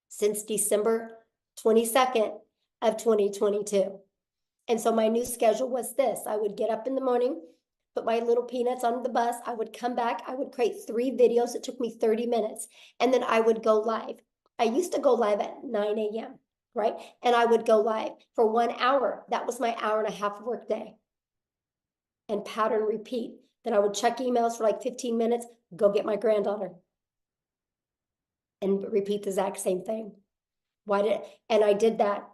A: since December 22nd of 2022. And so my new schedule was this. I would get up in the morning, put my little peanuts on the bus. I would come back. I would create 3 videos. It took me 30 minutes. And then I would go live. I used to go live at 9 a.m., right? And I would go live for 1 hour. That was my hour and a half work day. And pattern repeat. Then I would check emails for like 15 minutes, go get my granddaughter. And repeat the exact same thing. And I did that.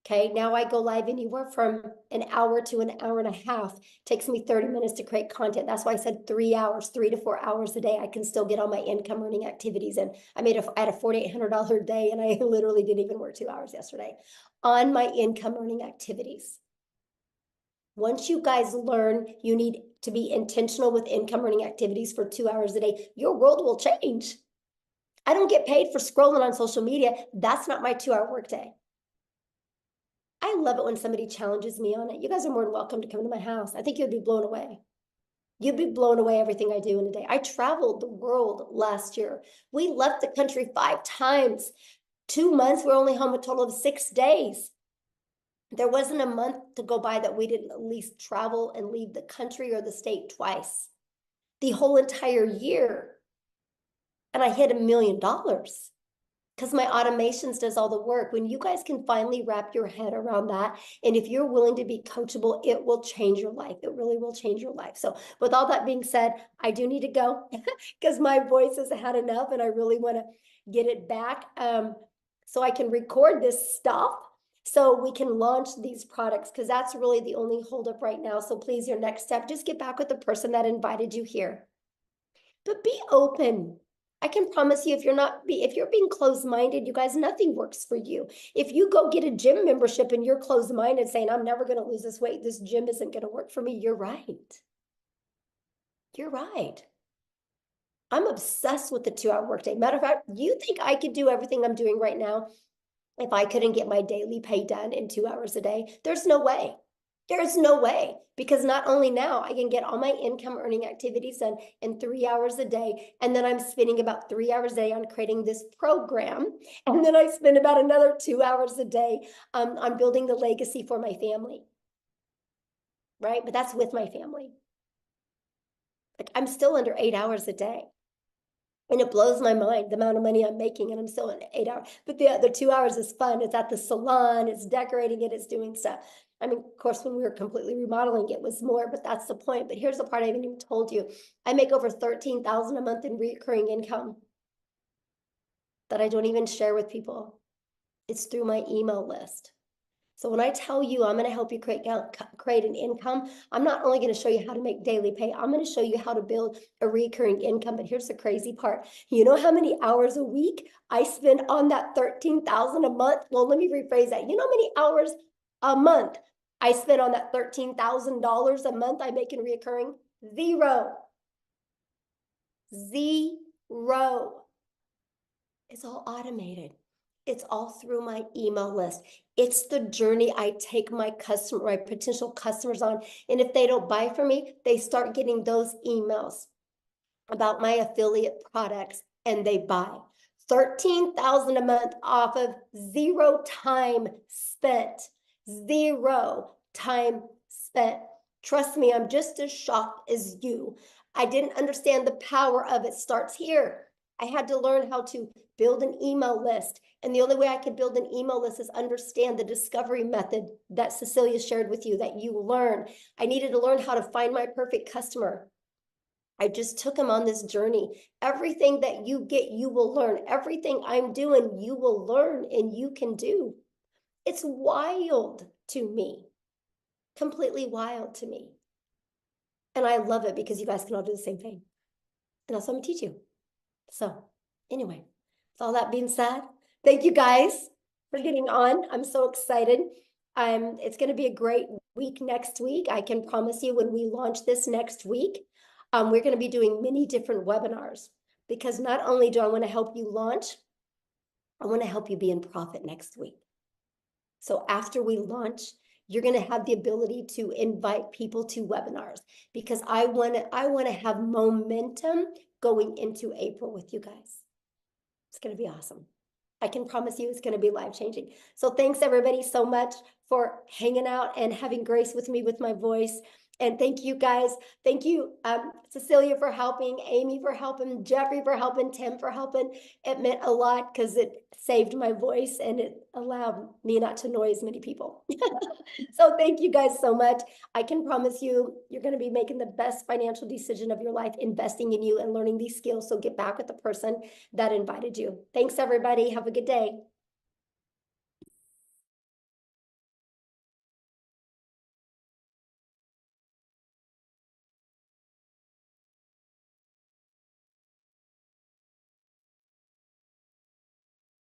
A: Okay, now I go live anywhere from an hour to an hour and a half. It takes me 30 minutes to create content. That's why I said 3 hours, 3 to 4 hours a day. I can still get all my income earning activities in. I had a $4,800 day, and I literally didn't even work 2 hours yesterday on my income earning activities. Once you guys learn you need to be intentional with income earning activities for 2 hours a day, your world will change. I don't get paid for scrolling on social media. That's not my 2-hour workday. I love it when somebody challenges me on it. You guys are more than welcome to come to my house. I think you'd be blown away. You'd be blown away everything I do in a day. I traveled the world last year. We left the country 5 times. 2 months, we're only home a total of 6 days. There wasn't a month to go by that we didn't at least travel and leave the country or the state twice. The whole entire year. And I hit $1 million because my automations does all the work. When you guys can finally wrap your head around that, and if you're willing to be coachable, it will change your life. It really will change your life. So with all that being said, I do need to go because my voice has had enough and I really want to get it back so I can record this stuff so we can launch these products, because that's really the only holdup right now. So please, your next step, just get back with the person that invited you here. But be open. I can promise you, if you're being closed-minded, you guys, nothing works for you. If you go get a gym membership and you're closed-minded saying, I'm never going to lose this weight, this gym isn't going to work for me, you're right. You're right. I'm obsessed with the 2-hour workday. Matter of fact, you think I could do everything I'm doing right now if I couldn't get my daily pay done in 2 hours a day? There's no way. There's no way, because not only now I can get all my income earning activities done in 3 hours a day. And then I'm spending about 3 hours a day on creating this program. And then I spend about another 2 hours a day on building the legacy for my family. Right? But that's with my family. Like, I'm still under 8 hours a day. And it blows my mind, the amount of money I'm making, and I'm still in 8 hours. But the other 2 hours is fun. It's at the salon, it's decorating it, it's doing stuff. I mean, of course, when we were completely remodeling, it was more, but that's the point. But here's the part I haven't even told you. I make over $13,000 a month in recurring income that I don't even share with people. It's through my email list. So when I tell you I'm going to help you create an income, I'm not only going to show you how to make daily pay, I'm going to show you how to build a recurring income. But here's the crazy part. You know how many hours a week I spend on that $13,000 a month? Well, let me rephrase that. You know how many hours a month I spend on that $13,000 a month I make in recurring? 0. 0. It's all automated. It's all through my email list. It's the journey I take my potential customers on. And if they don't buy from me, they start getting those emails about my affiliate products and they buy. $13,000 a month off of 0 time spent. 0 time spent. Trust me, I'm just as shocked as you. I didn't understand the power of it. Starts here. I had to learn how to build an email list. And the only way I could build an email list is understand the discovery method that Cecilia shared with you, that you learn. I needed to learn how to find my perfect customer. I just took him on this journey. Everything that you get, you will learn. Everything I'm doing, you will learn and you can do. It's wild to me. Completely wild to me. And I love it because you guys can all do the same thing. And that's what I'm gonna teach you. So anyway, with all that being said, thank you guys for getting on. I'm so excited. It's going to be a great week next week. I can promise you when we launch this next week, we're going to be doing many different webinars, because not only do I want to help you launch, I want to help you be in profit next week. So after we launch, you're going to have the ability to invite people to webinars, because I want to have momentum going into April with you guys. It's going to be awesome. I can promise you it's going to be life-changing. So thanks everybody so much for hanging out and having grace with me with my voice. And thank you guys. Thank you, Cecilia, for helping, Amy for helping, Jeffrey for helping, Tim for helping. It meant a lot because it saved my voice and it allowed me not to annoy as many people. So thank you guys so much. I can promise you, you're going to be making the best financial decision of your life, investing in you and learning these skills. So get back with the person that invited you. Thanks, everybody. Have a good day.